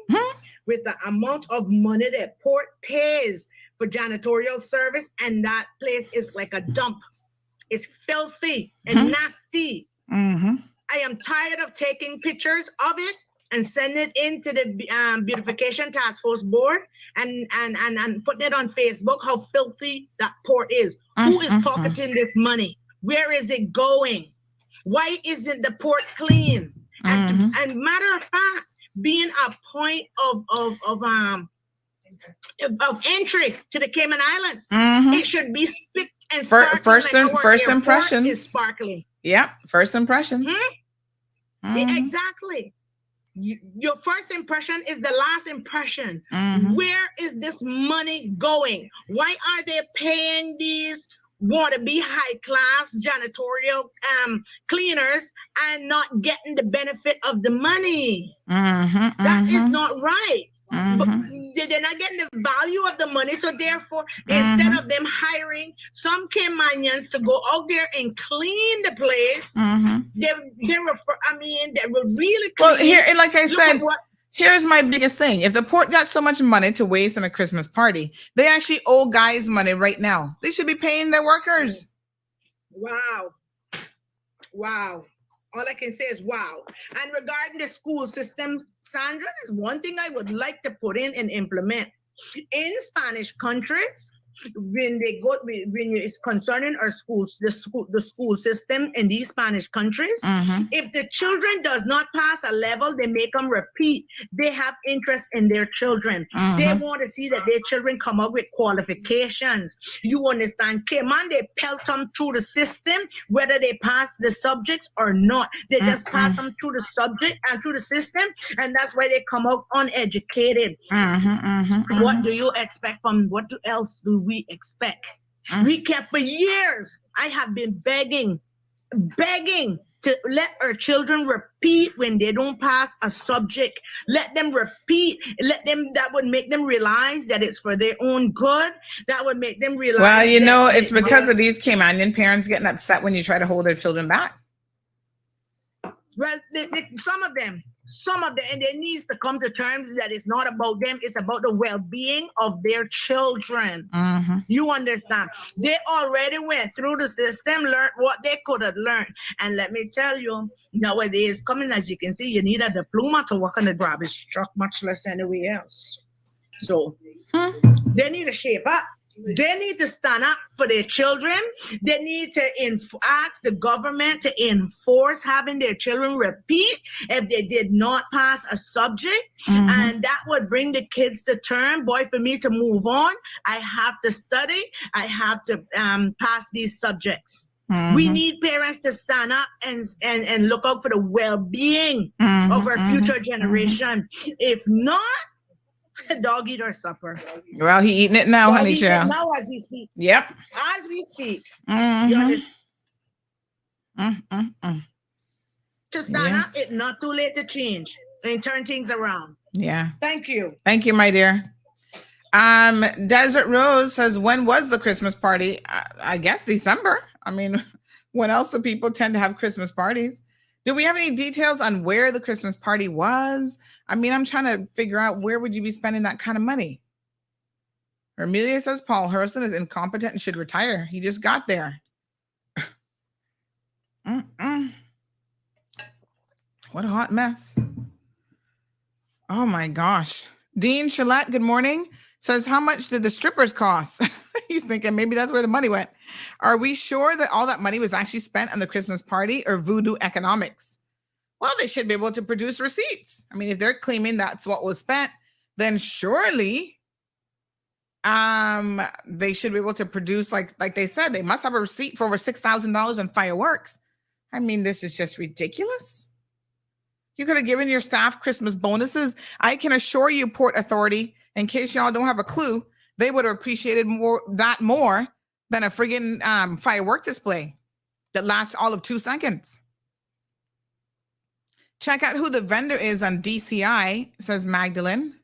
S19: with the amount of money that Port pays for janitorial service, and that place is like a dump. It's filthy and nasty. I am tired of taking pictures of it and sending it into the beautification task force board and putting it on Facebook how filthy that port is. Who is pocketing this money? Where is it going? Why isn't the port clean? And matter of fact, being a point of entry to the Cayman Islands, it should be spick and sparkling.
S3: First impressions
S19: is sparkling.
S3: Yep, first impressions.
S19: Exactly. Your first impression is the last impression. Where is this money going? Why are they paying these wannabe high-class janitorial cleaners and not getting the benefit of the money? That is not right. But they're not getting the value of the money, so therefore, instead of them hiring some Caymanians to go out there and clean the place, they were really clean.
S3: Well, here, like I said, here's my biggest thing. If the port got so much money to waste on a Christmas party, they actually owe guys money right now. They should be paying their workers.
S19: Wow. All I can say is wow. And regarding the school system, Sandra, is one thing I would like to put in and implement. In Spanish countries, when it's concerning our schools, the school system in these Spanish countries, if the children does not pass a level, they make them repeat. They have interest in their children. They want to see that their children come up with qualifications. You understand? Man, they pelt them through the system, whether they pass the subjects or not. They just pass them through the subject and through the system, and that's why they come out uneducated. What do you expect from? What else do we expect? We kept for years. I have been begging to let our children repeat when they don't pass a subject. Let them repeat. That would make them realize that it's for their own good. That would make them realize.
S3: Well, it's because of these Caymanian parents getting upset when you try to hold their children back.
S19: Well, some of them, and they needs to come to terms that it's not about them, it's about the well-being of their children. You understand? They already went through the system, learned what they could have learned. And let me tell you, nowadays, coming as you can see, you need a diploma to work on the garbage truck, much less anywhere else. So they need to shape up. They need to stand up for their children. They need to ask the government to enforce having their children repeat if they did not pass a subject. And that would bring the kids to term. Boy, for me to move on, I have to study. I have to pass these subjects. We need parents to stand up and look out for the well-being of our future generation. If not, dog eat our supper.
S3: Well, he eating it now, honey child.
S19: Now as we speak.
S3: Yep.
S19: As we speak. You to stand up, it's not too late to change and turn things around.
S3: Yeah.
S19: Thank you.
S3: Thank you, my dear. Desert Rose says, when was the Christmas party? I guess December. I mean, when else do people tend to have Christmas parties? Do we have any details on where the Christmas party was? I mean, I'm trying to figure out where would you be spending that kind of money? Amelia says Paul Hurston is incompetent and should retire. He just got there. What a hot mess. Oh my gosh. Dean Shillette, good morning. Says, how much did the strippers cost? He's thinking maybe that's where the money went. Are we sure that all that money was actually spent on the Christmas party or voodoo economics? Well, they should be able to produce receipts. I mean, if they're claiming that's what was spent, then surely they should be able to produce, like they said, they must have a receipt for over $6,000 on fireworks. I mean, this is just ridiculous. You could have given your staff Christmas bonuses. I can assure you, Port Authority, in case y'all don't have a clue, they would have appreciated more than a friggin' firework display that lasts all of 2 seconds. Check out who the vendor is on DCI, says Magdalene.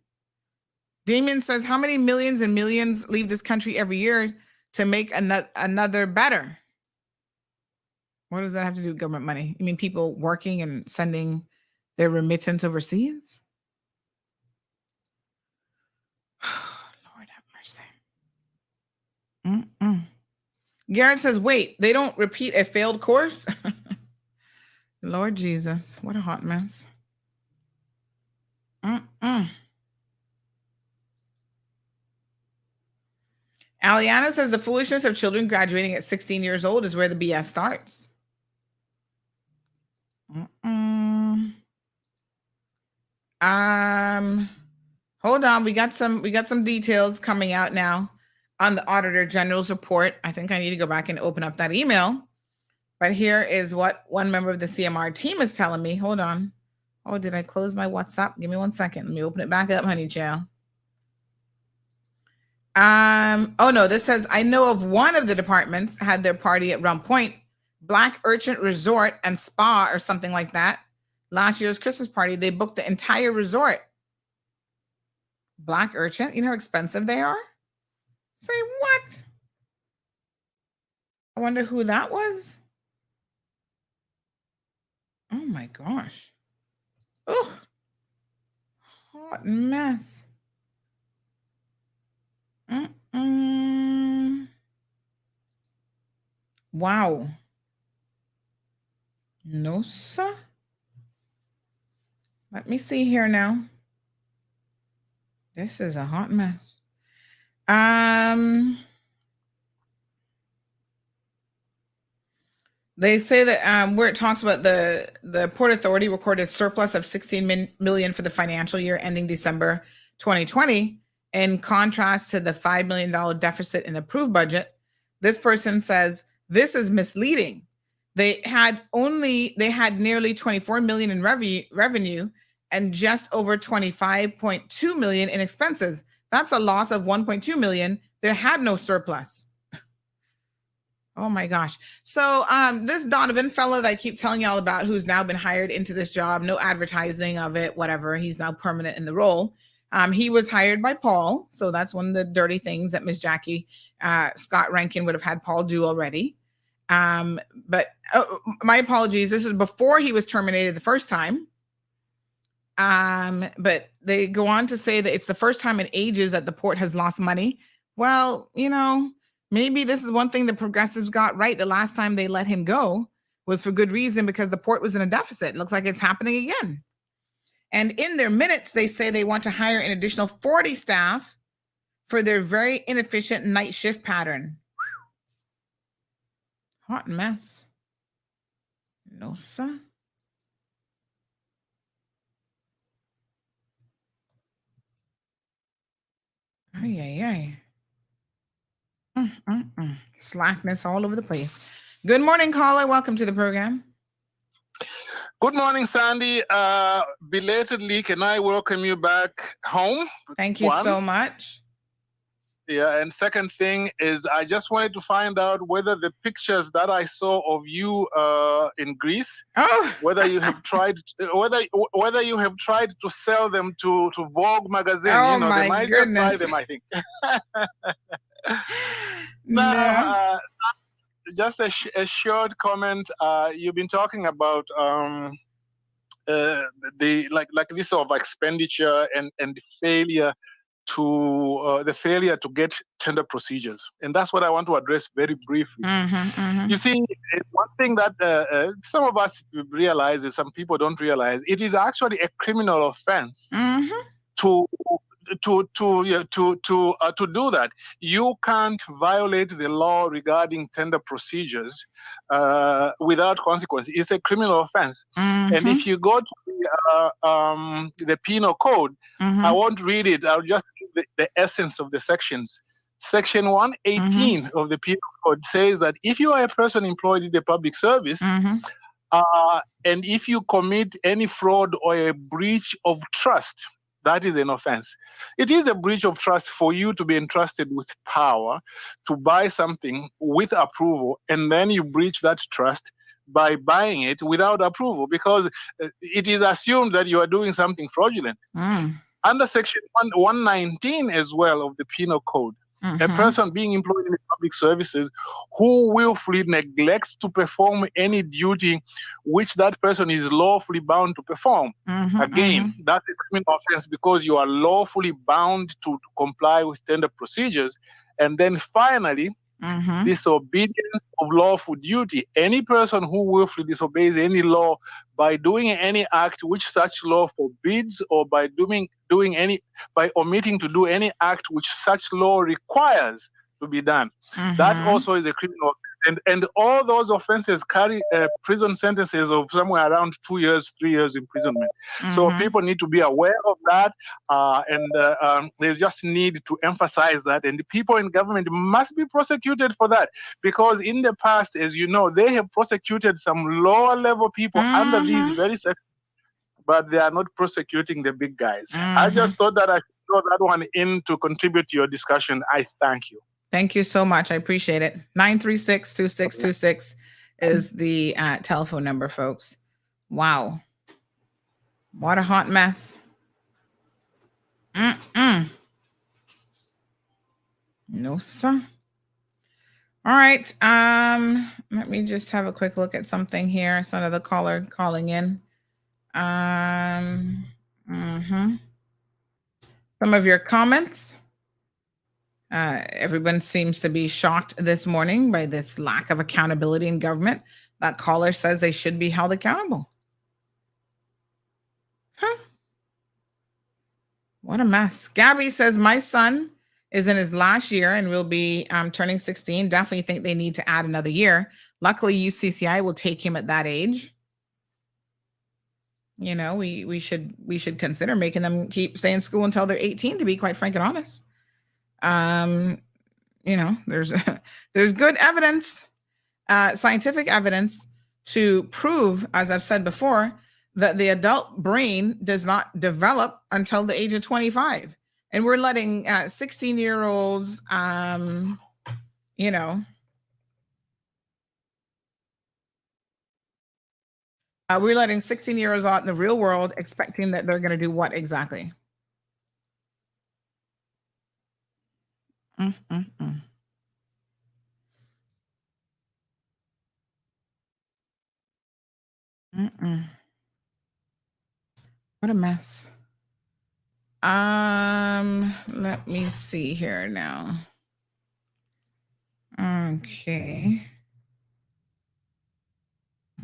S3: Damien says, how many millions and millions leave this country every year to make another better? What does that have to do with government money? You mean people working and sending their remittance overseas? Lord have mercy. Garrett says, wait, they don't repeat a failed course? Lord Jesus, what a hot mess. Aliana says the foolishness of children graduating at 16 years old is where the BS starts. Hold on, we got some details coming out now on the Auditor General's report. I think I need to go back and open up that email. But here is what one member of the CMR team is telling me. Hold on. Oh, did I close my WhatsApp? Give me 1 second. Let me open it back up, honey child. Oh no, this says, I know of one of the departments had their party at Rum Point, Black Urchin Resort and Spa or something like that. Last year's Christmas party, they booked the entire resort. Black Urchin, you know how expensive they are? Say what? I wonder who that was. Oh my gosh. Oh, hot mess. Wow. No, sir. Let me see here now. This is a hot mess. They say that where it talks about the Port Authority recorded a surplus of 16 million for the financial year ending December 2020, in contrast to the $5 million deficit in the approved budget. This person says this is misleading. They had nearly 24 million in revenue and just over 25.2 million in expenses. That's a loss of 1.2 million. There had no surplus. Oh my gosh. So this Donovan fellow that I keep telling y'all about, who's now been hired into this job, no advertising of it, whatever. He's now permanent in the role. He was hired by Paul. So that's one of the dirty things that Miss Jackie Scott Rankin would have had Paul do already. But my apologies. This is before he was terminated the first time. But they go on to say that it's the first time in ages that the port has lost money. Well, you know, maybe this is one thing the progressives got right. The last time they let him go was for good reason, because the port was in a deficit. It looks like it's happening again. And in their minutes, they say they want to hire an additional 40 staff for their very inefficient night shift pattern. Hot mess. No, sir. Ay, ay, ay. Slackness all over the place. Good morning, caller. Welcome to the program.
S20: Good morning, Sandy. Belatedly, can I welcome you back home?
S3: Thank you so much.
S20: Yeah, and second thing is, I just wanted to find out whether the pictures that I saw of you in Greece, whether you have tried, whether you have tried to sell them to Vogue magazine.
S3: Oh,
S20: you know,
S3: my
S20: they might
S3: goodness.
S20: just buy them, I think. Now, just a short comment. You've been talking about the like this sort of expenditure and the failure to get tender procedures, and that's what I want to address very briefly. You see, one thing that some of us realize, is some people don't realize, it is actually a criminal offense to do that. You can't violate the law regarding tender procedures without consequence. It's a criminal offense. And if you go to the penal code, I won't read it. I'll just read the essence of the sections. Section 118 of the penal code says that if you are a person employed in the public service, and if you commit any fraud or a breach of trust, that is an offense. It is a breach of trust for you to be entrusted with power to buy something with approval, and then you breach that trust by buying it without approval, because it is assumed that you are doing something fraudulent. Under Section 119 as well of the Penal Code, a person being employed in the public services who willfully neglects to perform any duty which that person is lawfully bound to perform. Again, that's a criminal offense, because you are lawfully bound to comply with tender procedures. And then finally, disobedience of lawful duty. Any person who willfully disobeys any law by doing any act which such law forbids, or by by omitting to do any act which such law requires to be done, that also is a criminal offense. And all those offenses carry prison sentences of somewhere around 2 years, 3 years imprisonment. So people need to be aware of that, and they just need to emphasize that. And the people in government must be prosecuted for that, because in the past, as you know, they have prosecuted some lower level people under these very sections, but they are not prosecuting the big guys. I just thought that I should throw that one in to contribute to your discussion. I thank you.
S3: Thank you so much. I appreciate it. 936-2626 is the telephone number, folks. Wow. What a hot mess. No, sir. All right. Let me just have a quick look at something here. It's another caller calling in. Some of your comments. Everyone seems to be shocked this morning by this lack of accountability in government. That caller says they should be held accountable. What a mess. Gabby says, my son is in his last year and will be turning 16. Definitely think they need to add another year. Luckily, UCCI will take him at that age. You know, we should consider making them keep stay in school until they're 18, to be quite frank and honest. You know, there's good evidence, scientific evidence to prove, as I've said before, that the adult brain does not develop until the age of 25. And we're letting 16-year-olds, you know, we're letting 16-year-olds out in the real world expecting that they're going to do what exactly? What a mess. Let me see here now. Okay.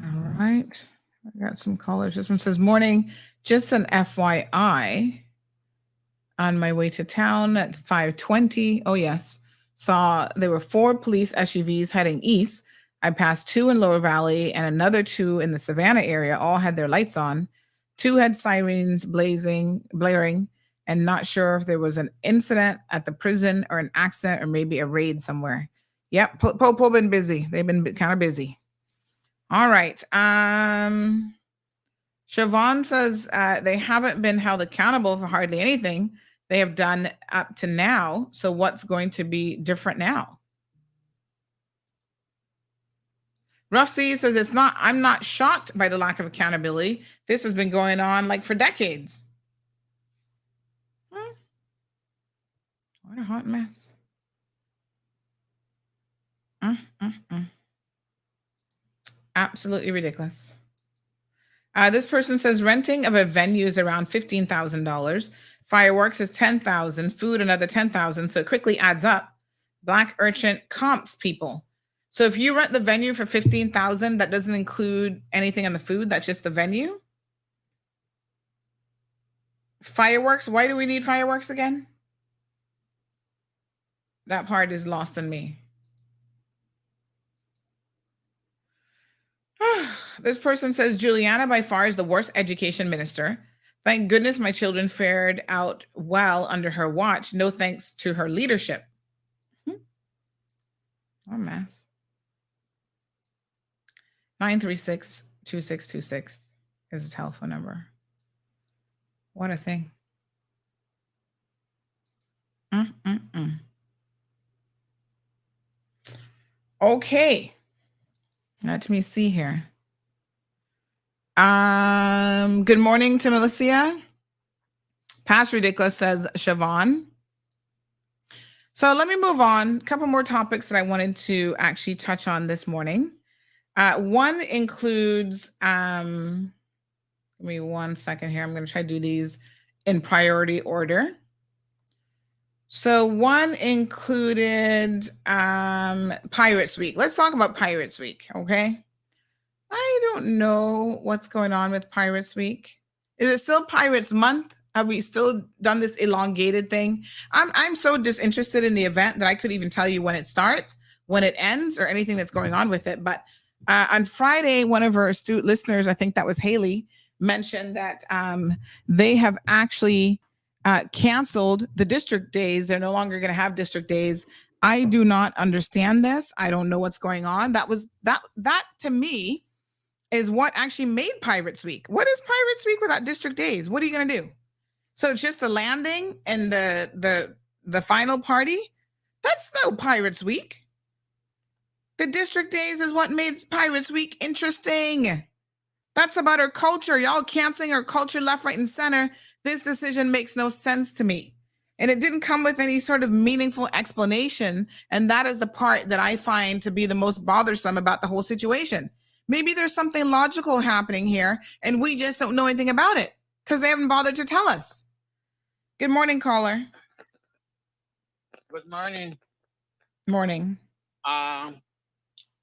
S3: All right. I got some callers. This one says, morning, just an FYI. On my way to town at 5:20. Oh, yes. Saw there were 4 police SUVs heading east. I passed 2 in Lower Valley and another 2 in the Savannah area. All had their lights on. 2 had sirens blaring, and not sure if there was an incident at the prison or an accident or maybe a raid somewhere. Yep, Popo been busy. They've been kind of busy. All right. Siobhan says they haven't been held accountable for hardly anything they have done up to now. So what's going to be different now? Rough C says I'm not shocked by the lack of accountability. This has been going on like for decades. What a hot mess. Absolutely ridiculous. This person says renting of a venue is around $15,000. Fireworks is $10,000. Food another $10,000. So it quickly adds up. Black Urchin comps people. So if you rent the venue for $15,000, that doesn't include anything on the food. That's just the venue. Fireworks. Why do we need fireworks again? That part is lost on me. This person says Juliana by far is the worst education minister. Thank goodness my children fared out well under her watch. No thanks to her leadership. What a mess. 936-2626 is the telephone number. What a thing. Okay. Let me see here. Good morning to Melissa. Past ridiculous, says Siobhan. So let me move on. A couple more topics that I wanted to actually touch on this morning. One includes, give me 1 second here. I'm going to try to do these in priority order. So one included Pirates Week. Let's talk about Pirates Week, okay? I don't know what's going on with Pirates Week. Is it still Pirates Month? Have we still done this elongated thing? I'm so disinterested in the event that I couldn't even tell you when it starts, when it ends, or anything that's going on with it. But on Friday, one of our astute listeners, I think that was Haley, mentioned that they have actually canceled the district days. They're no longer going to have district days. I do not understand this. I don't know what's going on. That to me is what actually made Pirates Week. What is Pirates Week without district days? What are you going to do? So it's just the landing and the final party? That's no Pirates Week. The district days is what made Pirates Week interesting. That's about our culture. Y'all canceling our culture left, right, and center. This decision makes no sense to me. And it didn't come with any sort of meaningful explanation. And that is the part that I find to be the most bothersome about the whole situation. Maybe there's something logical happening here and we just don't know anything about it because they haven't bothered to tell us. Good morning, caller.
S12: Good morning.
S3: Morning.
S12: I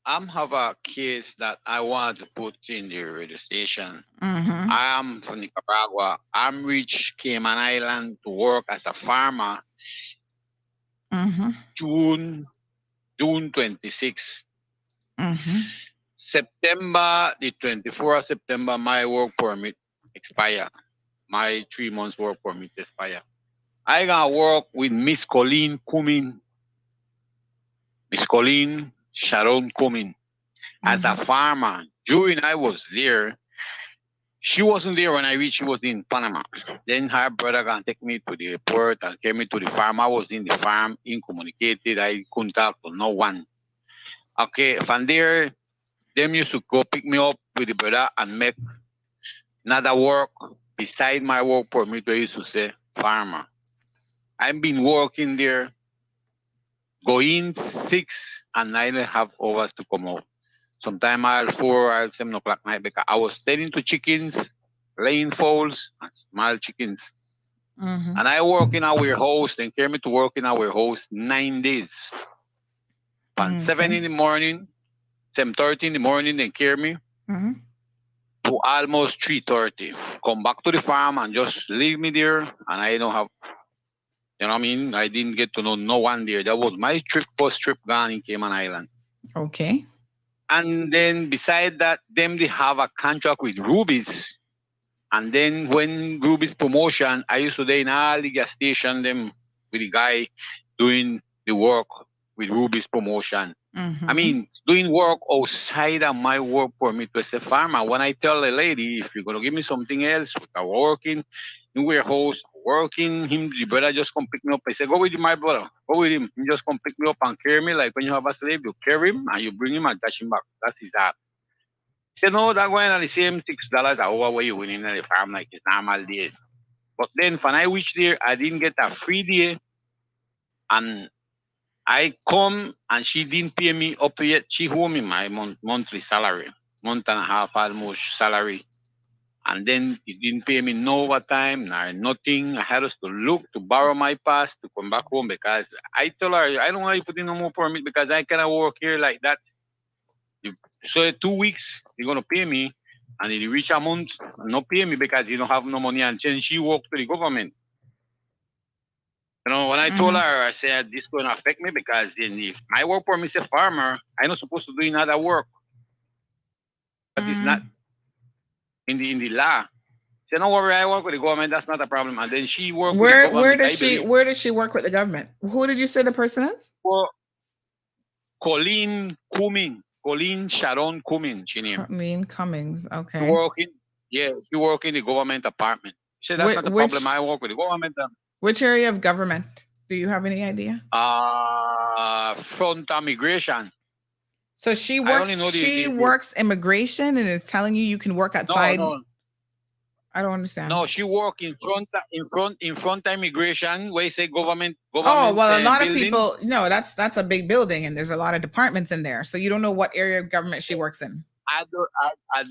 S12: have a case that I want to put in the radio station. I am from Nicaragua. I'm reached Cayman Island to work as a farmer. June 26. September, the 24th of September, my work permit expire. My 3 months work permit expire. I gonna work with Miss Colleen Cumming, Miss Colleen Sharon Cumming, as a farmer. During I was there, she wasn't there when I reached. She was in Panama. Then her brother gonna take me to the airport and take me to the farm. I was in the farm, incommunicated. I couldn't talk to no one. Okay, from there, them used to go pick me up with the brother and make another work beside my work permit. They used to say farmer. I've been working there, go in 6 and 9.5 hours to come out. Sometimes I'll 4 or 7 o'clock night because I was tending to chickens, laying fowls, and small chickens. And I work in our warehouse, then came me to work in our warehouse 9 days. From 7 in the morning, 7:30 in the morning, then carry me to almost 3:30. Come back to the farm and just leave me there. And I don't have, you know what I mean? I didn't get to know no one there. That was my first trip gone in Cayman Island.
S3: Okay.
S12: And then beside that, them they have a contract with Ruby's. And then when Ruby's promotion, I used to stay in all the gas station them with the guy doing the work with Ruby's promotion. I mean, doing work outside of my work permit as a farmer. When I tell a lady, if you're gonna give me something else, I'm working in warehouse, working, him, the brother just come pick me up. I say, go with my brother, go with him. He just come pick me up and carry me. Like when you have a slave, you carry him and you bring him and dash him back. That's his job. You know, that going on the same $6 an hour where you winning in the farm like it's normal day. But then when I reached there, I didn't get a free day. And I come and she didn't pay me up to yet. She owed me my monthly salary, month and a half almost salary. And then he didn't pay me no overtime, nor nothing. I had us to look to borrow my pass to come back home because I told her I don't want to put in no more permit because I cannot work here like that. So 2 weeks you're gonna pay me, and if you reach a month, not pay me because you don't have no money. And then she worked to the government. You know, when I told her, I said this going to affect me because if my work permit is a farmer, I'm not supposed to do another work. But it's not in the law. She said, no worry, I work with the government. That's not a problem. And then she worked with the government.
S3: Where does she work with the government? Who did you say the person is?
S12: Well, Colleen Cumming. Colleen Sharon Cumming, she named.
S3: Colleen Cummings, okay.
S12: She work in the government department. She said, that's not the problem. I work with the government.
S3: Which area of government? Do you have any idea?
S12: Front immigration.
S3: So she works. She works immigration and is telling you can work outside.
S12: No.
S3: I don't understand.
S12: No, she work in front immigration. Where you say government.
S3: Oh well, a lot
S12: building.
S3: of people. No, that's a big building, and there's a lot of departments in there. So you don't know what area of government she works in.
S12: I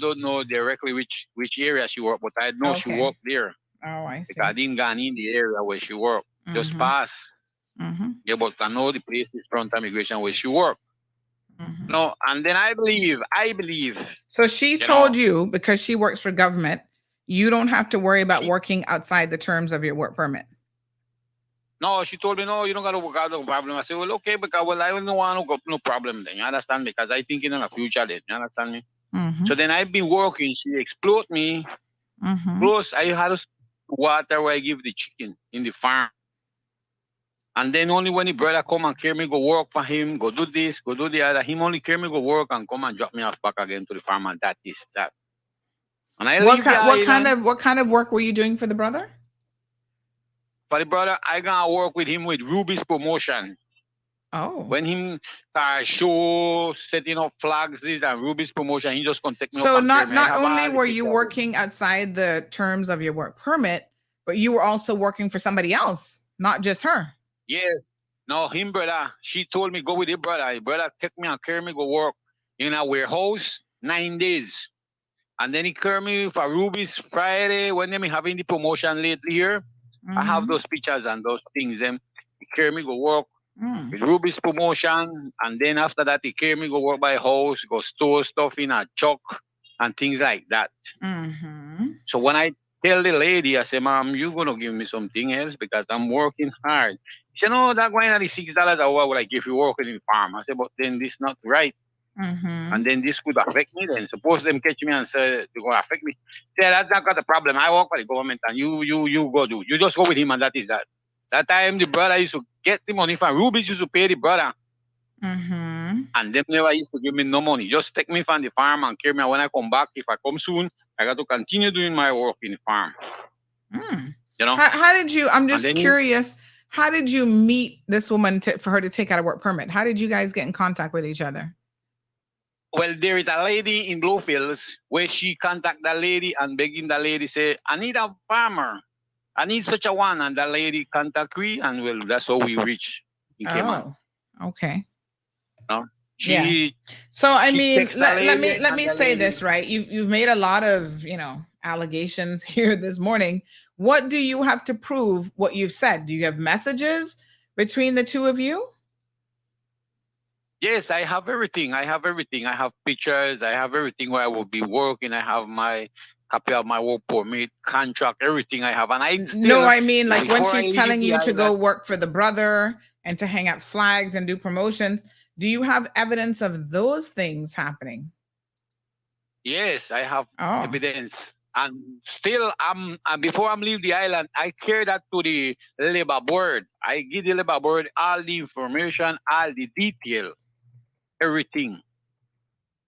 S12: don't know directly which area she worked, but I know she worked there.
S3: Oh, I see.
S12: Because I didn't go in the area where she worked. Just pass. Yeah, but I know the place is front immigration where she worked. No, and then I believe.
S3: So she told you because she works for government, you don't have to worry about working outside the terms of your work permit.
S12: No, she told me, no, you don't got to work out, no problem. I said, well, okay, because I don't want to go, no problem then. You understand me? Because I thinking in the future then. You understand me? So then I've been working. She explored me. Plus, I had water where I give the chicken in the farm. And then only when the brother come and carry me, go work for him, go do this, go do the other. Him only carry me, go work and come and drop me off back again to the farm and that is that. And I
S3: what kind of work were you doing for the brother?
S12: For the brother, I gonna work with him with Ruby's promotion.
S3: Oh.
S12: When him show setting up flags this and Ruby's promotion, he just contact me.
S3: So not only were you working outside the terms of your work permit, but you were also working for somebody else, not just her.
S12: Yes. No, him brother. She told me go with your brother. Your brother take me and carry me go work in a warehouse 9 days. And then he carry me for Ruby's Friday when they having the promotion lately here. I have those pictures and those things. He carry me go work with Ruby's promotion. And then after that, he carry me go work by house, go store stuff in a truck and things like that. So when I tell the lady, I say, Mom, you're going to give me something else because I'm working hard. She said, no, that going at the $6 an hour will I give you working in the farm. I said, but then this not right. And then this could affect me. Then suppose them catch me and say they go affect me. Say that's not got a problem. I work for the government, and you go do. You just go with him, and that is that. That time the brother used to get the money from Rubies used to pay the brother. And them never used to give me no money. Just take me from the farm and carry me. When I come back, if I come soon, I got to continue doing my work in the farm. You know.
S3: How did you? I'm
S12: And
S3: just
S12: then
S3: curious. How did you meet this woman for her to take out a work permit? How did you guys get in contact with each other?
S12: Well, there is a lady in Bluefields where she contact the lady and begging the lady say, I need a farmer. I need such a one. And the lady contact me, and well, that's how we reach in Cayman.
S3: Okay.
S12: No?
S3: Yeah. So I
S12: she
S3: mean,
S12: texts the
S3: let
S12: lady
S3: me
S12: and the
S3: say
S12: lady-
S3: this, right? You've made a lot of allegations here this morning. What do you have to prove what you've said? Do you have messages between the two of you?
S12: Yes, I have everything. I have everything. I have pictures. I have everything where I will be working. I have my copy of my work permit, contract, everything I have. And I still,
S3: No, I mean like when
S12: before I
S3: she's
S12: leave
S3: telling
S12: the
S3: you to go
S12: island-
S3: work for the brother and to hang out flags and do promotions. Do you have evidence of those things happening?
S12: Yes, I have
S3: Oh.
S12: evidence. And still, before I'm leave the island, I carry that to the labor board. I give the labor board all the information, all the detail, everything.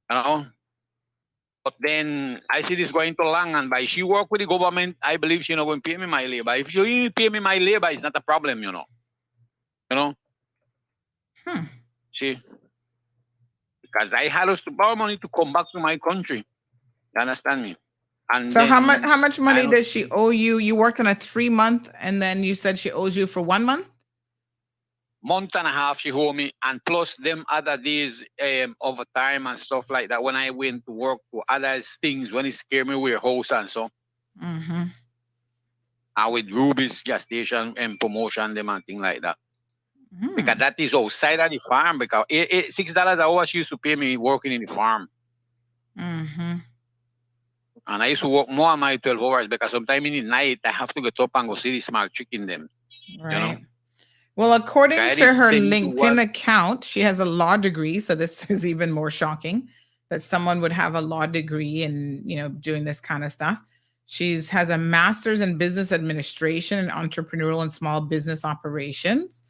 S12: You know. But then I see this going too long, and by she work with the government, I believe she not going to pay me my labor. If she only pay me my labor, it's not a problem, you know. You know. See, because I had to borrow money to come back to my country. You understand me? And
S3: So how
S12: then
S3: much money
S12: I don't-
S3: does she owe you? You worked on a 3-month and then you said she owes you for 1 month?
S12: month and a half she owe me, and plus them other days overtime and stuff like that when I went to work to other things when it scared me warehouse and so.
S3: Mm-hmm.
S12: And with Ruby's gas station and promotion them and things like that. Because that is outside of the farm, because $6 an hour she used to pay me working in the farm.
S3: Mm-hmm.
S12: And I used to work more on my 12 hours because sometimes in the night I have to get up and go see the small chicken them.
S3: Right.
S12: You know?
S3: Well, according
S12: I
S3: to her
S12: didn't think it was-
S3: LinkedIn account, she has a law degree. So this is even more shocking that someone would have a law degree and doing this kind of stuff. Has a master's in business administration and entrepreneurial and small business operations.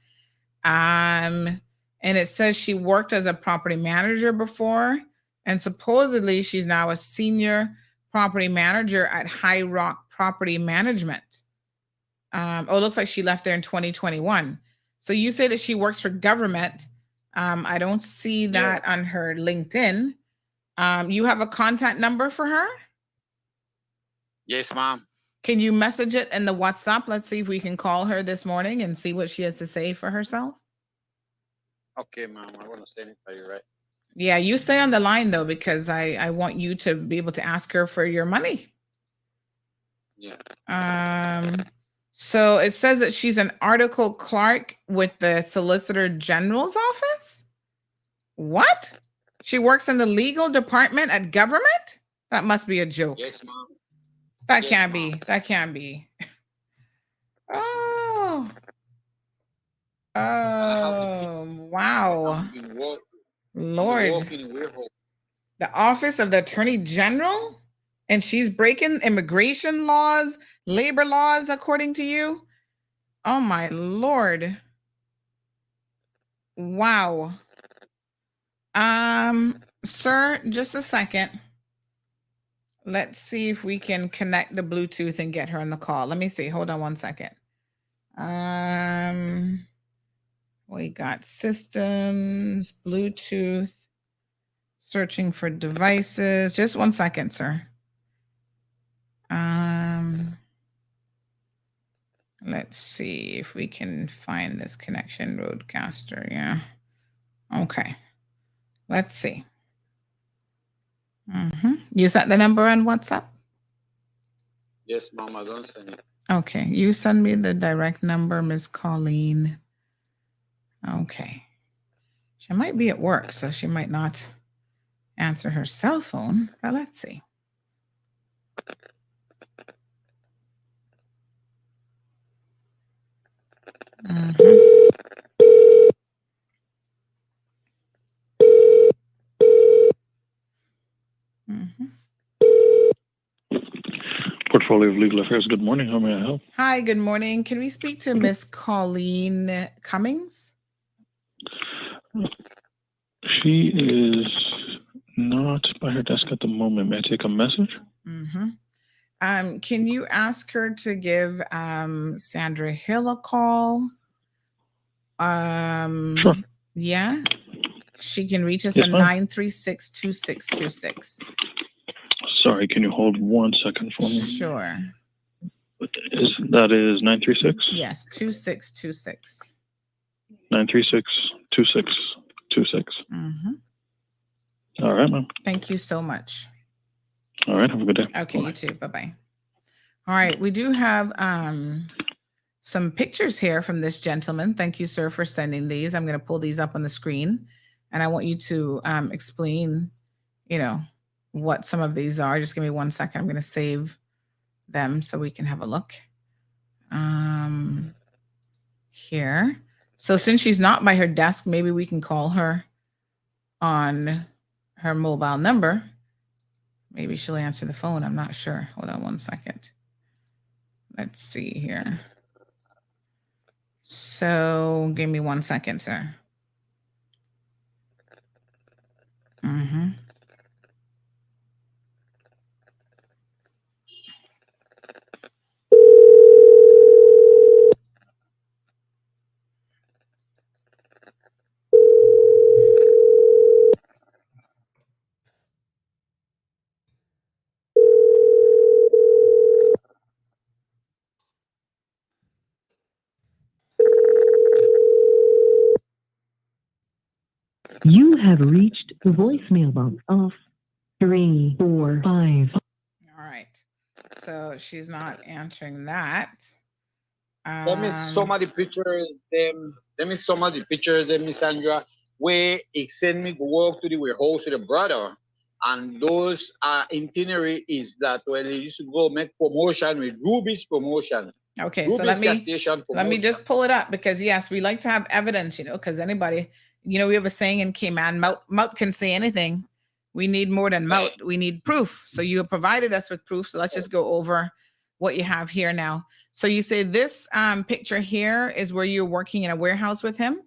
S3: And it says she worked as a property manager before, and supposedly she's now a senior property manager at High Rock Property Management. It looks like she left there in 2021. So you say that she works for government. I don't see that on her LinkedIn. You have a contact number for her?
S12: Yes, ma'am.
S3: Can you message it in the WhatsApp? Let's see if we can call her this morning and see what she has to say for herself.
S12: Okay, ma'am. I want to send it for you, right?
S3: Yeah, you stay on the line though, because I want you to be able to ask her for your money.
S12: Yeah.
S3: So it says that she's an article clerk with the Solicitor General's office. What? She works in the legal department at government? That must be a joke.
S12: Yes, ma'am.
S3: That can't be. That can't be. Oh. Oh, wow. Lord. The Office of the Attorney General? And she's breaking immigration laws, labor laws, according to you? Oh, my Lord. Wow. Sir, just a second. Let's see if we can connect the Bluetooth and get her on the call. Let me see. Hold on one second. We got systems, Bluetooth, searching for devices. Just 1 second, sir. Let's see if we can find this connection roadcaster. Yeah. Okay. Let's see. You sent the number on WhatsApp?
S12: Yes, ma'am. I don't send it.
S3: Okay. You send me the direct number, Miss Colleen. Okay. She might be at work, so she might not answer her cell phone, but let's see.
S21: portfolio of legal affairs. Good morning. How may I help?
S3: Hi, good morning. Can we speak to Miss Colleen Cummings?
S21: She is not by her desk at the moment. May I take a message?
S3: Can you ask her to give Sandra Hill a call?
S21: Sure.
S3: Yeah. She can reach us
S21: Yes,
S3: at
S21: ma'am.
S3: 936-2626.
S21: Sorry, can you hold 1 second for me?
S3: Sure.
S21: That is 936?
S3: Yes, 2626.
S21: 936-2626. All right, ma'am.
S3: Thank you so much.
S21: All right, have a good day.
S3: Okay, you too. Bye-bye. All right, we do have some pictures here from this gentleman. Thank you, sir, for sending these. I'm going to pull these up on the screen, and I want you to explain, what some of these are. Just give me 1 second. I'm going to save them so we can have a look. Here. So since she's not by her desk, maybe we can call her on her mobile number. Maybe she'll answer the phone. I'm not sure. Hold on 1 second. Let's see here. So give me 1 second, sir.
S22: You have reached the voicemail box of 345.
S3: All right. So she's not answering that.
S12: Let me some of the pictures them. Let me some of the pictures them, Miss Sandra, where he sent me to work to the warehouse with a brother. And those itinerary is that when he used to go make promotion with Ruby's promotion.
S3: Okay,
S12: Ruby's
S3: so let
S12: gas
S3: me
S12: station
S3: let me
S12: promotion.
S3: just pull it up because yes, we like to have evidence, because anybody, we have a saying in Cayman, mout can say anything. We need more than mout. We need proof. So you have provided us with proof. So let's just go over what you have here now. So you say this picture here is where you're working in a warehouse with him?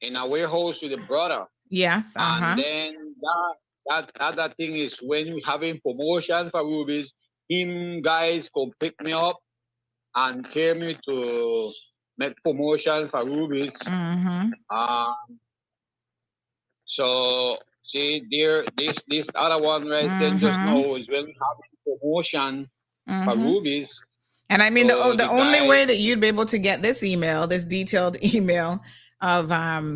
S12: In a warehouse with a brother.
S3: Yes.
S12: And then that other thing is when we having promotion for Ruby's, him guys come pick me up and carry me to make promotion for Ruby's. So see there, this other one right there just now is when we having promotion for Ruby's.
S3: And I mean,
S12: So
S3: the only
S12: guy-
S3: way that you'd be able to get this email, this detailed email of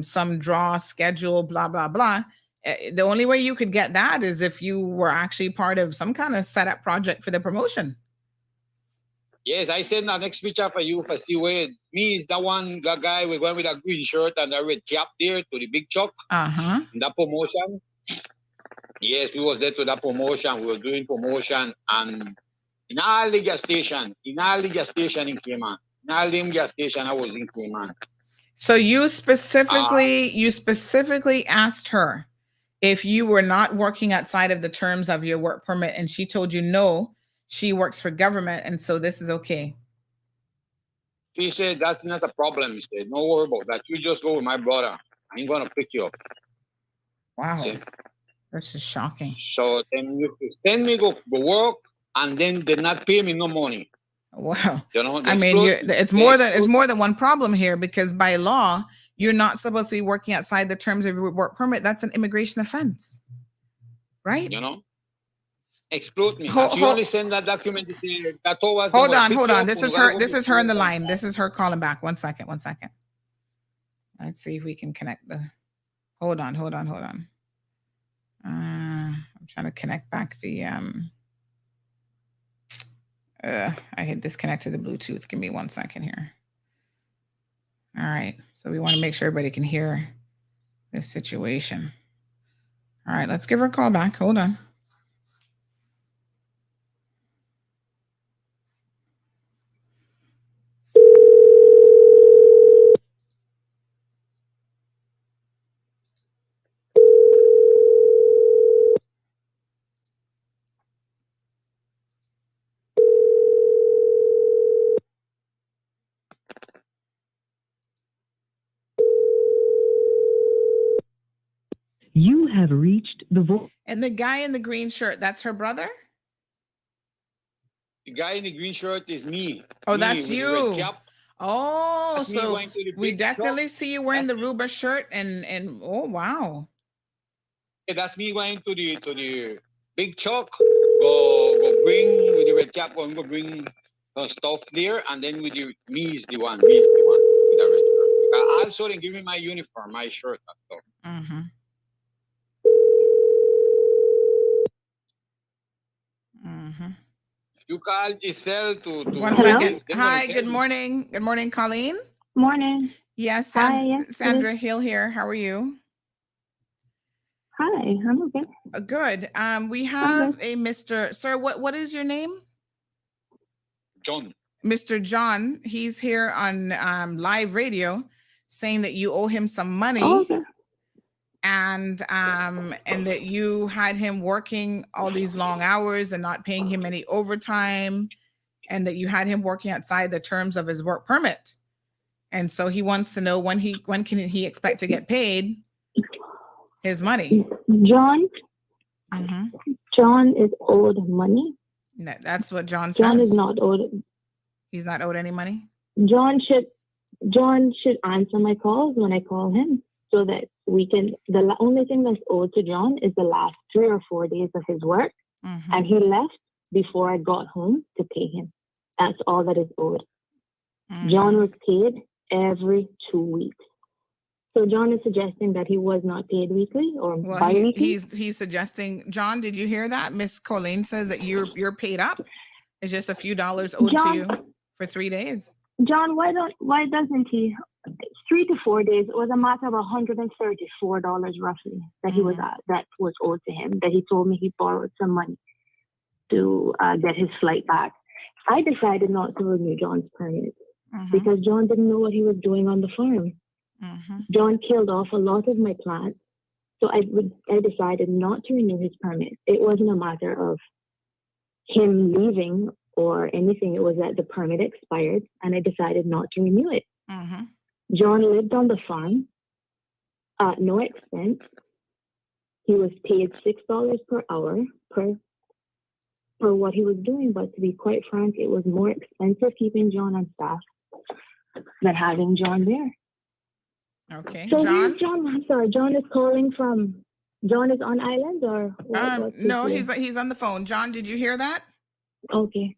S3: some draw schedule, blah, blah, blah. The only way you could get that is if you were actually part of some kind of setup project for the promotion.
S12: Yes, I send the next picture for you for see where me is the one guy we went with a green shirt and a red cap there to the big truck. In that promotion. Yes, we was there to that promotion. We were doing promotion and in all the gas station, in Cayman. In all them gas station I was in Cayman.
S3: So you specifically asked her if you were not working outside of the terms of your work permit, and she told you no, she works for government, and so this is okay.
S12: She said that's not a problem. She said, no worry about that. You just go with my brother. I ain't gonna pick you up.
S3: Wow.
S12: See?
S3: This is shocking.
S12: So then you send me go work and then they not pay me no money.
S3: Wow.
S12: They
S3: I mean,
S12: exploit-
S3: it's
S12: they
S3: more than one problem here because by law, you're not supposed to be working outside the terms of your work permit. That's an immigration offense, right?
S12: Exploit me.
S3: Hold-
S12: You only send that document to say that was
S3: Hold on. This is her in the line. This is her calling back. 1 second. Let's see if we can connect hold on. I'm trying to connect back the I had disconnected the Bluetooth. Give me 1 second here. All right. So we want to make sure everybody can hear this situation. All right, let's give her a call back. Hold on.
S22: have reached the voice.
S3: And the guy in the green shirt, that's her brother?
S12: The guy in the green shirt is me.
S3: Oh,
S12: Me
S3: that's
S12: with the red
S3: you.
S12: cap.
S3: Oh,
S12: That's me
S3: so
S12: going to the
S3: we
S12: big
S3: definitely
S12: shop.
S3: see you wearing the Ruba shirt and oh wow.
S12: Yeah, that's me going to the big truck. Go bring with the red cap. Go bring stuff there, and then with the me is the one. Me is the one with the red shirt. Also, they give me my uniform, my shirt and stuff.
S3: Mm-hmm. Mm-hmm.
S12: You call Giselle to
S3: One
S12: Hello?
S3: second. Hi, good morning. Good morning, Colleen.
S1: Morning.
S3: Yes,
S1: Hi, yes,
S3: Sandra Hill here. How are you?
S1: Hi, I'm okay.
S3: Good. We have a Mr. Sir, what is your name?
S12: John.
S3: Mr. John. He's here on live radio saying that you owe him some money.
S1: Oh, okay.
S3: And that you had him working all these long hours and not paying him any overtime, and that you had him working outside the terms of his work permit. And so he wants to know when can he expect to get paid his money.
S1: John.
S3: Mm-hmm.
S1: John is owed money.
S3: That's what John says.
S1: John is not owed.
S3: He's not owed any money.
S1: John should answer my calls when I call him, so that we can. The only thing that's owed to John is the last 3 or 4 days of his work, and he left before I got home to pay him. That's all that is owed. John was paid every 2 weeks. So John is suggesting that he was not paid weekly or bi-weekly.
S3: He's suggesting. John, did you hear that? Miss Colleen says that you're paid up. It's just a few dollars owed to you for 3 days.
S1: John, why doesn't he? 3 to 4 days. It was a matter of $134 roughly that he was that was owed to him. That he told me he borrowed some money to get his flight back. I decided not to renew John's permit because John didn't know what he was doing on the farm. John killed off a lot of my plants, so I decided not to renew his permit. It wasn't a matter of him leaving or anything. It was that the permit expired, and I decided not to renew it. John lived on the farm at no expense. He was paid $6 per hour per what he was doing, but to be quite frank, it was more expensive keeping John on staff than having John there.
S3: Okay.
S1: So
S3: John?
S1: John, I'm sorry, John is calling from. John is on island or what?
S3: No, he's on the phone. John, did you hear that?
S1: Okay.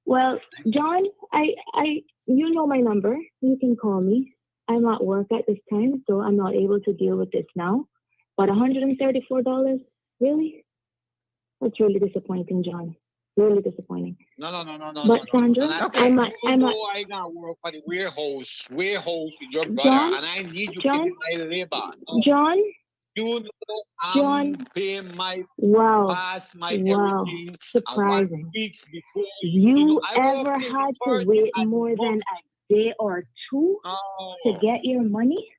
S1: Well, John, I you know my number. You can call me. I'm at work at this time, so I'm not able to deal with this now. But $134, really? That's really disappointing, John. Really disappointing.
S12: No.
S1: But Sandra,
S12: I gotta work for the warehouse with your brother,
S1: John,
S12: and I need you
S1: John,
S12: to pay my labor. No.
S1: John,
S12: You know I'm
S1: John,
S12: paying my
S1: wow,
S12: my
S1: wow,
S12: everything.
S1: surprising.
S12: 1 week before
S1: You
S12: I work
S1: ever
S12: till
S1: had
S12: the
S1: to
S12: 30th
S1: wait
S12: at
S1: more
S12: the
S1: than a day or two to get your money?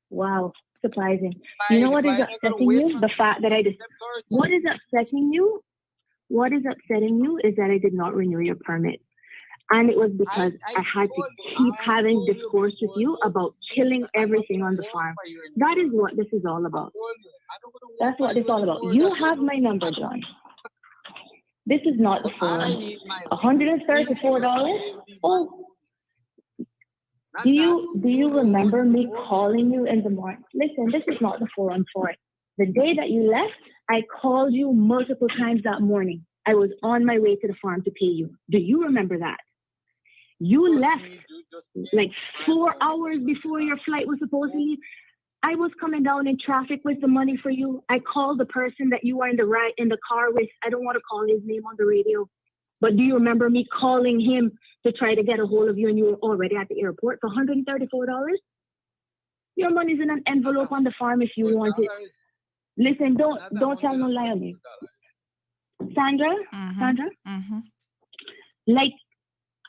S1: Wow, surprising. You know what is upsetting you? The fact that I just. What is upsetting you? What is upsetting you is that I did not renew your permit. And it was because I had to keep having discourse with you about killing everything on the farm. That is what this is all about. That's what this is all about. You have my number, John. This is not the forum. $134? Oh. Do you remember me calling you in the morning? Listen, this is not the forum for it. The day that you left, I called you multiple times that morning. I was on my way to the farm to pay you. Do you remember that? You left like 4 hours before your flight was supposed to leave. I was coming down in traffic with the money for you. I called the person that you were in the car with. I don't want to call his name on the radio. But do you remember me calling him to try to get a hold of you, and you were already at the airport for $134? Your money's in an envelope on the farm if you want it. Listen, don't tell no lie on me. Sandra, like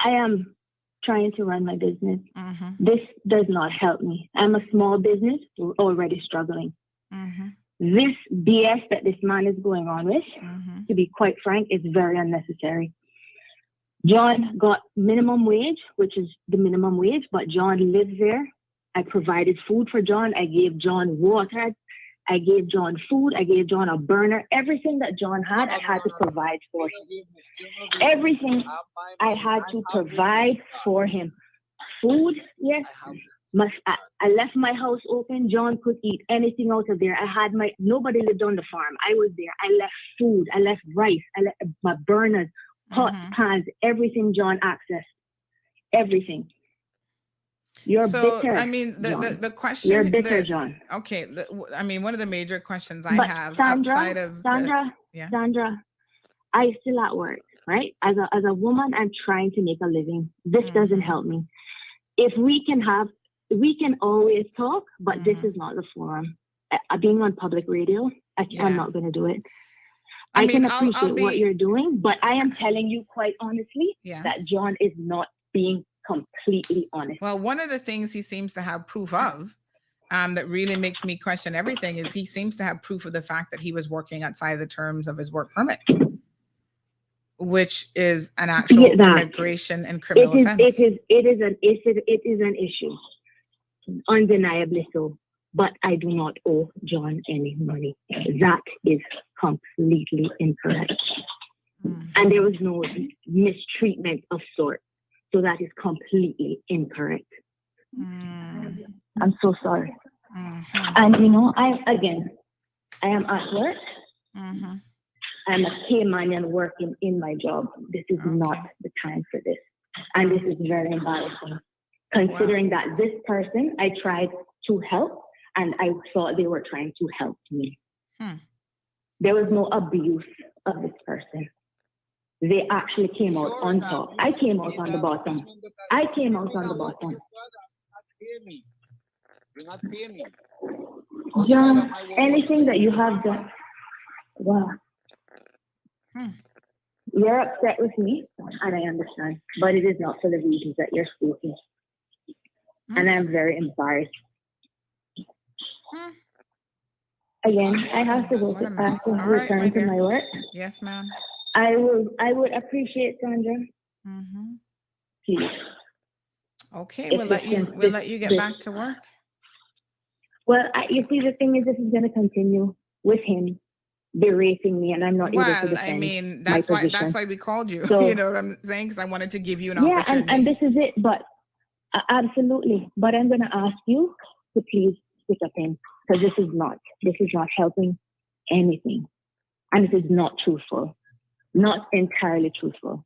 S1: I am trying to run my business. This does not help me. I'm a small business, we're already struggling. This BS that this man is going on with, to be quite frank, is very unnecessary. John got minimum wage, which is the minimum wage, but John lives there. I provided food for John. I gave John water. I gave John food. I gave John a burner. Everything that John had, I had to provide for him. Everything I had to provide for him. Food, yes. I left my house open. John could eat anything out of there. Nobody lived on the farm. I was there. I left food. I left rice. I left my burners, pots, pans, everything John accessed. Everything. You're bitter.
S3: I mean, the question.
S1: You're bitter, John.
S3: Okay. I mean, one of the major questions I
S1: But
S3: have
S1: Sandra,
S3: outside of yes.
S1: Sandra, I still at work, right? As a woman, I'm trying to make a living. This doesn't help me. If we can always talk, but this is not the forum. Being on public radio, I'm not going to do it. I can appreciate what you're doing, but I am telling you quite honestly that John is not being completely honest.
S3: Well, one of the things he seems to have proof of that really makes me question everything is he seems to have proof of the fact that he was working outside the terms of his work permit, which is an actual immigration and criminal offense.
S1: It is an issue, undeniably so. But I do not owe John any money. That is completely incorrect, and there was no mistreatment of sort. So that is completely incorrect. I'm so sorry. And I am at work. I'm a Caymanian working in my job. This is not the time for this. And this is very embarrassing. Considering that this person, I tried to help and I thought they were trying to help me. There was no abuse of this person. They actually came out on top. I came out on the bottom. John, anything that you have done, wow. You're upset with me, and I understand, but it is not for the reasons that you're speaking. And I'm very embarrassed. Again, I have to go return to my work.
S3: Yes, ma'am.
S1: I would appreciate, Sandra. Please.
S3: Okay, we'll let you get back to work.
S1: Well, you see, the thing is, this is going to continue with him berating me, and I'm not able to defend.
S3: I mean, that's why we called you.
S1: So,
S3: you know what I'm saying? Because I wanted to give you an opportunity.
S1: Yeah, and this is it. But absolutely. But I'm going to ask you to please stick up in, because this is not helping anything, and this is not truthful. Not entirely truthful.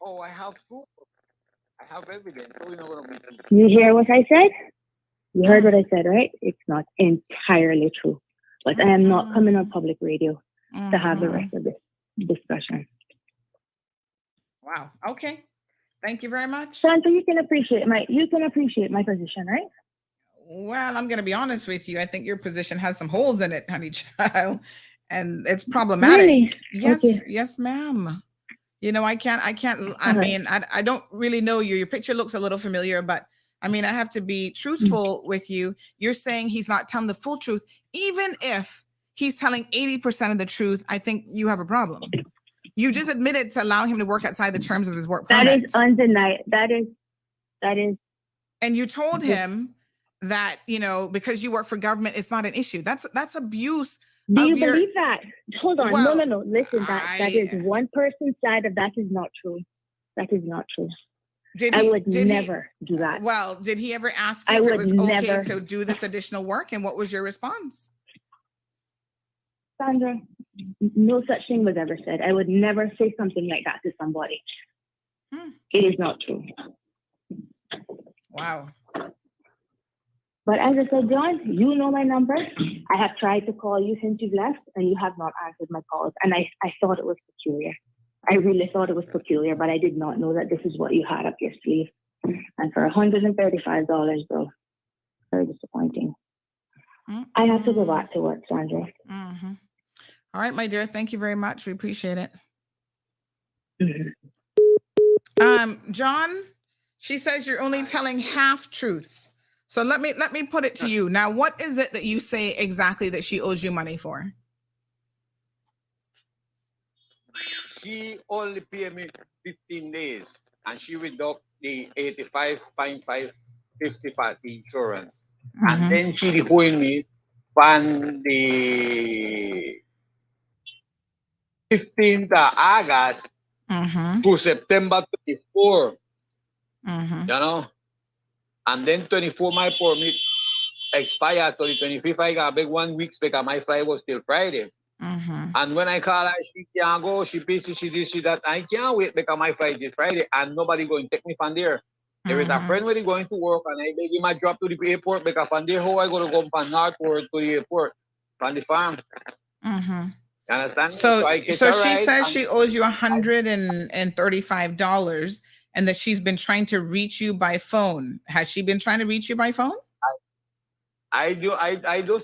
S12: Oh, I have proof. I have evidence. So you know what I'm saying.
S1: You hear what I said? You heard what I said, right? It's not entirely true. But I am not coming on public radio to have the rest of this discussion.
S3: Wow. Okay. Thank you very much.
S1: Sandra, you can appreciate my position, right?
S3: Well, I'm going to be honest with you. I think your position has some holes in it, honey child. And it's problematic.
S1: Really?
S3: Yes,
S1: Okay.
S3: yes, ma'am. I don't really know you. Your picture looks a little familiar, but I mean, I have to be truthful with you. You're saying he's not telling the full truth. Even if he's telling 80% of the truth, I think you have a problem. You just admitted to allow him to work outside the terms of his work permit.
S1: That is undeniable. That is.
S3: And you told him that, because you work for government, it's not an issue. That's abuse.
S1: Do you believe that? Hold on. Well, no. Listen, that is one person's side of that is not true. That is not true. I would never do that.
S3: Well, did he ever ask you if it was okay to do this additional work? And what was your response?
S1: Sandra, no such thing was ever said. I would never say something like that to somebody. It is not true.
S3: Wow.
S1: But as I said, John, you know my number. I have tried to call you since you've left, and you have not answered my calls. And I thought it was peculiar. I really thought it was peculiar, but I did not know that this is what you had up your sleeve. And for $135, though, very disappointing. I have to go back to work, Sandra.
S3: All right, my dear. Thank you very much. We appreciate it. John, she says you're only telling half truths. So let me put it to you. Now, what is it that you say exactly that she owes you money for?
S12: She only paid me 15 days, and she deduct the 85.550 for the insurance. And then she owing me on the 15th of August to September 24. You know? And then 24 my permit expired to the 25th. I got a big 1 week because my flight was till Friday. And when I call her, she can't go, she busy, she this, she that. I can't wait because my flight is Friday and nobody going to take me from there. There is a friend where he going to work and I beg him I drop to the airport because from there how I go to go from northward to the airport from the farm. You understand?
S3: So
S12: I catch
S3: so
S12: a
S3: she
S12: ride
S3: says
S12: and
S3: she owes you $135 and that she's been trying to reach you by phone. Has she been trying to reach you by phone?
S12: I do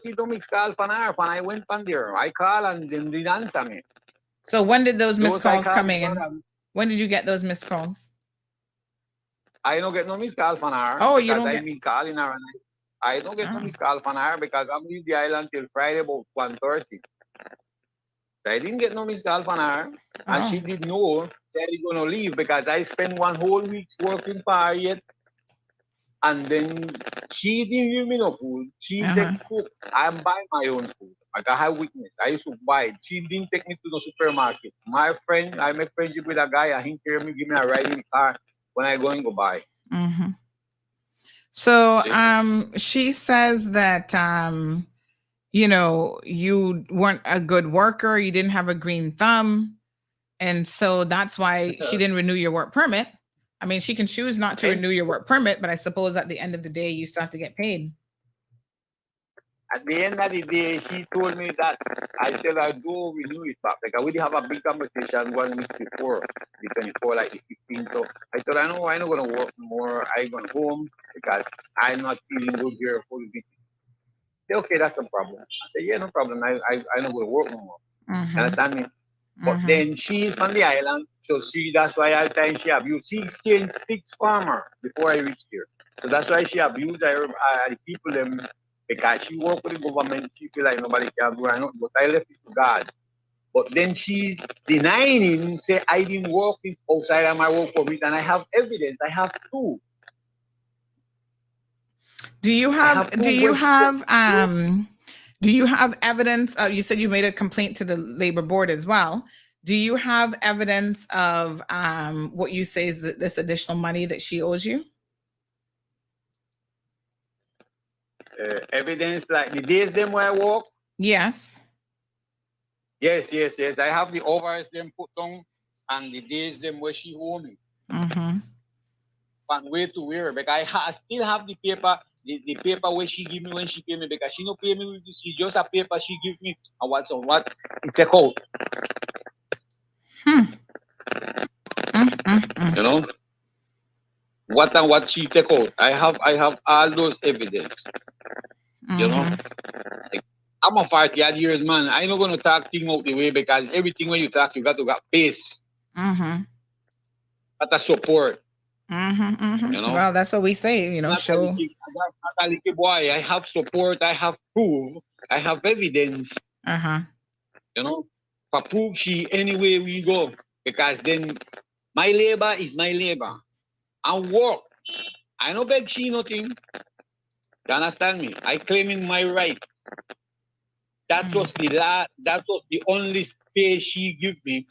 S12: see the missed call from her when I went from there. I call and then they answer me.
S3: So when did those missed
S12: Those I
S3: calls
S12: call
S3: come
S12: before
S3: in?
S12: them.
S3: When did you get those missed calls?
S12: I don't get no missed call from her.
S3: Oh, you
S12: because
S3: don't
S12: I
S3: get-
S12: been calling her and I don't get no missed call from her because I'm leave the island till Friday about 1:30. So I didn't get no missed call from her. And she didn't know that I gonna leave because I spent 1 whole week working for her yet. And then she didn't give me no food. She take cook. I'm buying my own food. Like I have weakness. I used to buy it. She didn't take me to the supermarket. My friend, I make friendship with a guy and he carry me, give me a ride in the car when I go and go buy.
S3: So she says that you know, you weren't a good worker, you didn't have a green thumb, and so that's why she didn't renew your work permit. I mean, she can choose not to renew your work permit, but I suppose at the end of the day, you still have to get paid.
S12: At the end of the day, she told me that I said I do renew it back. Like I already have a big conversation 1 week before, the 24, like the 15th. So I thought I'm not gonna work more. I going home because I'm not feeling good here for the week. Say, okay, that's no problem. I said, yeah, no problem. I'm not gonna work no more. Understand me? But then she's from the island, so that's why all the time she abused. She changed 6 farmer before I reached here. So that's why she abused the people them because she worked with the government. She feel like nobody can do her, but I left it to God. But then she denying, say I didn't work outside of my work permit, and I have evidence. I have proof.
S3: Do you have evidence? You said you made a complaint to the labor board as well. Do you have evidence of what you say is this additional money that she owes you?
S12: Evidence like the days them where I work?
S3: Yes.
S12: Yes. I have the hours them put down and the days them where she owe me. From where to where? Because I still have the paper, the paper where she give me when she pay me because she no pay me with this. She just a paper she give me and what it take out. You know? What she take out. I have all those evidence. You know? Like, I'm a 40 years man. I not gonna talk thing out the way because everything when you talk you got to pace. Got a support. You know?
S3: Well, that's what we say, you know, show.
S12: That's not a little boy. I have support, I have proof, I have evidence. You know, for proof she anywhere we go. Because then my labor is my labor. And work. I no beg she nothing. You understand me? I claiming my right. That was the only pay she give me.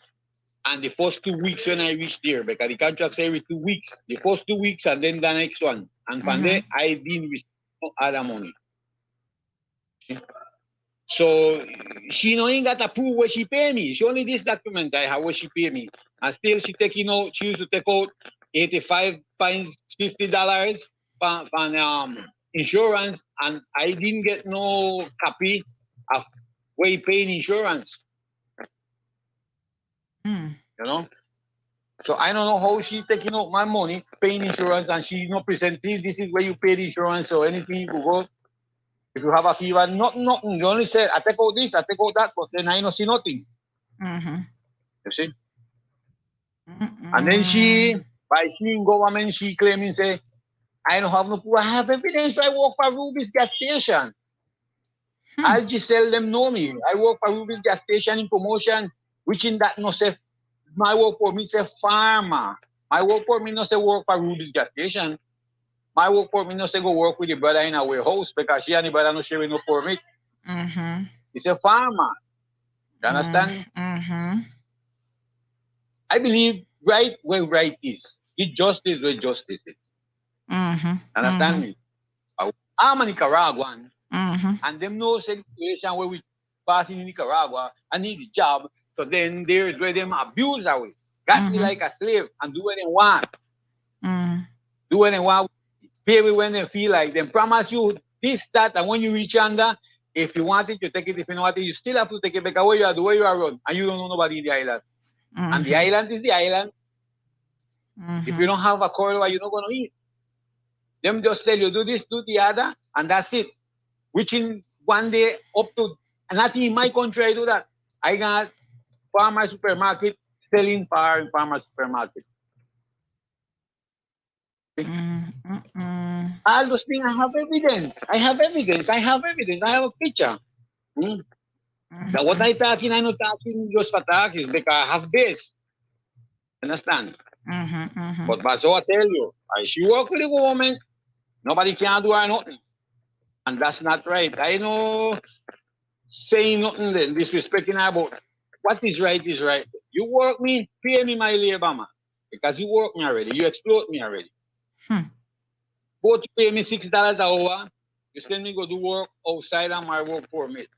S12: And the first 2 weeks when I reached there, because the contract say every 2 weeks, the first 2 weeks and then the next one. And from there, I didn't receive no other money. So she no ain't got to prove what she pay me. She only this document I have what she pay me. And still she taking out, she used to take out 85 pounds, $50 from insurance, and I didn't get no copy of where you paying insurance. You know? So I don't know how she taking out my money, paying insurance, and she not present this is where you pay the insurance or anything you go. If you have a fever, nothing. You only say, I take out this, I take out that, but then I don't see nothing. You see? And then by seeing government, she claiming, say, I don't have no proof. I have evidence. I work for Ruby's gas station. I'll just tell them know me. I work for Ruby's gas station in promotion, which in that no say, my work for me say farmer. My work for me no say work for Ruby's gas station. My work for me no say go work with the brother in a warehouse because she and the brother no sharing no permit. He's a farmer. You understand? I believe right where right is. It's justice where justice is. Understand me? I'm a Nicaraguan, and them know situation where we passing in Nicaragua. I need a job, so then there's where them abuse away. Got me like a slave and do what they want. Do what they want. Pay me when they feel like them. Promise you this, that, and when you reach under, if you want it, you take it. If you don't want it, you still have to take it back away. You are the way you are run, and you don't know nobody in the island. And the island is the island. If you don't have a corridor, you're not going to eat. Them just tell you, do this, do the other, and that's it. Which in one day up to, not in my country, I do that. I got farmer supermarket selling power in farmer supermarket. All those things, I have evidence. I have a picture. But what I'm talking, I'm not talking just for talk, is because I have this. Understand? But so I tell you, I she work with a woman, nobody can do her nothing. And that's not right. I know saying nothing then, disrespecting her, but what is right is right. You work me, pay me my labor, man. Because you work me already. You exploit me already. Both you pay me $6 an hour, you send me go do work outside of my work permit.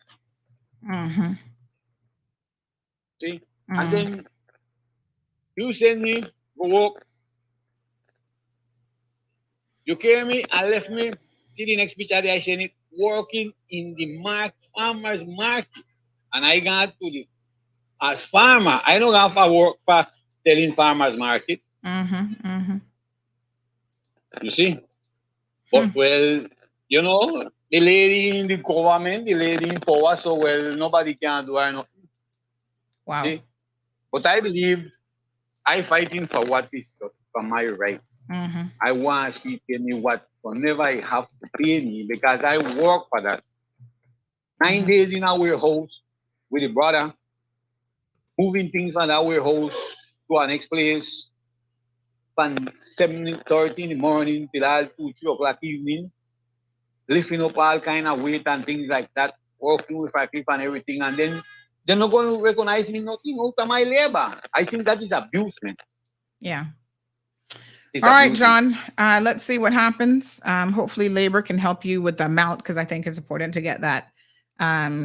S12: See? And then you send me go work. You carry me and left me. See the next picture there, I send it working in the farmer's market. And I got to the, as farmer, I don't have to work for selling farmer's market. You see? But well, you know, the lady in the government, the lady in power, so well, nobody can do anything.
S3: Wow.
S12: See? But I believe I'm fighting for what is for my right. I want she pay me what whenever I have to pay me because I work for that. 9 days in our warehouse with the brother, moving things from our warehouse to our next place from 7:30 in the morning till 2-3 o'clock evening, lifting up all kind of weight and things like that, working with a clip and everything, and then they're not going to recognize me nothing out of my labor. I think that is abusement.
S3: Yeah.
S12: It's
S3: All right,
S12: abusement.
S3: John, let's see what happens. Hopefully labor can help you with the amount because I think it's important to get that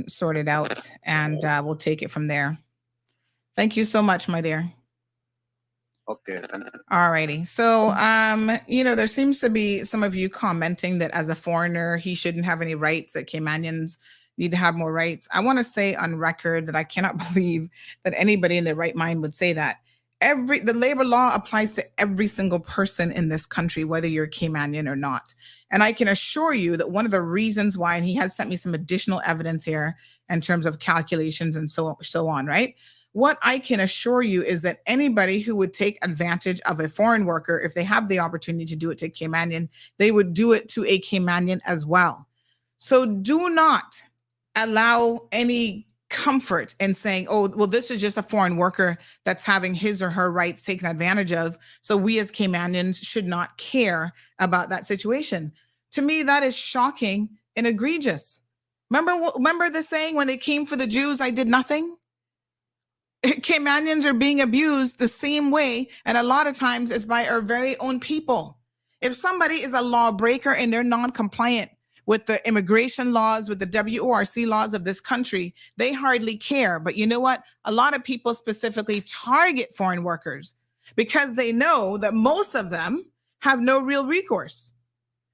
S3: sorted out, and we'll take it from there. Thank you so much, my dear.
S12: Okay.
S3: All righty. So, you know, there seems to be some of you commenting that as a foreigner, he shouldn't have any rights, that Caymanians need to have more rights. I want to say on record that I cannot believe that anybody in their right mind would say that. The labor law applies to every single person in this country, whether you're Caymanian or not. And I can assure you that one of the reasons why, and he has sent me some additional evidence here in terms of calculations and so on, right? What I can assure you is that anybody who would take advantage of a foreign worker, if they have the opportunity to do it to a Caymanian, they would do it to a Caymanian as well. So do not allow any comfort in saying, oh, well, this is just a foreign worker that's having his or her rights taken advantage of, so we as Caymanians should not care about that situation. To me, that is shocking and egregious. Remember the saying, when they came for the Jews, I did nothing? Caymanians are being abused the same way, and a lot of times it's by our very own people. If somebody is a lawbreaker and they're non-compliant with the immigration laws, with the WORC laws of this country, they hardly care. But you know what? A lot of people specifically target foreign workers because they know that most of them have no real recourse.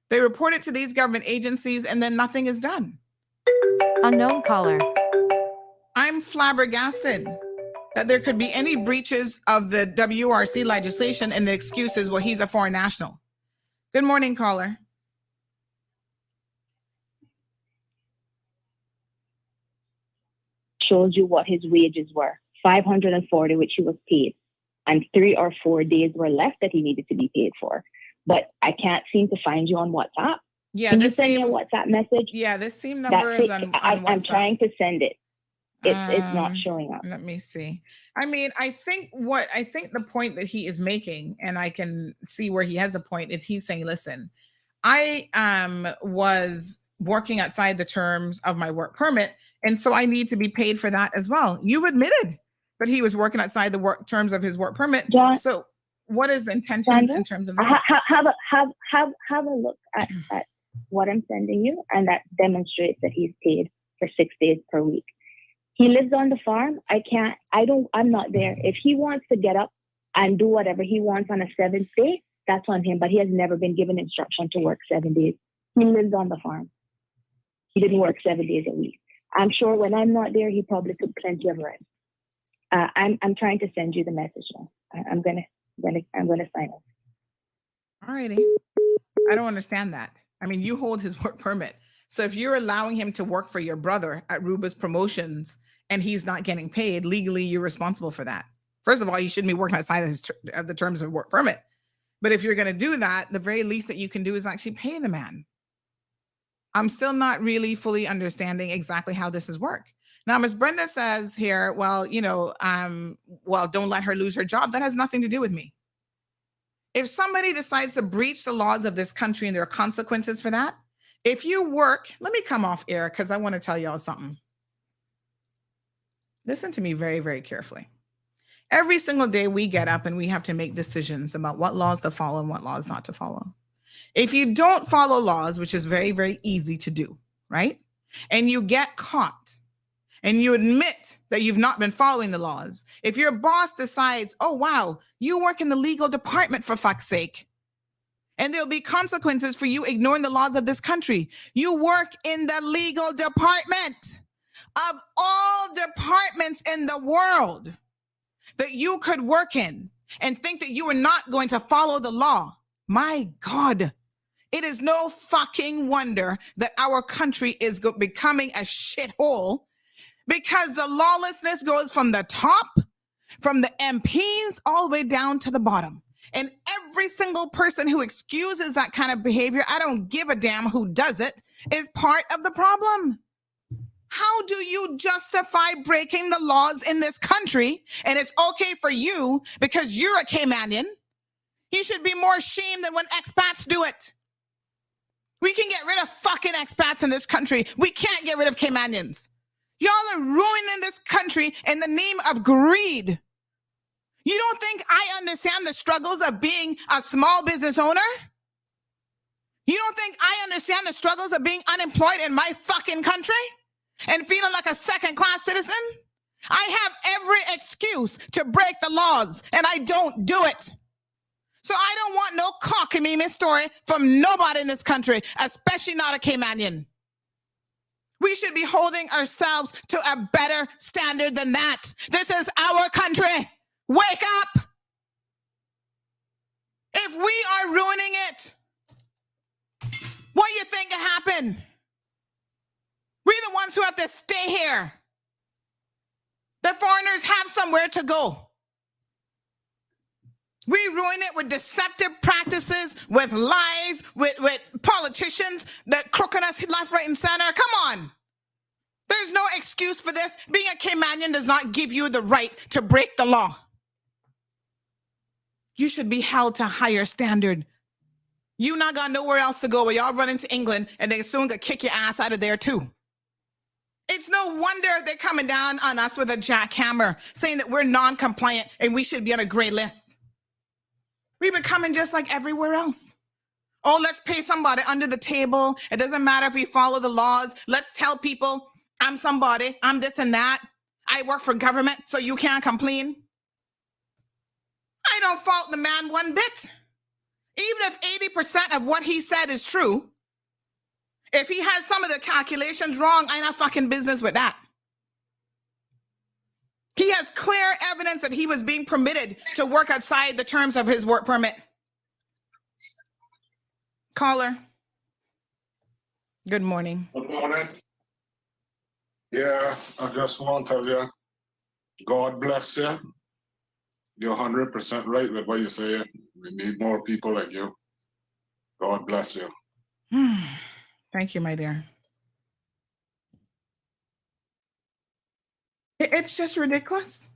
S3: They report it to these government agencies and then nothing is done.
S15: Unknown caller.
S3: I'm flabbergasted that there could be any breaches of the WRC legislation and the excuse is, well, he's a foreign national. Good morning, caller.
S1: Shows you what his wages were, 540, which he was paid, and 3 or 4 days were left that he needed to be paid for. But I can't seem to find you on WhatsApp.
S3: Yeah,
S1: Can you send me a WhatsApp message?
S3: Yeah, this same number is on WhatsApp.
S1: I'm trying to send it. It's not showing up.
S3: Let me see. I mean, I think the point that he is making, and I can see where he has a point, is he's saying, listen, I was working outside the terms of my work permit. And so I need to be paid for that as well. You've admitted that he was working outside the work terms of his work permit.
S1: John,
S3: so what is the intention
S1: Sandra,
S3: in terms of that?
S1: have a look at what I'm sending you, and that demonstrates that he's paid for 6 days per week. He lives on the farm. I'm not there. If he wants to get up and do whatever he wants on a 7th day, that's on him, but he has never been given instruction to work 7 days. He lives on the farm. He didn't work 7 days a week. I'm sure when I'm not there, he probably took plenty of rest. I'm trying to send you the message now. I'm gonna sign off.
S3: All righty. I don't understand that. I mean, you hold his work permit. So if you're allowing him to work for your brother at Ruba's Promotions and he's not getting paid, legally, you're responsible for that. First of all, you shouldn't be working outside of the terms of work permit. But if you're going to do that, the very least that you can do is actually pay the man. I'm still not really fully understanding exactly how this is work. Now, Ms. Brenda says here, well, don't let her lose her job. That has nothing to do with me. If somebody decides to breach the laws of this country and there are consequences for that, if you work, let me come off air because I want to tell y'all something. Listen to me very, very carefully. Every single day we get up and we have to make decisions about what laws to follow and what laws not to follow. If you don't follow laws, which is very, very easy to do, right? And you get caught and you admit that you've not been following the laws. If your boss decides, oh, wow, you work in the legal department for fuck's sake, and there'll be consequences for you ignoring the laws of this country. You work in the legal department. Of all departments in the world that you could work in and think that you are not going to follow the law. My God, it is no fucking wonder that our country is becoming a shithole because the lawlessness goes from the top, from the MPs all the way down to the bottom. And every single person who excuses that kind of behavior, I don't give a damn who does it, is part of the problem. How do you justify breaking the laws in this country? And it's okay for you because you're a Caymanian. You should be more ashamed than when expats do it. We can get rid of fucking expats in this country. We can't get rid of Caymanians. Y'all are ruining this country in the name of greed. You don't think I understand the struggles of being a small business owner? You don't think I understand the struggles of being unemployed in my fucking country and feeling like a second-class citizen? I have every excuse to break the laws, and I don't do it. So I don't want no cockamamie story from nobody in this country, especially not a Caymanian. We should be holding ourselves to a better standard than that. This is our country. Wake up! If we are ruining it, what do you think can happen? We're the ones who have to stay here. The foreigners have somewhere to go. We ruin it with deceptive practices, with lies, with politicians that crooking us left, right, and center. Come on. There's no excuse for this. Being a Caymanian does not give you the right to break the law. You should be held to a higher standard. You not got nowhere else to go, but y'all run into England and they soon gonna kick your ass out of there too. It's no wonder they're coming down on us with a jackhammer, saying that we're non-compliant and we should be on a gray list. We're becoming just like everywhere else. Oh, let's pay somebody under the table. It doesn't matter if we follow the laws. Let's tell people, I'm somebody, I'm this and that. I work for government, so you can't complain. I don't fault the man one bit. Even if 80% of what he said is true, if he has some of the calculations wrong, I ain't not fucking business with that. He has clear evidence that he was being permitted to work outside the terms of his work permit. Caller. Good morning.
S2: Good morning. Yeah, I just want to tell you, God bless you. You're 100% right with what you say. We need more people like you. God bless you.
S3: Thank you, my dear. It's just ridiculous.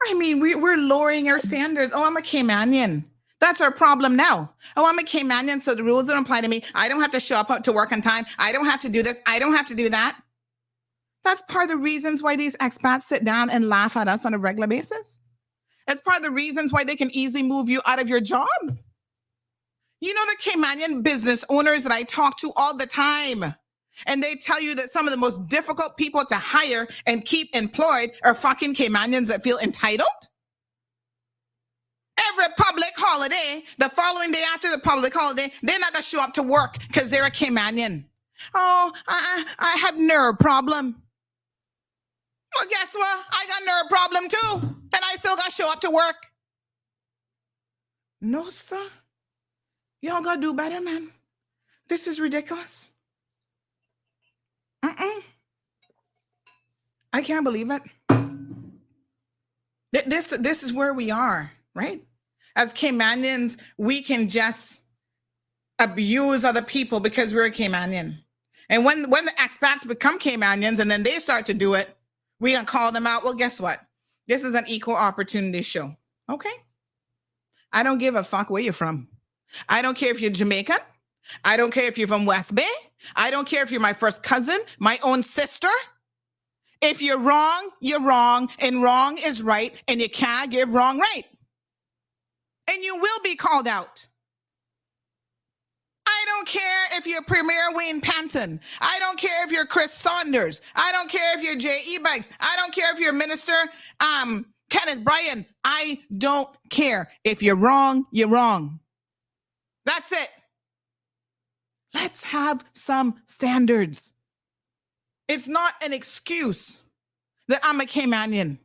S3: I mean, we're lowering our standards. Oh, I'm a Caymanian. That's our problem now. Oh, I'm a Caymanian, so the rules don't apply to me. I don't have to show up to work on time. I don't have to do this. I don't have to do that. That's part of the reasons why these expats sit down and laugh at us on a regular basis. It's part of the reasons why they can easily move you out of your job. You know the Caymanian business owners that I talk to all the time, and they tell you that some of the most difficult people to hire and keep employed are fucking Caymanians that feel entitled? Every public holiday, the following day after the public holiday, they're not going to show up to work because they're a Caymanian. Oh, I have nerve problem. Well, guess what? I got nerve problem too, and I still got to show up to work. No, sir. Y'all got to do better, man. This is ridiculous. I can't believe it. This is where we are, right? As Caymanians, we can just abuse other people because we're a Caymanian. And when the expats become Caymanians and then they start to do it, we gonna call them out. Well, guess what? This is an equal opportunity show. Okay? I don't give a fuck where you're from. I don't care if you're Jamaican. I don't care if you're from West Bay. I don't care if you're my first cousin, my own sister. If you're wrong, and wrong is right, and you can't give wrong right. And you will be called out. I don't care if you're Premier Wayne Panton. I don't care if you're Chris Saunders. I don't care if you're J.E. Banks. I don't care if you're Minister Kenneth Bryan. I don't care. If you're wrong, you're wrong. That's it. Let's have some standards. It's not an excuse that I'm a Caymanian.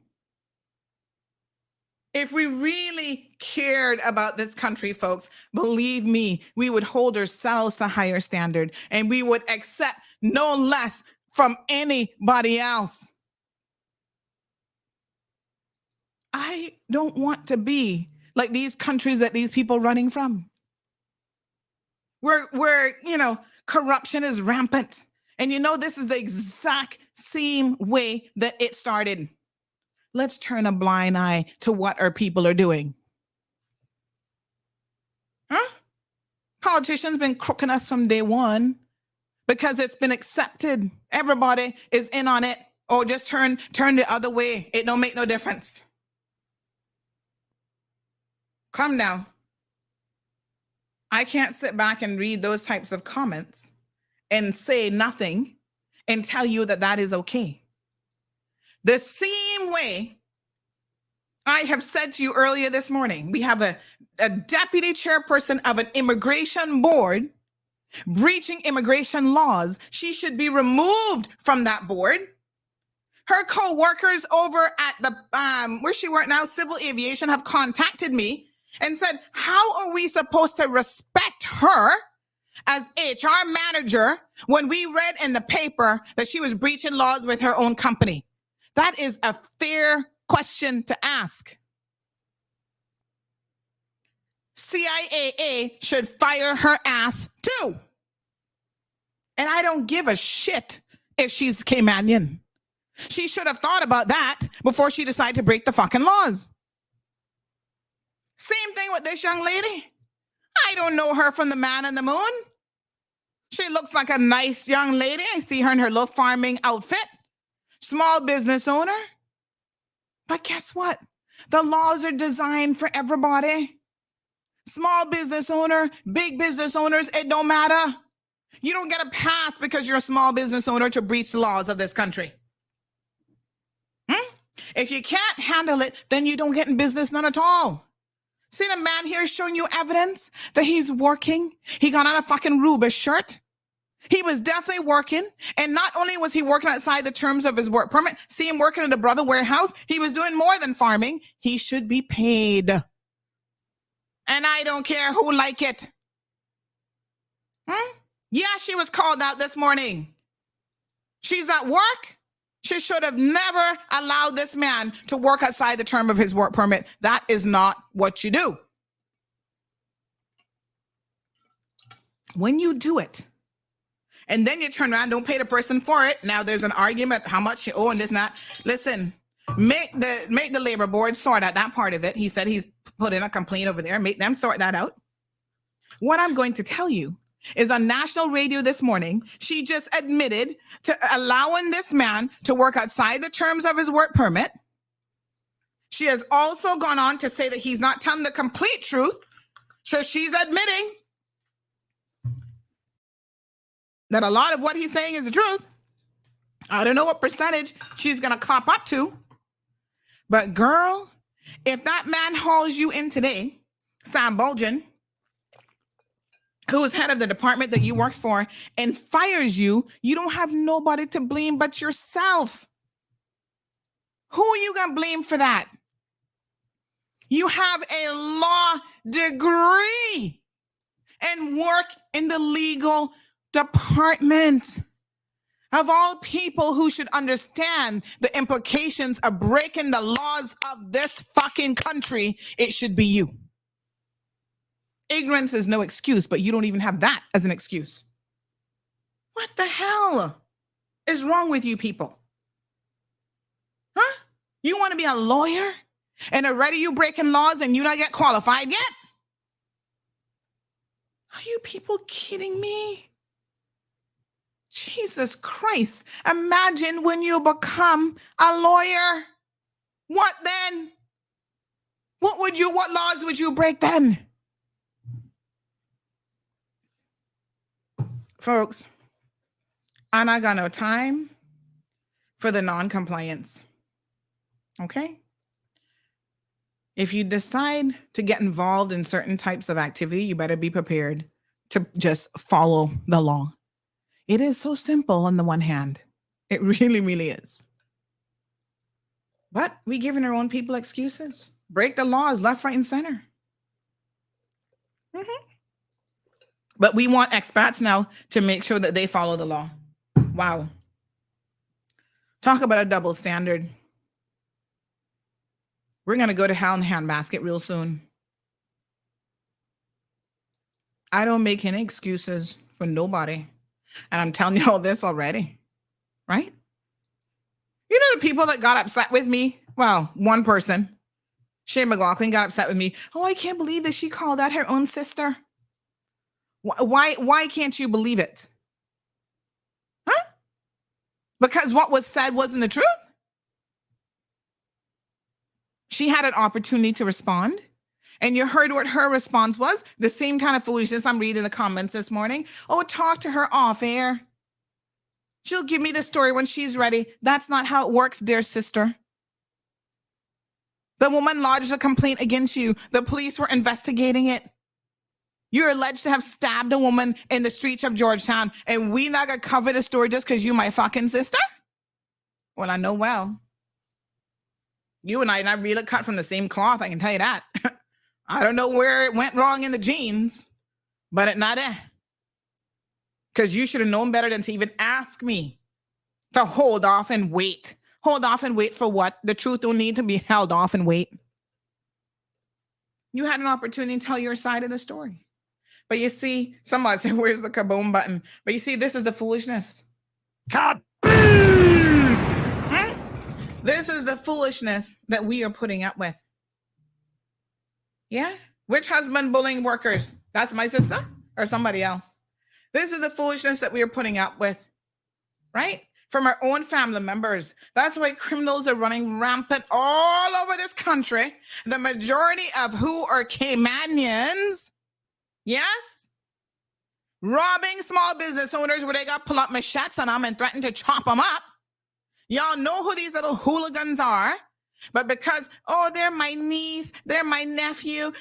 S3: If we really cared about this country, folks, believe me, we would hold ourselves to a higher standard and we would accept no less from anybody else. I don't want to be like these countries that these people running from. Where corruption is rampant. And this is the exact same way that it started. Let's turn a blind eye to what our people are doing. Huh? Politicians been crooking us from day one because it's been accepted. Everybody is in on it. Or just turn the other way. It don't make no difference. Come now. I can't sit back and read those types of comments and say nothing and tell you that that is okay. The same way I have said to you earlier this morning, we have a deputy chairperson of an immigration board breaching immigration laws. She should be removed from that board. Her co-workers over at the, where she works now, civil aviation, have contacted me and said, how are we supposed to respect her as HR manager when we read in the paper that she was breaching laws with her own company? That is a fair question to ask. CIAA should fire her ass too. And I don't give a shit if she's Caymanian. She should have thought about that before she decided to break the fucking laws. Same thing with this young lady. I don't know her from the man in the moon. She looks like a nice young lady. I see her in her little farming outfit. Small business owner. But guess what? The laws are designed for everybody. Small business owner, big business owners, it don't matter. You don't get a pass because you're a small business owner to breach the laws of this country. If you can't handle it, then you don't get in business, none at all. See the man here showing you evidence that he's working? He got on a fucking Ruba shirt. He was definitely working. And not only was he working outside the terms of his work permit, see him working in the brother warehouse, he was doing more than farming. He should be paid. And I don't care who like it. Yeah, she was called out this morning. She's at work. She should have never allowed this man to work outside the term of his work permit. That is not what you do. When you do it, and then you turn around, don't pay the person for it. Now there's an argument how much you owe and this and that. Listen, make the labor board sort out that part of it. He said he's put in a complaint over there, make them sort that out. What I'm going to tell you is on national radio this morning, she just admitted to allowing this man to work outside the terms of his work permit. She has also gone on to say that he's not telling the complete truth. So she's admitting that a lot of what he's saying is the truth. I don't know what percentage she's going to cop up to. But girl, if that man hauls you in today, Sam Bulgen, who is head of the department that you work for, and fires you, you don't have nobody to blame but yourself. Who are you going to blame for that? You have a law degree and work in the legal department. Of all people who should understand the implications of breaking the laws of this fucking country, it should be you. Ignorance is no excuse, but you don't even have that as an excuse. What the hell is wrong with you people? Huh? You want to be a lawyer and already you breaking laws and you not get qualified yet? Are you people kidding me? Jesus Christ. Imagine when you become a lawyer. What then? What laws would you break then? Folks, I not got no time for the non-compliance. Okay? If you decide to get involved in certain types of activity, you better be prepared to just follow the law. It is so simple on the one hand. It really, really is. But we giving our own people excuses. Break the laws left, right, and center. But we want expats now to make sure that they follow the law. Wow. Talk about a double standard. We're going to go to hell in the handbasket real soon. I don't make any excuses for nobody. And I'm telling you all this already, right? You know the people that got upset with me? Well, one person, Shane McLaughlin, got upset with me. Oh, I can't believe that she called out her own sister. Why can't you believe it? Huh? Because what was said wasn't the truth? She had an opportunity to respond. And you heard what her response was? The same kind of foolishness I'm reading in the comments this morning. Oh, talk to her off air. She'll give me the story when she's ready. That's not how it works, dear sister. The woman lodged a complaint against you. The police were investigating it. You're alleged to have stabbed a woman in the streets of Georgetown, and we not gonna cover the story just because you my fucking sister? Well, I know well. You and I not really cut from the same cloth, I can tell you that. I don't know where it went wrong in the genes, but it not there. Because you should have known better than to even ask me to hold off and wait. Hold off and wait for what? The truth don't need to be held off and wait. You had an opportunity to tell your side of the story. But you see, somebody said, where's the kaboom button? But you see, this is the foolishness. Kaboom! This is the foolishness that we are putting up with. Yeah? Which husband bullying workers? That's my sister or somebody else? This is the foolishness that we are putting up with, right? From our own family members. That's why criminals are running rampant all over this country. The majority of who are Caymanians, yes? Robbing small business owners where they got pull up machetes on them and threaten to chop them up. Y'all know who these little hooligans are. But because, oh, they're my niece, they're my nephew.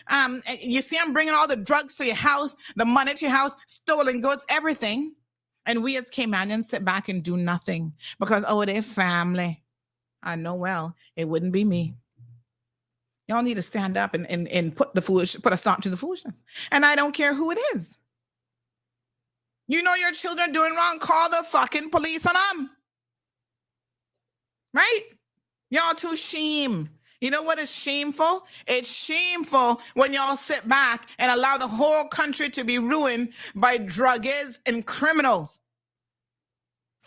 S3: You see, I'm bringing all the drugs to your house, the money to your house, stolen goods, everything. And we as Caymanians sit back and do nothing because, oh, they're family. I know well, it wouldn't be me. Y'all need to stand up and put a stop to the foolishness. And I don't care who it is. You know your children doing wrong, call the fucking police on them. Right? Y'all too shame. You know what is shameful? It's shameful when y'all sit back and allow the whole country to be ruined by druggies and criminals.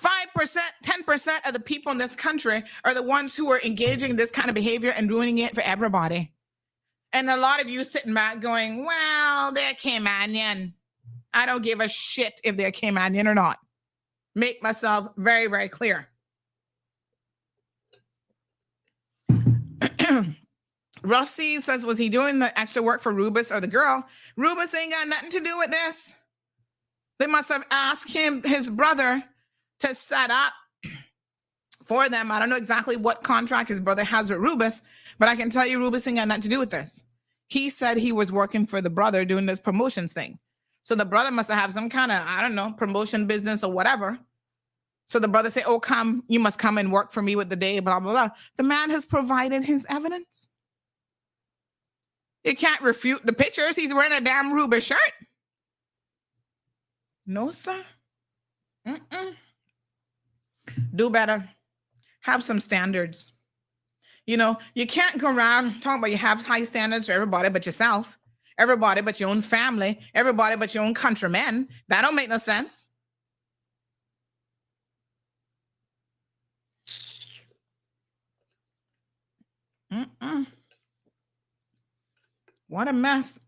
S3: 5%, 10% of the people in this country are the ones who are engaging in this kind of behavior and ruining it for everybody. And a lot of you sitting back going, well, they're Caymanian. I don't give a shit if they're Caymanian or not. Make myself very, very clear. Rough Seas says, was he doing the extra work for Rubus or the girl? Rubus ain't got nothing to do with this. They must have asked him, his brother, to set up for them. I don't know exactly what contract his brother has with Rubus, but I can tell you Rubus ain't got nothing to do with this. He said he was working for the brother doing this promotions thing. So the brother must have some kind of, I don't know, promotion business or whatever. So the brother said, oh, come, you must come and work for me with the day, blah, blah, blah. The man has provided his evidence. You can't refute the pictures. He's wearing a damn Rubus shirt. No, sir. Do better. Have some standards. You know, you can't go around talking about you have high standards for everybody but yourself, everybody but your own family, everybody but your own countrymen. That don't make no sense. What a mess.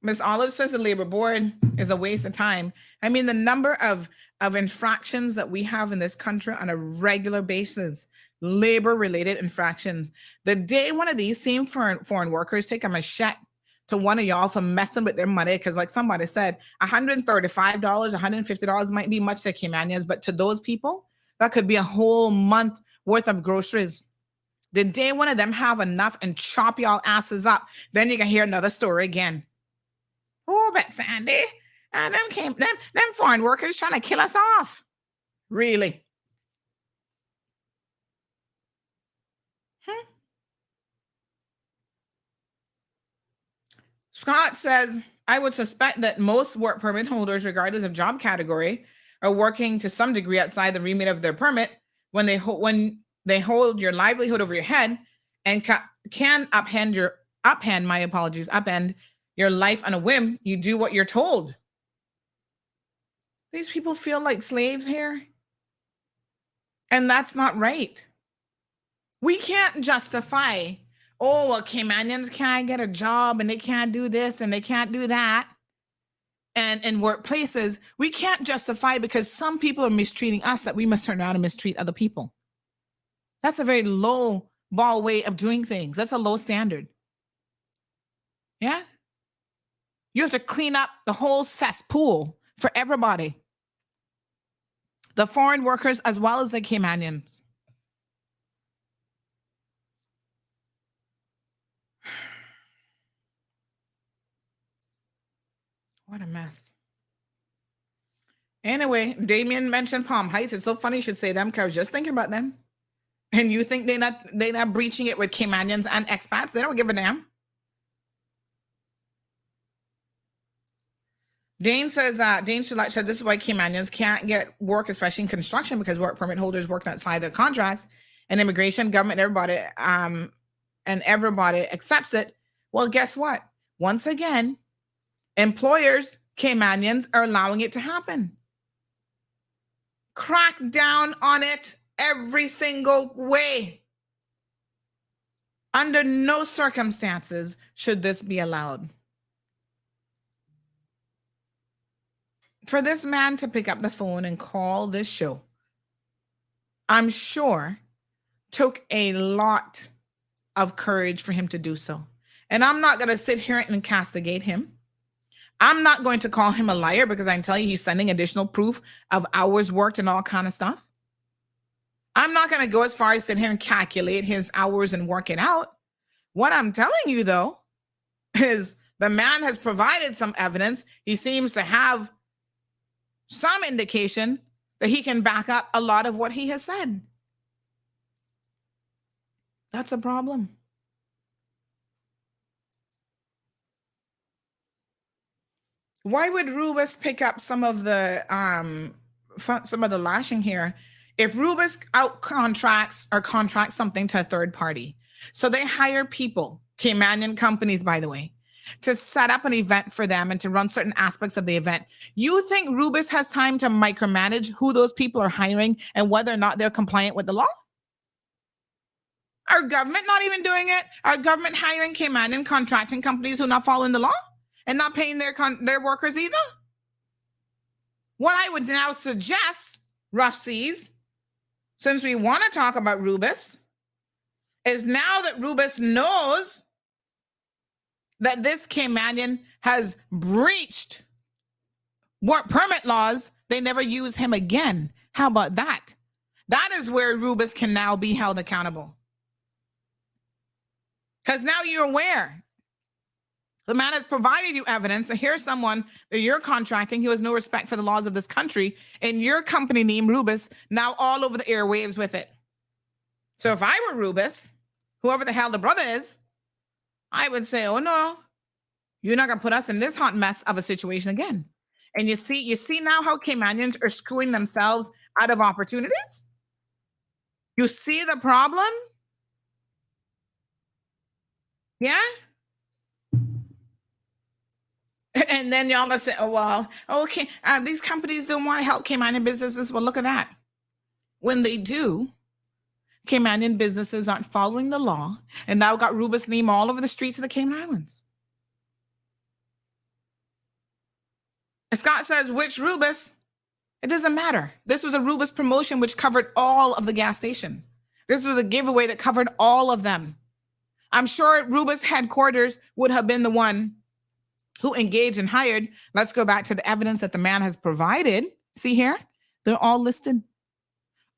S3: Miss Olive says the labor board is a waste of time. I mean, the number of infractions that we have in this country on a regular basis, labor-related infractions. The day one of these same foreign workers take a machete to one of y'all for messing with their money, because like somebody said, $135, $150 might be much to Caymanians, but to those people, that could be a whole month worth of groceries. The day one of them have enough and chop y'all asses up, then you can hear another story again. Oh, but Sandy, and them foreign workers trying to kill us off. Really? Scott says, I would suspect that most work permit holders, regardless of job category, are working to some degree outside the remit of their permit when they hold your livelihood over your head and can upend your life on a whim. You do what you're told. These people feel like slaves here. And that's not right. We can't justify, oh, well, Caymanians can't get a job and they can't do this and they can't do that. And in workplaces, we can't justify because some people are mistreating us that we must turn around and mistreat other people. That's a very low ball way of doing things. That's a low standard. Yeah? You have to clean up the whole cesspool for everybody. The foreign workers as well as the Caymanians. What a mess. Anyway, Damien mentioned Palm Heights. It's so funny you should say them because I was just thinking about them. And you think they're not breaching it with Caymanians and expats? They don't give a damn. Dane says, Dane Shulak said this is why Caymanians can't get work, especially in construction, because work permit holders work outside their contracts, and immigration, government, everybody accepts it. Well, guess what? Once again, employers, Caymanians, are allowing it to happen. Crack down on it every single way. Under no circumstances should this be allowed. For this man to pick up the phone and call this show, I'm sure took a lot of courage for him to do so. And I'm not going to sit here and castigate him. I'm not going to call him a liar because I can tell you he's sending additional proof of hours worked and all kind of stuff. I'm not going to go as far as sit here and calculate his hours and work it out. What I'm telling you, though, is the man has provided some evidence. He seems to have some indication that he can back up a lot of what he has said. That's a problem. Why would Rubus pick up some of the lashing here? If Rubus outcontracts or contracts something to a third party, so they hire people, Caymanian companies, by the way, to set up an event for them and to run certain aspects of the event. You think Rubus has time to micromanage who those people are hiring and whether or not they're compliant with the law? Our government not even doing it. Our government hiring Caymanian contracting companies who not following the law and not paying their workers either. What I would now suggest, Rough Seas, since we want to talk about Rubus, is now that Rubus knows that this Caymanian has breached work permit laws, they never use him again. How about that? That is where Rubus can now be held accountable. Because now you're aware. The man has provided you evidence, and here's someone that you're contracting who has no respect for the laws of this country, and your company name, Rubus, now all over the airwaves with it. So if I were Rubus, whoever the hell the brother is, I would say, oh no, you're not gonna put us in this hot mess of a situation again. And you see now how Caymanians are screwing themselves out of opportunities? You see the problem? Yeah? And then y'all gonna say, oh, well, okay, these companies don't want to help Caymanian businesses. Well, look at that. When they do, Caymanian businesses aren't following the law, and now got Rubus' name all over the streets of the Cayman Islands. And Scott says, which Rubus? It doesn't matter. This was a Rubus promotion which covered all of the gas station. This was a giveaway that covered all of them. I'm sure Rubus headquarters would have been the one who engaged and hired. Let's go back to the evidence that the man has provided. See here? They're all listed.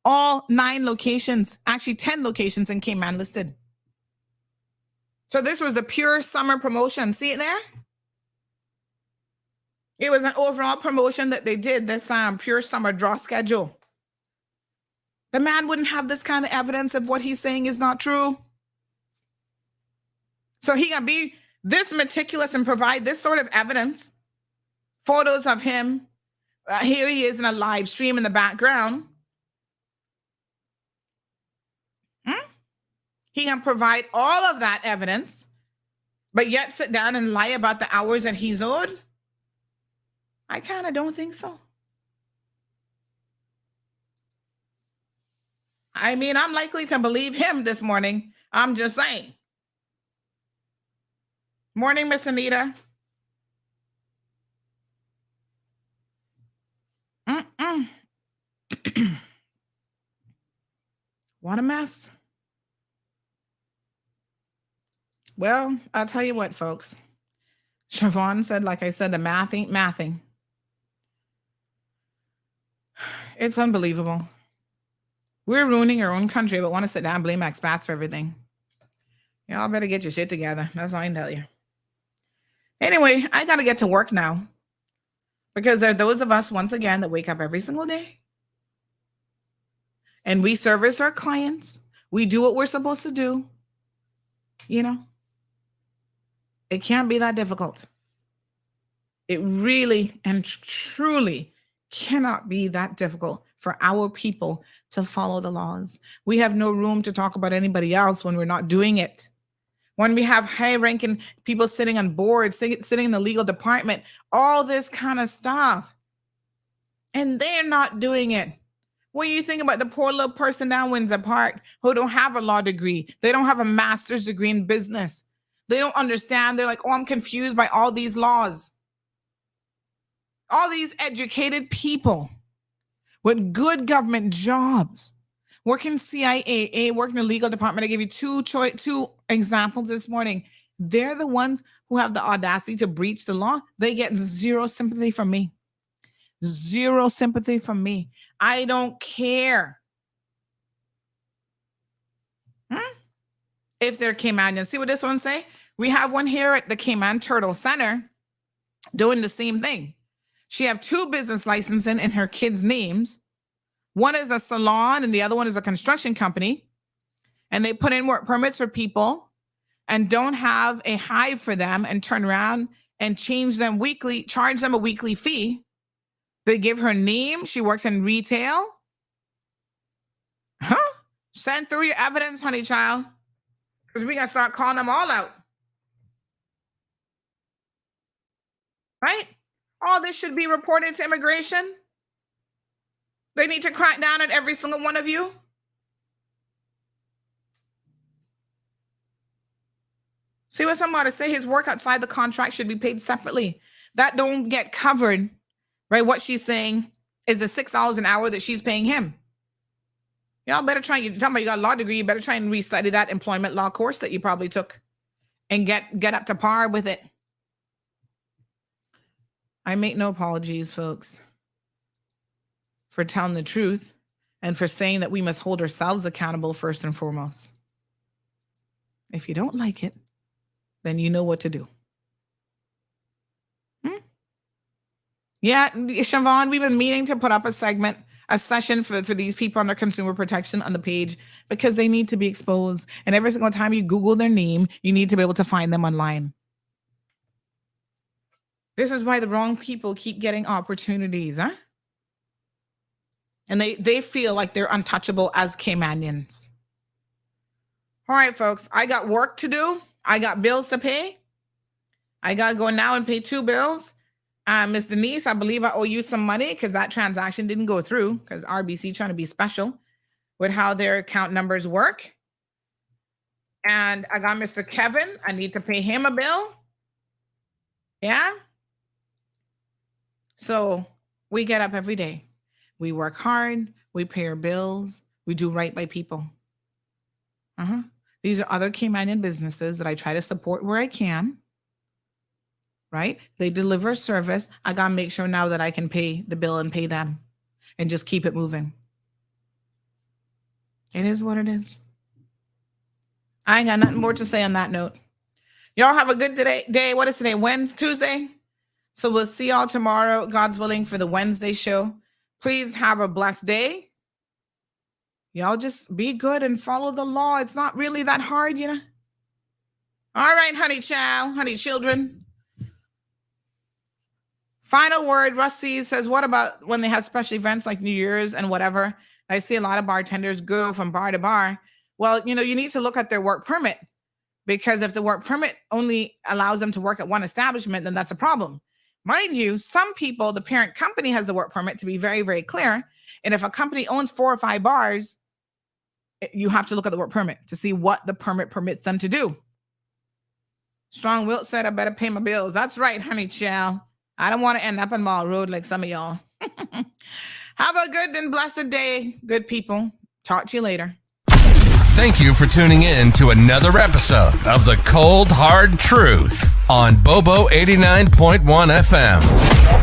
S3: All 9 locations, actually 10 locations in Cayman listed. So this was the pure summer promotion. See it there? It was an overall promotion that they did this pure summer draw schedule. The man wouldn't have this kind of evidence if what he's saying is not true. So he can be this meticulous and provide this sort of evidence. Photos of him. Here he is in a live stream in the background. He can provide all of that evidence, but yet sit down and lie about the hours that he's owed? I kind of don't think so. I mean, I'm likely to believe him this morning. I'm just saying. Morning, Miss Anita. What a mess. Well, I'll tell you what, folks. Siobhan said, like I said, the math ain't mathing. It's unbelievable. We're ruining our own country, but want to sit down and blame expats for everything. Y'all better get your shit together. That's all I can tell you. Anyway, I got to get to work now. Because there are those of us, once again, that wake up every single day. And we service our clients. We do what we're supposed to do. You know, it can't be that difficult. It really and truly cannot be that difficult for our people to follow the laws. We have no room to talk about anybody else when we're not doing it. When we have high-ranking people sitting on boards, sitting in the legal department, all this kind of stuff, and they're not doing it. What do you think about the poor little person down Windsor Park who don't have a law degree? They don't have a master's degree in business. They don't understand. They're like, oh, I'm confused by all these laws. All these educated people with good government jobs, working CIA, working in the legal department. I gave you two examples this morning. They're the ones who have the audacity to breach the law. They get zero sympathy from me. Zero sympathy from me. I don't care. If they're Caymanian. See what this one say? We have one here at the Cayman Turtle Center doing the same thing. She have 2 business licenses in her kids' names. One is a salon and the other one is a construction company. And they put in work permits for people and don't have a hive for them and turn around and change them weekly, charge them a weekly fee. They give her name. She works in retail. Send through your evidence, honey child. Because we got to start calling them all out. Right? All this should be reported to immigration. They need to crack down on every single one of you. See what somebody say, his work outside the contract should be paid separately. That don't get covered, right? What she's saying is the $6 an hour that she's paying him. Y'all better try, you're talking about you got a law degree, you better try and restudy that employment law course that you probably took and get up to par with it. I make no apologies, folks, for telling the truth and for saying that we must hold ourselves accountable first and foremost. If you don't like it, then you know what to do. Yeah, Siobhan, we've been meaning to put up a session for these people under consumer protection on the page because they need to be exposed. And every single time you Google their name, you need to be able to find them online. This is why the wrong people keep getting opportunities, huh? And they feel like they're untouchable as Caymanians. All right, folks, I got work to do. I got bills to pay. I got to go now and pay 2 bills. Ms. Denise, I believe I owe you some money because that transaction didn't go through because RBC trying to be special with how their account numbers work. And I got Mr. Kevin. I need to pay him a bill. Yeah. So we get up every day. We work hard. We pay our bills. We do right by people. These are other Caymanian businesses that I try to support where I can. Right? They deliver a service. I got to make sure now that I can pay the bill and pay them and just keep it moving. It is what it is. I ain't got nothing more to say on that note. Y'all have a good day. What is today? Tuesday. So we'll see y'all tomorrow, God's willing, for the Wednesday show. Please have a blessed day. Y'all just be good and follow the law. It's not really that hard, you know. All right, honey child, honey children. Final word, Rusty says, what about when they have special events like New Year's and whatever? I see a lot of bartenders go from bar to bar. Well, you know, you need to look at their work permit because if the work permit only allows them to work at one establishment, then that's a problem. Mind you, some people, the parent company has the work permit to be very, very clear. And if a company owns 4 or 5 bars, you have to look at the work permit to see what the permit permits them to do. Strong Wilt said, I better pay my bills. That's right, honey child. I don't want to end up on Mall Road like some of y'all. Have a good and blessed day, good people. Talk to you later.
S4: Thank you for tuning in to another episode of The Cold Hard Truth on Bobo 89.1 FM.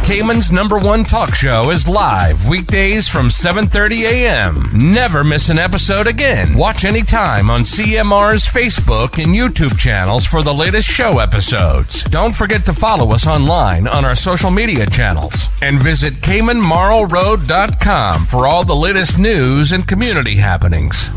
S4: Cayman's #1 talk show is live weekdays from 7:30 a.m. Never miss an episode again. Watch anytime on CMR's Facebook and YouTube channels for the latest show episodes. Don't forget to follow us online on our social media channels and visit CaymanMarlRoad.com for all the latest news and community happenings.